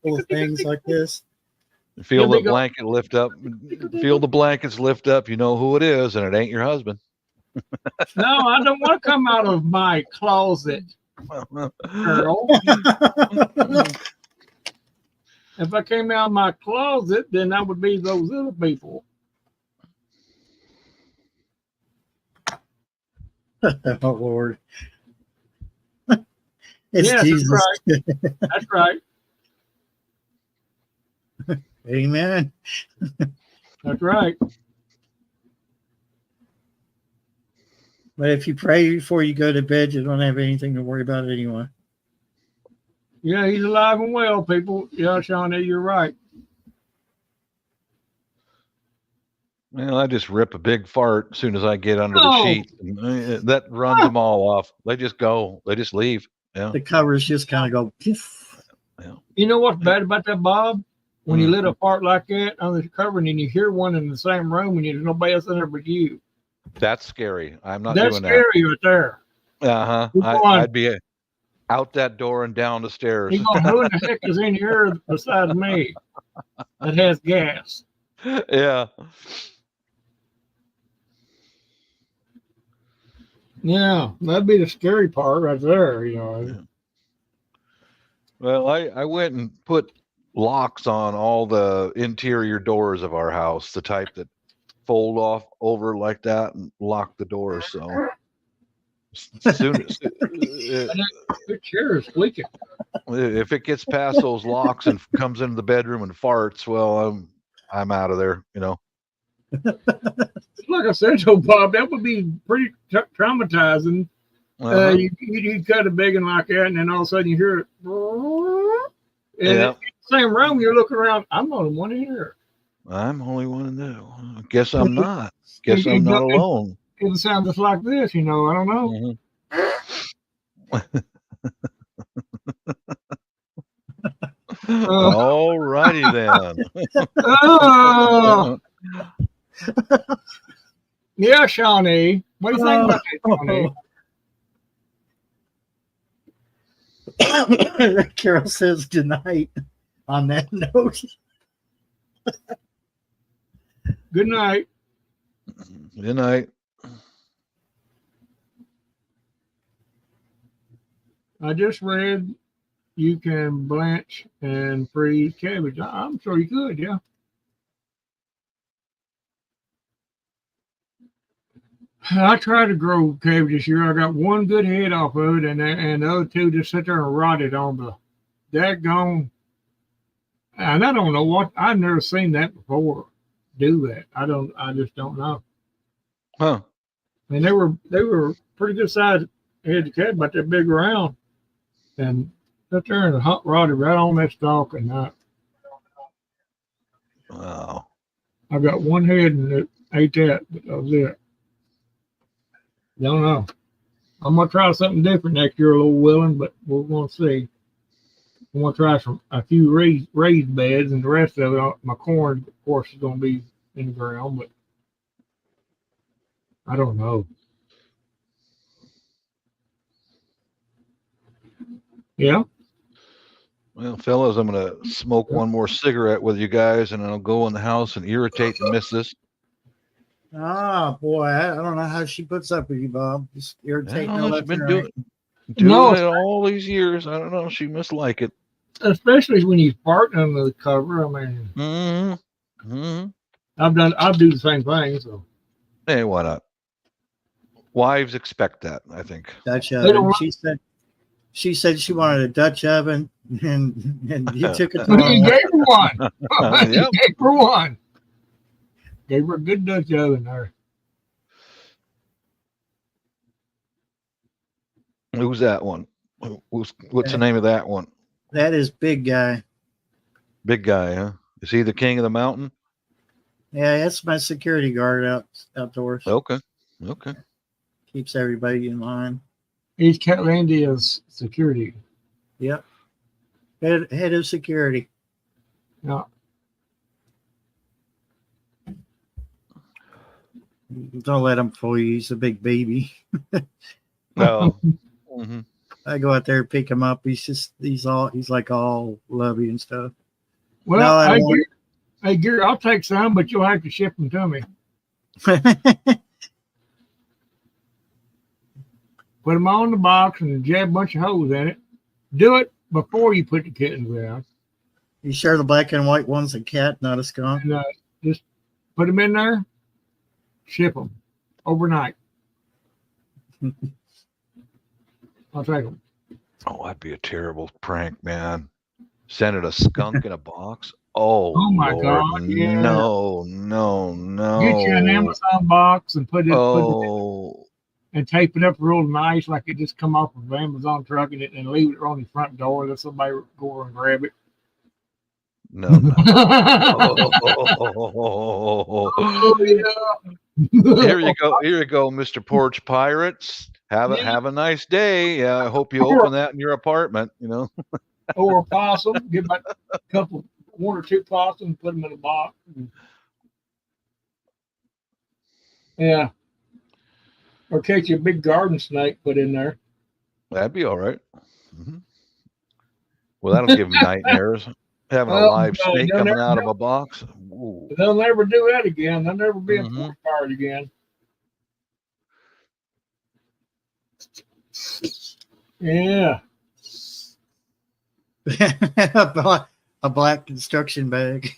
Full of things like this. Feel the blanket lift up. Feel the blankets lift up. You know who it is, and it ain't your husband. No, I don't want to come out of my closet, Carol. If I came out of my closet, then that would be those other people. Oh Lord. It's Yes, Jesus. That's right. Amen. That's right. But if you pray before you go to bed, you don't have anything to worry about anyway. Yeah, he's alive and well, people. Yeah, Shawnee, you're right. Well, I just rip a big fart as soon as I get under the No. sheet. And, that runs them all off. They just go. They just leave. Yeah. The covers just kind of go. Poof. You know what's bad about that, Bob? When you let a fart like that on the cover and then you hear one in the same room and there's nobody else in there but you. That's scary. I'm not That's doing scary right there. that. You're going- I'd be out that door and down the stairs. You go, who in the heck is in here besides me that has gas? Yeah. Yeah, that'd be the scary part right there, you know. Yeah. Well, I went and put locks on all the interior doors of our house, the type that fold off over like that and lock the doors. So as soon as The chair is squeaking. if it gets past those locks and comes into the bedroom and farts, well, I'm out of there. You know. Like I said, so Bob, that would be pretty traumatizing. Uh-huh. You cut a big one like that, and then all of a sudden you hear it. And Yeah. in the same room, you're looking around. I'm the only one here. I'm only one to know. Guess I'm not. Guess I'm not alone. It sounds just like this, you know. I don't know. All righty then. Oh, yeah, Shawnee. What do you think about that, Shawnee? Carol says goodnight on that note. Good night. Good night. I just read you can blanch and freeze cabbage. I'm sure you could, yeah. I tried to grow cabbage this year. I got one good head off of it, and the other two just sit there and rotted on the daggone. And I don't know what, I've never seen that before. Do that. I just don't know. Huh. I mean, they were pretty good size heads of cabbage, about that big around, and sit there and hot rotted right on that stalk. And Wow. I got one head and it ate that, but that was it. Don't know. I'm gonna try something different next year, a little willing, but we're gonna see. I'm gonna try a few raised beds, and the rest of it, my corn, of course, is gonna be in the ground, but I don't know. Yeah. Well, fellas, I'm gonna smoke one more cigarette with you guys, and I'll go in the house and irritate the missus. Ah, boy, I don't know how she puts up with you, Bob. Just irritating her Well, she's left been and doing right. it all these years. I don't know. She must like it. Especially when he's farting under the cover. I mean, I do the same thing. So Hey, why not? Wives expect that, I think. Dutch They oven. don't- She said she wanted a Dutch oven, and you took it the he wrong way. gave her one. He Yep. gave her one. Gave her a good Dutch oven there. Who's that one? What's the name of that one? That is big guy. Big guy, huh? Is he the king of the mountain? Yeah, that's my security guard outdoors. Okay. Okay. Keeps everybody in line. He's Catlandia's security. Yep. Head of security. Yeah. Don't let him fool you. He's a big baby. No. Mhm. I go out there, pick him up. He's like all lovey and stuff. Well, No, I don't want- hey, Gary, I'll take some, but you'll have to ship them to me. Put them all in the box and jab a bunch of holes in it. Do it before you put the kittens down. You sure the black and white one's a cat, not a skunk? And just put them in there, ship them overnight. I'll take them. Oh, that'd be a terrible prank, man. Sending a skunk in a box. Oh, Oh my Lord. God, yeah. No. Get you an Amazon box and put it Oh, and tape it up real nice, like it just come off of an Amazon truck, and leave it on the front door. Let somebody go over and grab it. No, no. Oh, yeah. Here you go. Here you go, Mr. Porch Pirates. Have a nice day. Yeah, I hope you open that in your apartment. You know. Or a possum. Get about one or two possums, put them in a box. Yeah. Or catch a big garden snake, put in there. That'd be all right. Well, that'll give them nightmares. Having a Oh, live no, snake they'll coming never out of know. a box. Ooh. They'll never do that again. They'll never be a Mhm. porch pirate again. Yeah. A black construction bag.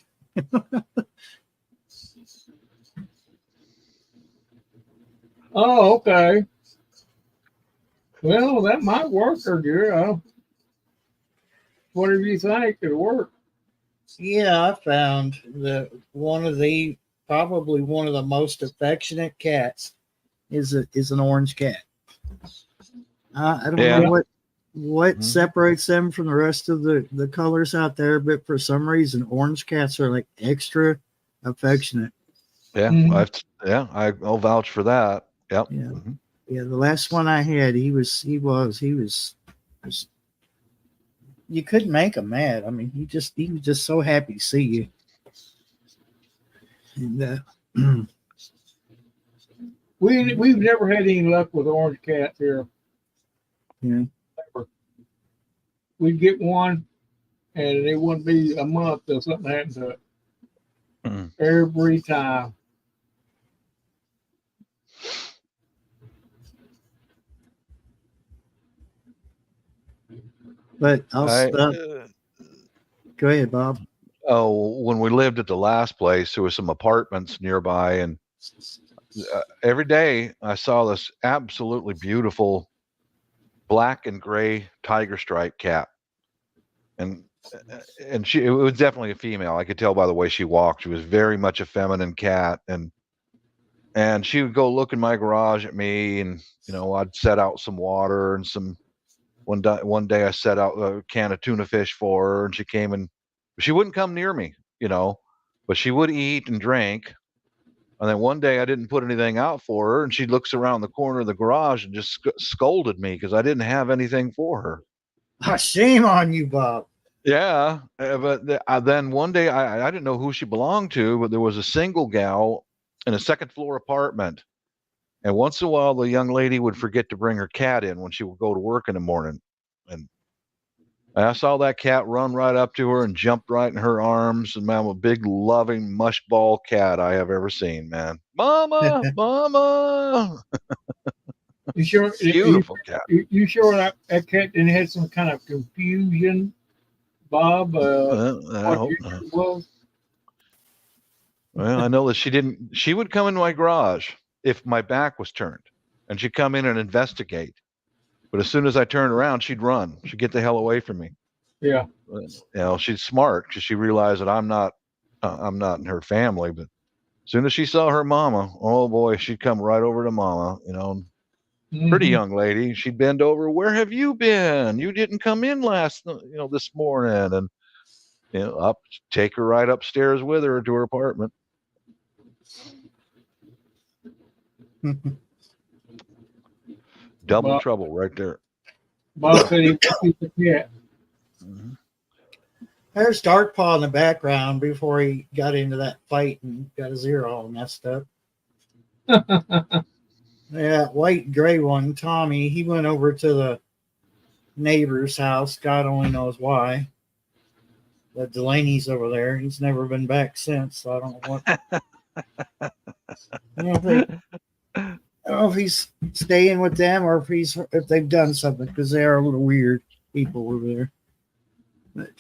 Oh, okay. Well, that might work, or yeah. Whatever you think, it'll work. Yeah, I found that probably one of the most affectionate cats is an orange cat. I don't Yeah. know what Mhm. separates them from the rest of the colors out there, but for some reason, orange cats are like extra affectionate. Yeah, Mhm. I'll vouch for that. Yep. Yeah. Mhm. Yeah, the last one I had, he was just, you couldn't make him mad. I mean, he was just so happy to see you. And We've never had any luck with orange cats here. yeah, Never. We'd get one, and it wouldn't be a month till something happened to it. Mhm. Every time. but I, go ahead, Bob. when we lived at the last place, there was some apartments nearby, and every day I saw this absolutely beautiful black and gray tiger stripe cat, and it was definitely a female. I could tell by the way she walked. She was very much a feminine cat, and she would go look in my garage at me, and I'd set out some water and some. One day I set out a can of tuna fish for her, and she came and she wouldn't come near me, but she would eat and drink. And then one day I didn't put anything out for her, and she looks around the corner of the garage and just scolded me because I didn't have anything for her. Oh, shame on you, Bob. Yeah, but then one day I didn't know who she belonged to, but there was a single gal in a second floor apartment. And once in a while, the young lady would forget to bring her cat in when she would go to work in the morning. And I saw that cat run right up to her and jumped right in her arms. And man, a big, loving, mushball cat I have ever seen, man. Mama, mama. You sure? Beautiful cat. You sure that cat didn't have some kind of confusion, Bob? I hope not. Well, I know that she would come in my garage if my back was turned, and she'd come in and investigate. But as soon as I turned around, she'd run. She'd get the hell away from me. Yeah. She's smart because she realized that I'm not in her family. But as soon as she saw her mama, oh boy, she'd come right over to mama. Pretty young lady. She'd bend over. Where have you been? You didn't come in this morning. And take her right upstairs with her to her apartment. Double trouble right there. Bob said he would keep the cat. Mm-hmm. There's Darkpaw in the background before he got into that fight and got his ear all messed up. Yeah, white and gray one, Tommy, he went over to the neighbor's house. God only knows why. But Delaney's over there. He's never been back since. So I don't know what. I don't know if he's staying with them or if they've done something, because they are a little weird people over there. But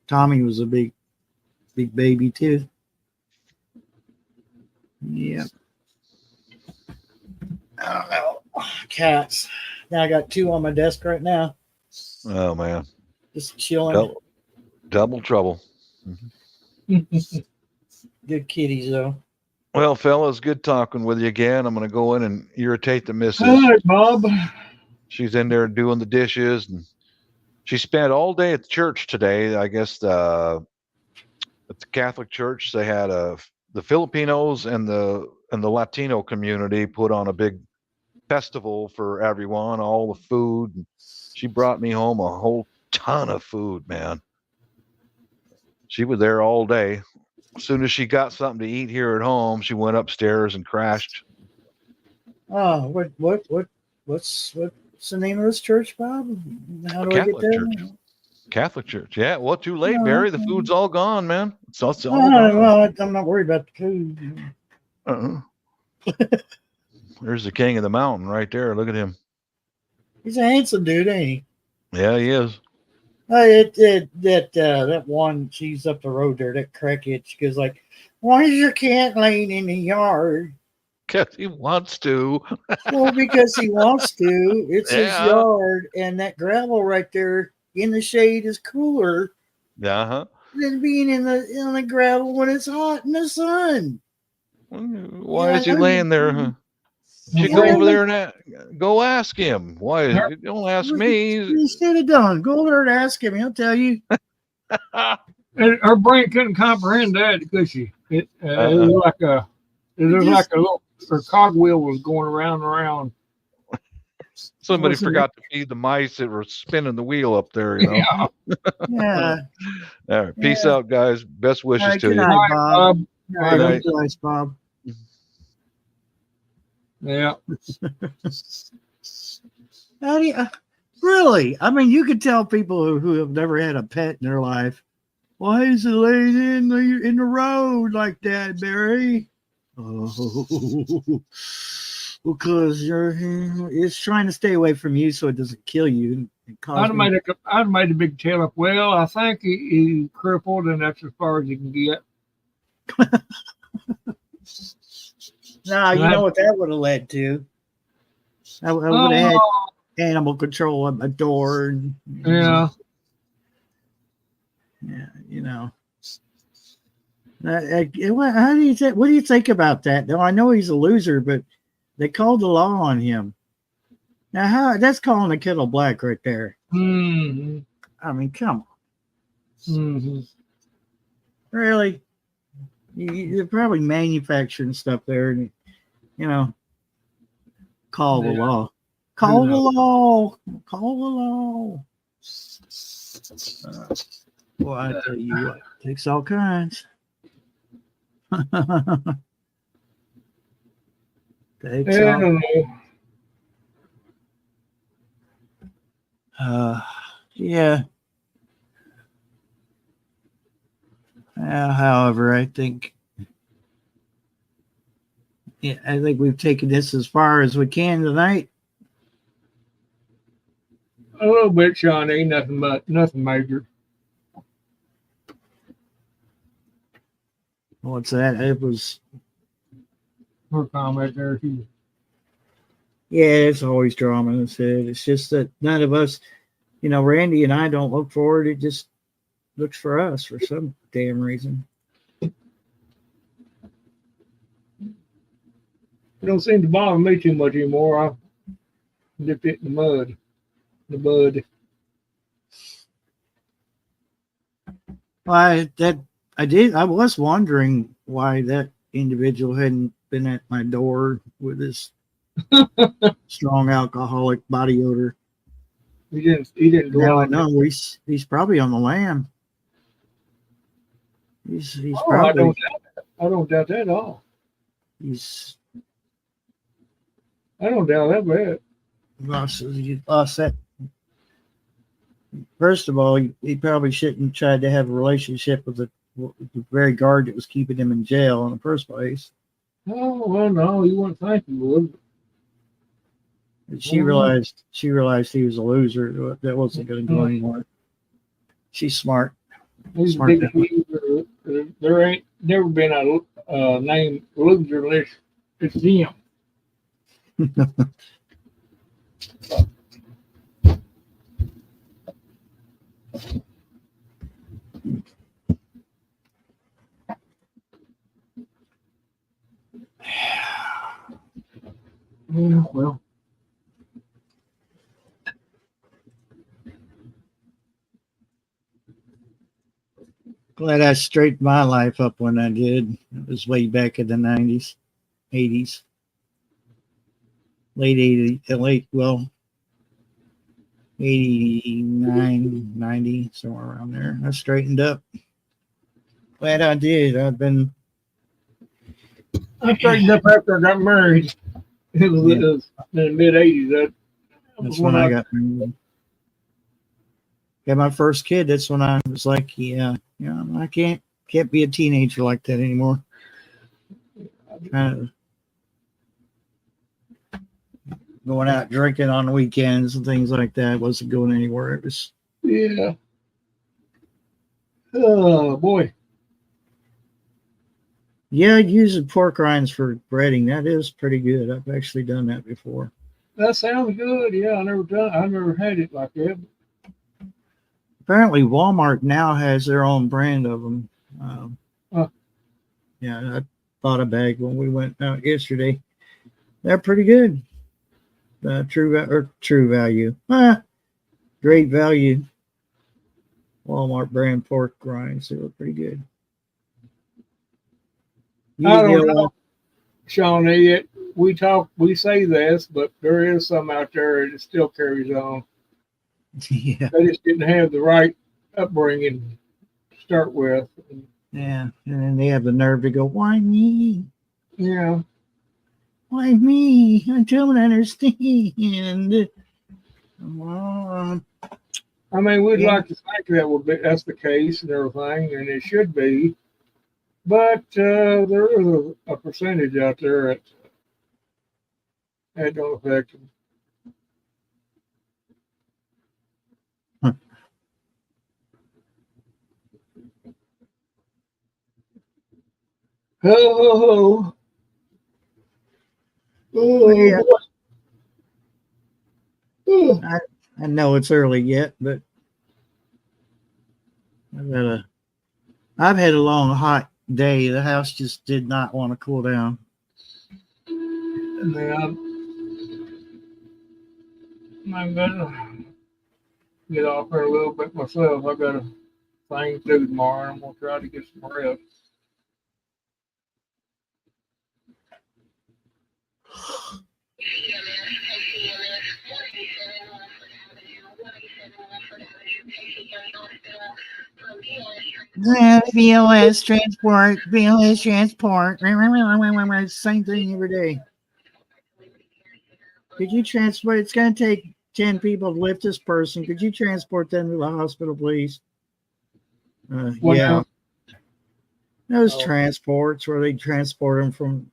Tommy was a big baby too. Yeah. I don't know. Cats. Now I got 2 on my desk right now. Oh man. Just chilling. Double trouble. Good kitties though. Well, fellas, good talking with you again. I'm going to go in and irritate the missus. All right, Bob. She's in there doing the dishes, and she spent all day at the church today. I guess at the Catholic Church, they had the Filipinos and the Latino community put on a big festival for everyone, all the food. She brought me home a whole ton of food, man. She was there all day. As soon as she got something to eat here at home, she went upstairs and crashed. Oh, what's the name of this church, Bob? How do I get Catholic there? Church. Catholic Church. Yeah, well, too late, No, Barry. The food's all gone, man. It's all Oh, gone. well, I'm not worried about the food. There's the king of the mountain right there. Look at him. He's a handsome dude, ain't he? Yeah, he is. That one, she's up the road there, that crackhead. She goes like, "Why is your cat laying in the yard?" Because he wants to. Well, because he wants to. It's his Yeah. yard, and that gravel right there in the shade is cooler Uh-huh. than being in the gravel when it's hot in the sun. Why Yeah, is he I know. laying there? Huh? You should Yeah, go I over know. there and go ask him. Why? Don't ask me. You should have done. Go over there and ask him. He'll tell you. And her brain couldn't comprehend that, could she? It was like it was like a little, her cogwheel was going around and around. Somebody Wasn't forgot to feed the mice that were spinning the wheel up there, you know. Yeah. All right. Peace Yeah. out, guys. Best wishes All right, to good you. night, Bob. Bob. All right, night. be nice, Bob. Yeah. How do you really? I mean, you could tell people who have never had a pet in their life. Why is it laying in the road like that, Barry? Oh, because it's trying to stay away from you so it doesn't kill you. I'd have made a big tail up. Well, I think he's crippled, and that's as far as he can get. No, you know what that would have led to? I would have had animal control at my door. And, Yeah. Yeah, you know. How do you think? What do you think about that? Now I know he's a loser, but they called the law on him. Now, how that's calling the kettle black right there. Mm-hmm. I mean, come on, Mm-hmm. really? You're probably manufacturing stuff there, and you know, call the law. Call the law. Call the law. Well, I tell you what, it takes all kinds. Takes I all. don't know. Yeah. However, I think we've taken this as far as we can tonight. A little bit, Sean. Ain't nothing major. What's that? It was. Her comment there. Yeah, it's always drama. It's just that none of us, Randy and I don't look forward. It just looks for us for some damn reason. It don't seem to bother me too much anymore. I dip it in the bud. I was wondering why that individual hadn't been at my door with his strong alcoholic body odor. He didn't go Now I out. know he's probably on the lam. He's I probably don't doubt that at all. he's I don't doubt that bad. lost that. First of all, he probably shouldn't try to have a relationship with the very guard that was keeping him in jail in the first place. Oh well, no, you wouldn't think you would. And she realized he was a loser. That wasn't going to go anywhere. She's smart. He's Smart big guy. loser. There ain't never been a name loser unless it's him. Yeah, well. Glad I straightened my life up when I did. It was way back in the 90s, 80s, late 80s, well, 89, 90, somewhere around there. I straightened up. Glad I did. I straightened up after I got married. It was in the mid 80s. That's when I got married. Got my first kid. That's when I was like, yeah, I can't be a teenager like that anymore. Kind of going out drinking on the weekends and things like that. Wasn't going anywhere. It was Yeah. Oh boy. yeah, using pork rinds for breading. That is pretty good. I've actually done that before. That sounds good. Yeah, I never had it like that. Apparently, Walmart now has their own brand of them. Yeah, I bought a bag when we went out yesterday. They're pretty good. True value. Great value. Walmart brand pork rinds. They were pretty good. I don't know, Shawnee. We say this, but there is some out there that still carries on. Yeah. They just didn't have the right upbringing to start with. Yeah. And then they have the nerve to go, why me? Yeah. Why me? I don't understand. Well, I mean, we'd like to think that's the case and everything, and it should be. But there is a percentage out there that don't affect them. Oh, yeah. Oh. I know it's early yet, but I've had a long, hot day. The house just did not want to cool down. Man, I'm gonna get off there a little bit myself. I got a thing to do tomorrow. I'm gonna try to get some rest. BLS transport. Same thing every day. Could you transport? It's going to take 10 people to lift this person. Could you transport them to the hospital, please? Yeah. Those transports where they transport them from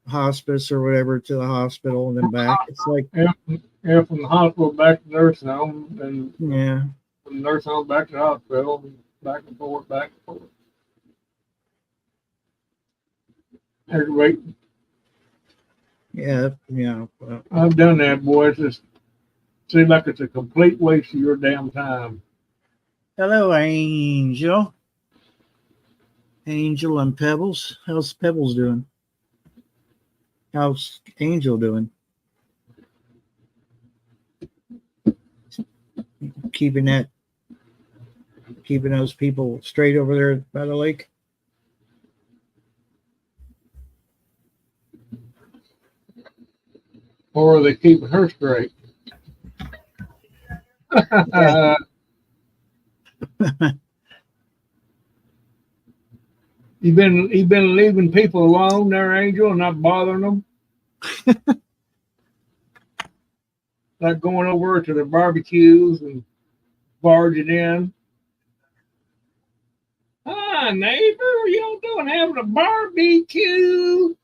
hospice or whatever to the hospital and then back. It's like from the hospital back to the nursing home, and from the nursing home back to the hospital, and back and forth. Wait. Yeah. Well, I've done that, boy. It just seems like it's a complete waste of your damn time. hello, Angel. Angel and Pebbles. How's Pebbles doing? How's Angel doing? Keeping those people straight over there by the lake. Or are they keeping her straight? You've been leaving people alone there, Angel, and not bothering them? Like going over to the barbecues and barging in. Hi, neighbor, what y'all doing? Having a barbecue?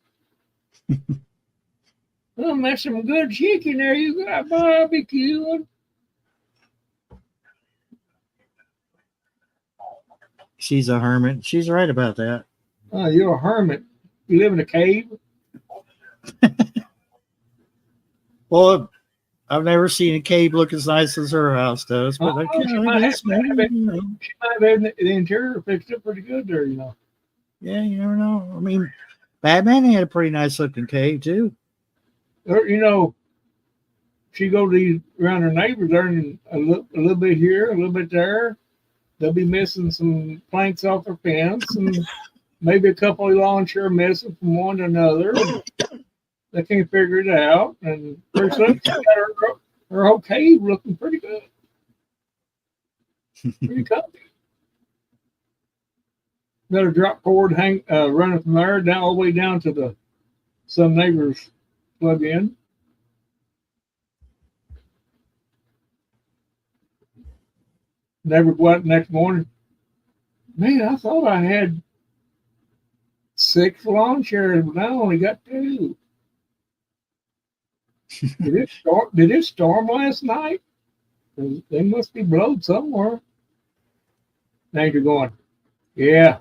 Oh, that's some good chicken there you got barbecuing. She's a hermit. She's right about that. Oh, you're a hermit. You live in a cave? Well, I've never seen a cave look as nice as her house does. But she might have the interior fixed up pretty good there, you know. Yeah, you never know. I mean, Batman had a pretty nice looking cave too. You know, she go around her neighbors there, and a little bit here, a little bit there. they'll be missing some planks off their fence, and maybe a couple of lawn chair missing from one to another. They can't figure it out, and pretty soon she got her whole cave looking pretty good, pretty comfy. Got a drop cord running from there down all the way down to some neighbors plug in. Neighbor go out the next morning. Man, I thought I had 6 lawn chairs, but I only got 2. Did it storm last night? They must be blowed somewhere. Neighbor going, yeah,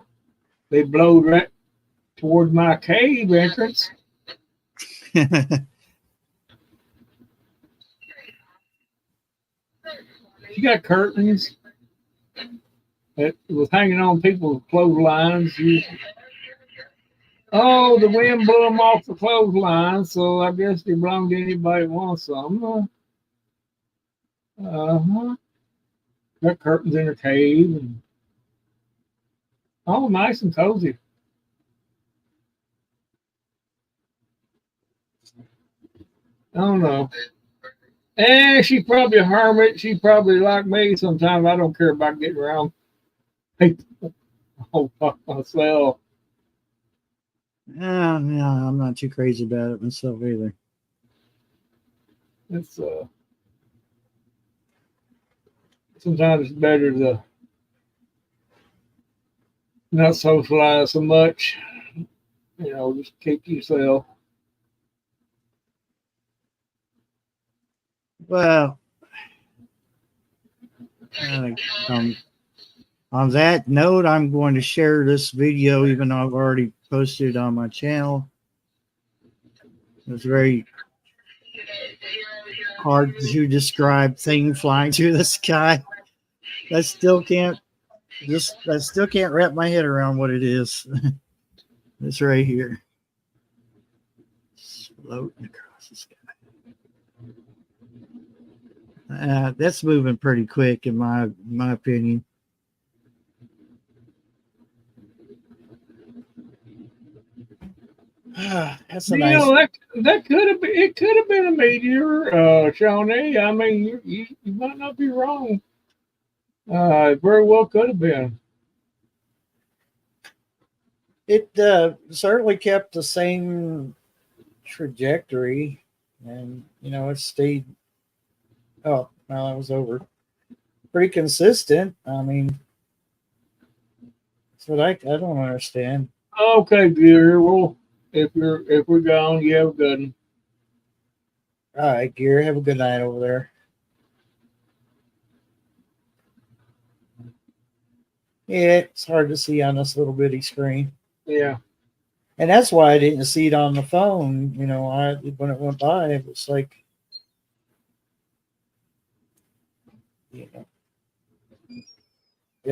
they blowed right toward my cave entrance. She got curtains that was hanging on people's clotheslines. Oh, the wind blew them off the clothesline, so I guess they belong to anybody that wants some. Got curtains in her cave, and all nice and cozy. I don't know. She's probably a hermit. She probably like me sometimes. I don't care about getting around people all by myself. No, I'm not too crazy about it myself either. It's sometimes it's better to not socialize so much. Just keep to yourself. Well, on that note, I'm going to share this video, even though I've already posted it on my channel. It's very hard to describe thing flying through the sky. I still can't wrap my head around what it is. It's right here. It's floating across the sky. That's moving pretty quick in my opinion. That's a nice. That could have been. It could have been a meteor, Shawnee. I mean, you might not be wrong. It very well could have been. It certainly kept the same trajectory, and it stayed. Oh, well, that was over. Pretty consistent. I mean, that's what I don't understand. Okay, Gear. Well, if we're gone, you have a good one. All right, Gear. Have a good night over there. Yeah, it's hard to see on this little bitty screen. Yeah. And that's why I didn't see it on the phone. When it went by, it was like, yeah,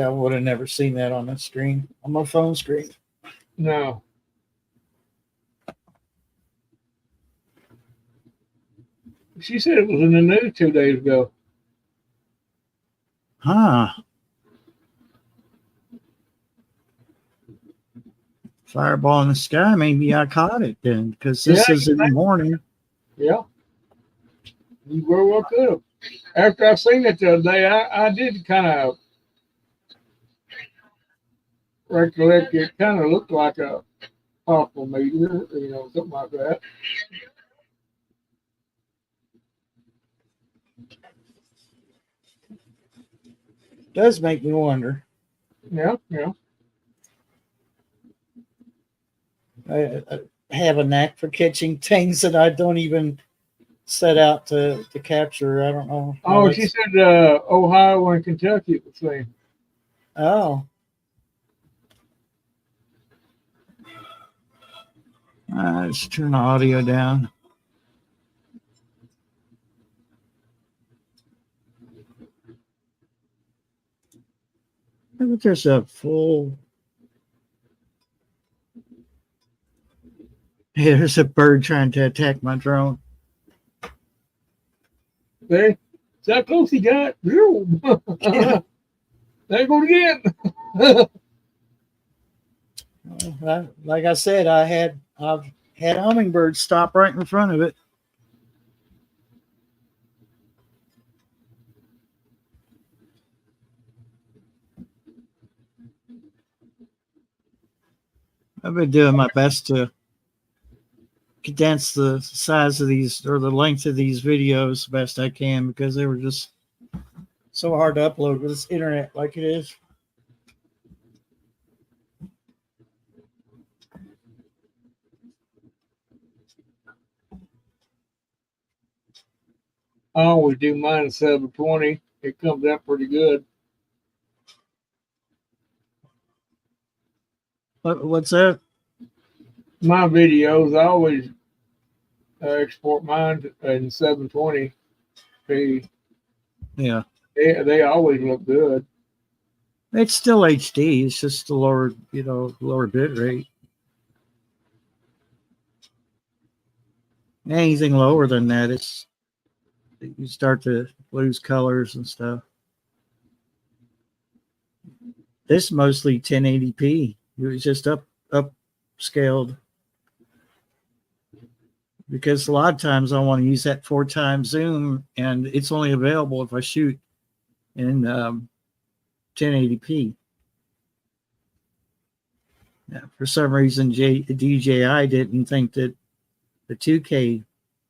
I would have never seen that on the screen, on my phone screen. No. She said it was in the news 2 days ago. Huh. Fireball in the sky. Maybe I caught it then, because this is in the morning. Yeah. You very well could have. After I seen it the other day, I did kind of recollect it kind of looked like a possible meteor, something like that. Does make me wonder. Yeah. I have a knack for catching things that I don't even set out to capture. I don't know. Oh, she said Ohio and Kentucky at the same. Oh. Let's turn the audio down. Look, there's a full. Hey, there's a bird trying to attack my drone. Hey, is that close he got? Yeah. There it goes again. Like I said, I've had hummingbirds stop right in front of it. I've been doing my best to condense the size of these or the length of these videos the best I can because they were just so hard to upload with this internet like it is. I always do mine at 720. It comes out pretty good. What's that? My videos, I always export mine in 720p. Yeah. They always look good. It's still HD. It's just a lower, lower bit rate. Anything lower than that, you start to lose colors and stuff. This is mostly 1080p. It was just upscaled because a lot of times I want to use that 4x zoom, and it's only available if I shoot in 1080p. Now, for some reason, DJI didn't think that the 2K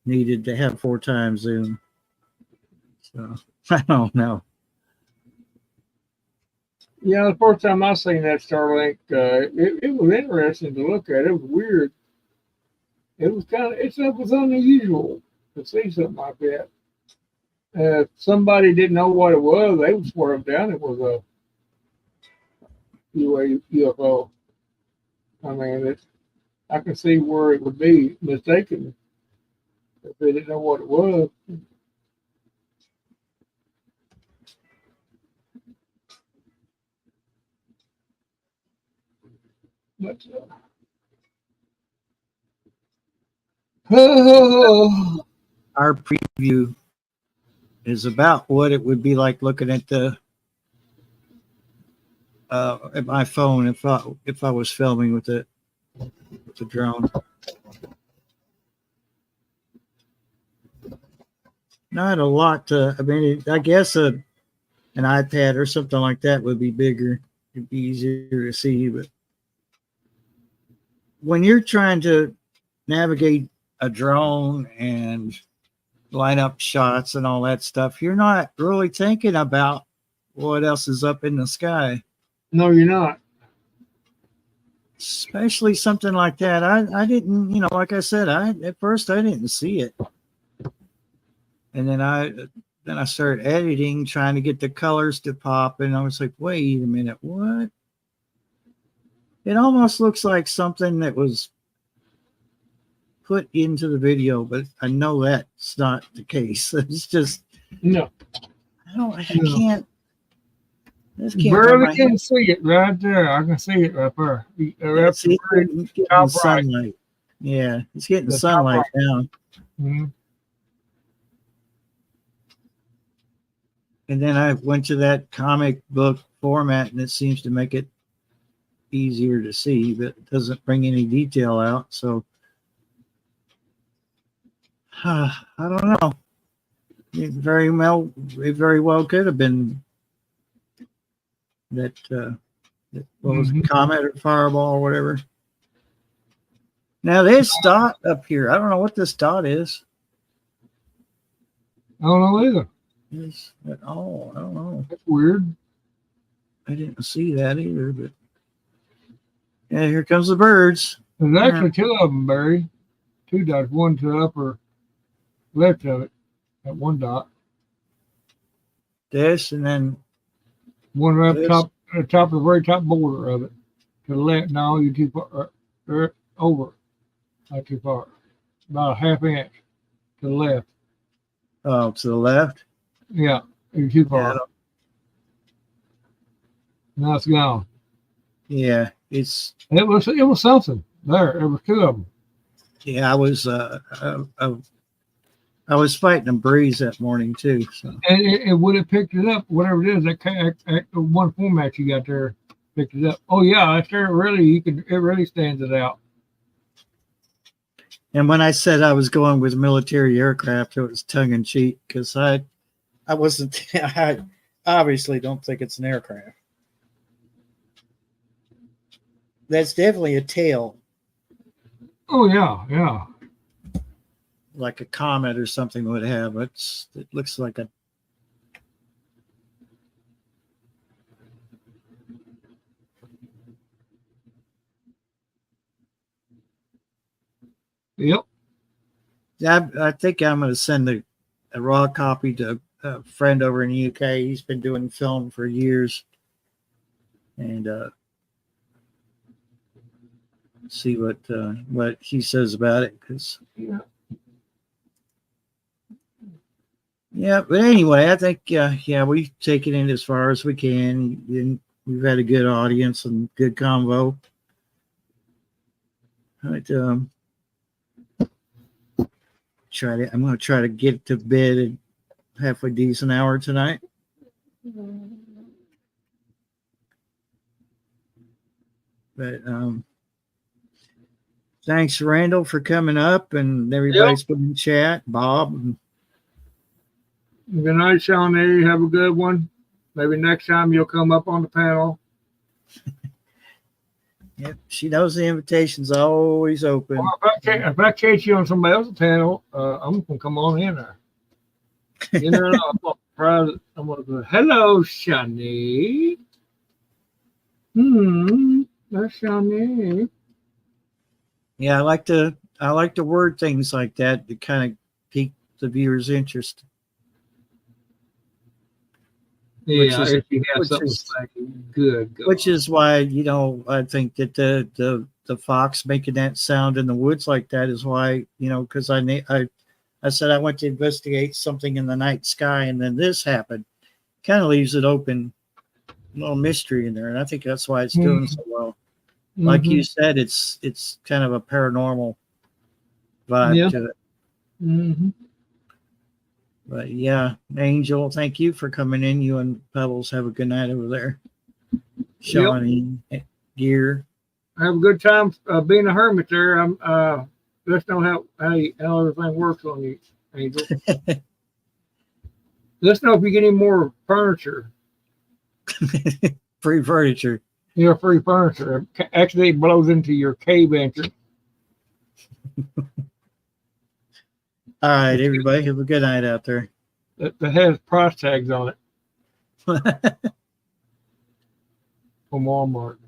needed to have 4x zoom. So I don't know. Yeah, the first time I seen that Starlink, it was interesting to look at. It was weird. It was it was unusual to see something like that. If somebody didn't know what it was, they would swear down it was a UFO. I mean, I can see where it would be mistaken if they didn't know what it was. But Our preview is about what it would be like looking at at my phone if I was filming with the drone. Not a lot. I mean, I guess an iPad or something like that would be bigger. It'd be easier to see. But when you're trying to navigate a drone and line up shots and all that stuff, you're not really thinking about what else is up in the sky. no, you're not. Especially something like that. I didn't, like I said, at first I didn't see it. And then I started editing, trying to get the colors to pop, and I was like, wait a minute, what? It almost looks like something that was put into the video, but I know that's not the case. It's just No. I can't. I just can't. Barely can see it right there. I can see it right there. Right See, it's getting top right. sunlight. Yeah, it's getting The top sunlight right. now. Mm-hmm. And then I went to that comic book format, and it seems to make it easier to see, but it doesn't bring any detail out. So I don't know. It very well could have been that what was it, comet or fireball or whatever. Now this dot up here, I don't know what this dot is. I don't know either. Is at all? I don't know. That's weird. I didn't see that either, but yeah, here comes the birds. There's actually two of them, Barry. Two dots. One to the upper left of it. That one dot. This and then One right this. top of the very top border of it. To the left. No, you're too far. Over. Not too far. About a half inch to the left. Oh, to the left. Yeah, you're too far. Yeah, Now it's gone. yeah, It was something there. There was two of them. yeah. I was I was fighting a breeze that morning too. So And it would have picked it up, whatever it is, that one format you got there picked it up. Oh yeah, that's there really it really stands it out. and when I said I was going with military aircraft, it was tongue in cheek because I wasn't I obviously don't think it's an aircraft. That's definitely a tail, Oh yeah, yeah. like a comet or something would have. It looks like a Yep. I think I'm going to send a raw copy to a friend over in the UK. He's been doing film for years, and see what he says about it. Because yeah, but anyway, I think yeah, we've taken it as far as we can, and we've had a good audience and good convo. But I'm going to try to get to bed at halfway decent hour tonight. But thanks, Randall, for coming up, and everybody's been in chat. Bob. Good night, Shawnee. Have a good one. Maybe next time you'll come up on the panel. Yep, she knows the invitation's always open. Or if I catch you on somebody else's panel, I'm gonna come on in there. You know, I'm gonna go, hello, Shawnee. That's Shawnee. Yeah, I like to word things like that to kind of pique the viewer's interest. Yeah, is- if you have which something is- to say, good. Which is why, I think that the fox making that sound in the woods like that is why, because I said I went to investigate something in the night sky, and then this happened. Kind of leaves it open, a little mystery in there, and I think that's why it's doing so well. Like you said, it's kind of a paranormal vibe to it. Mm-hmm. But yeah, Angel, thank you for coming in. You and Pebbles have a good night over there. Shawnee, Gear. Have a good time being a hermit there. Let's know how everything works on you, Angel. Let's know if you get any more furniture. Free furniture. Free furniture. Actually, it blows into your cave entrance. All right, everybody, have a good night out there. That has price tags on it from Walmart.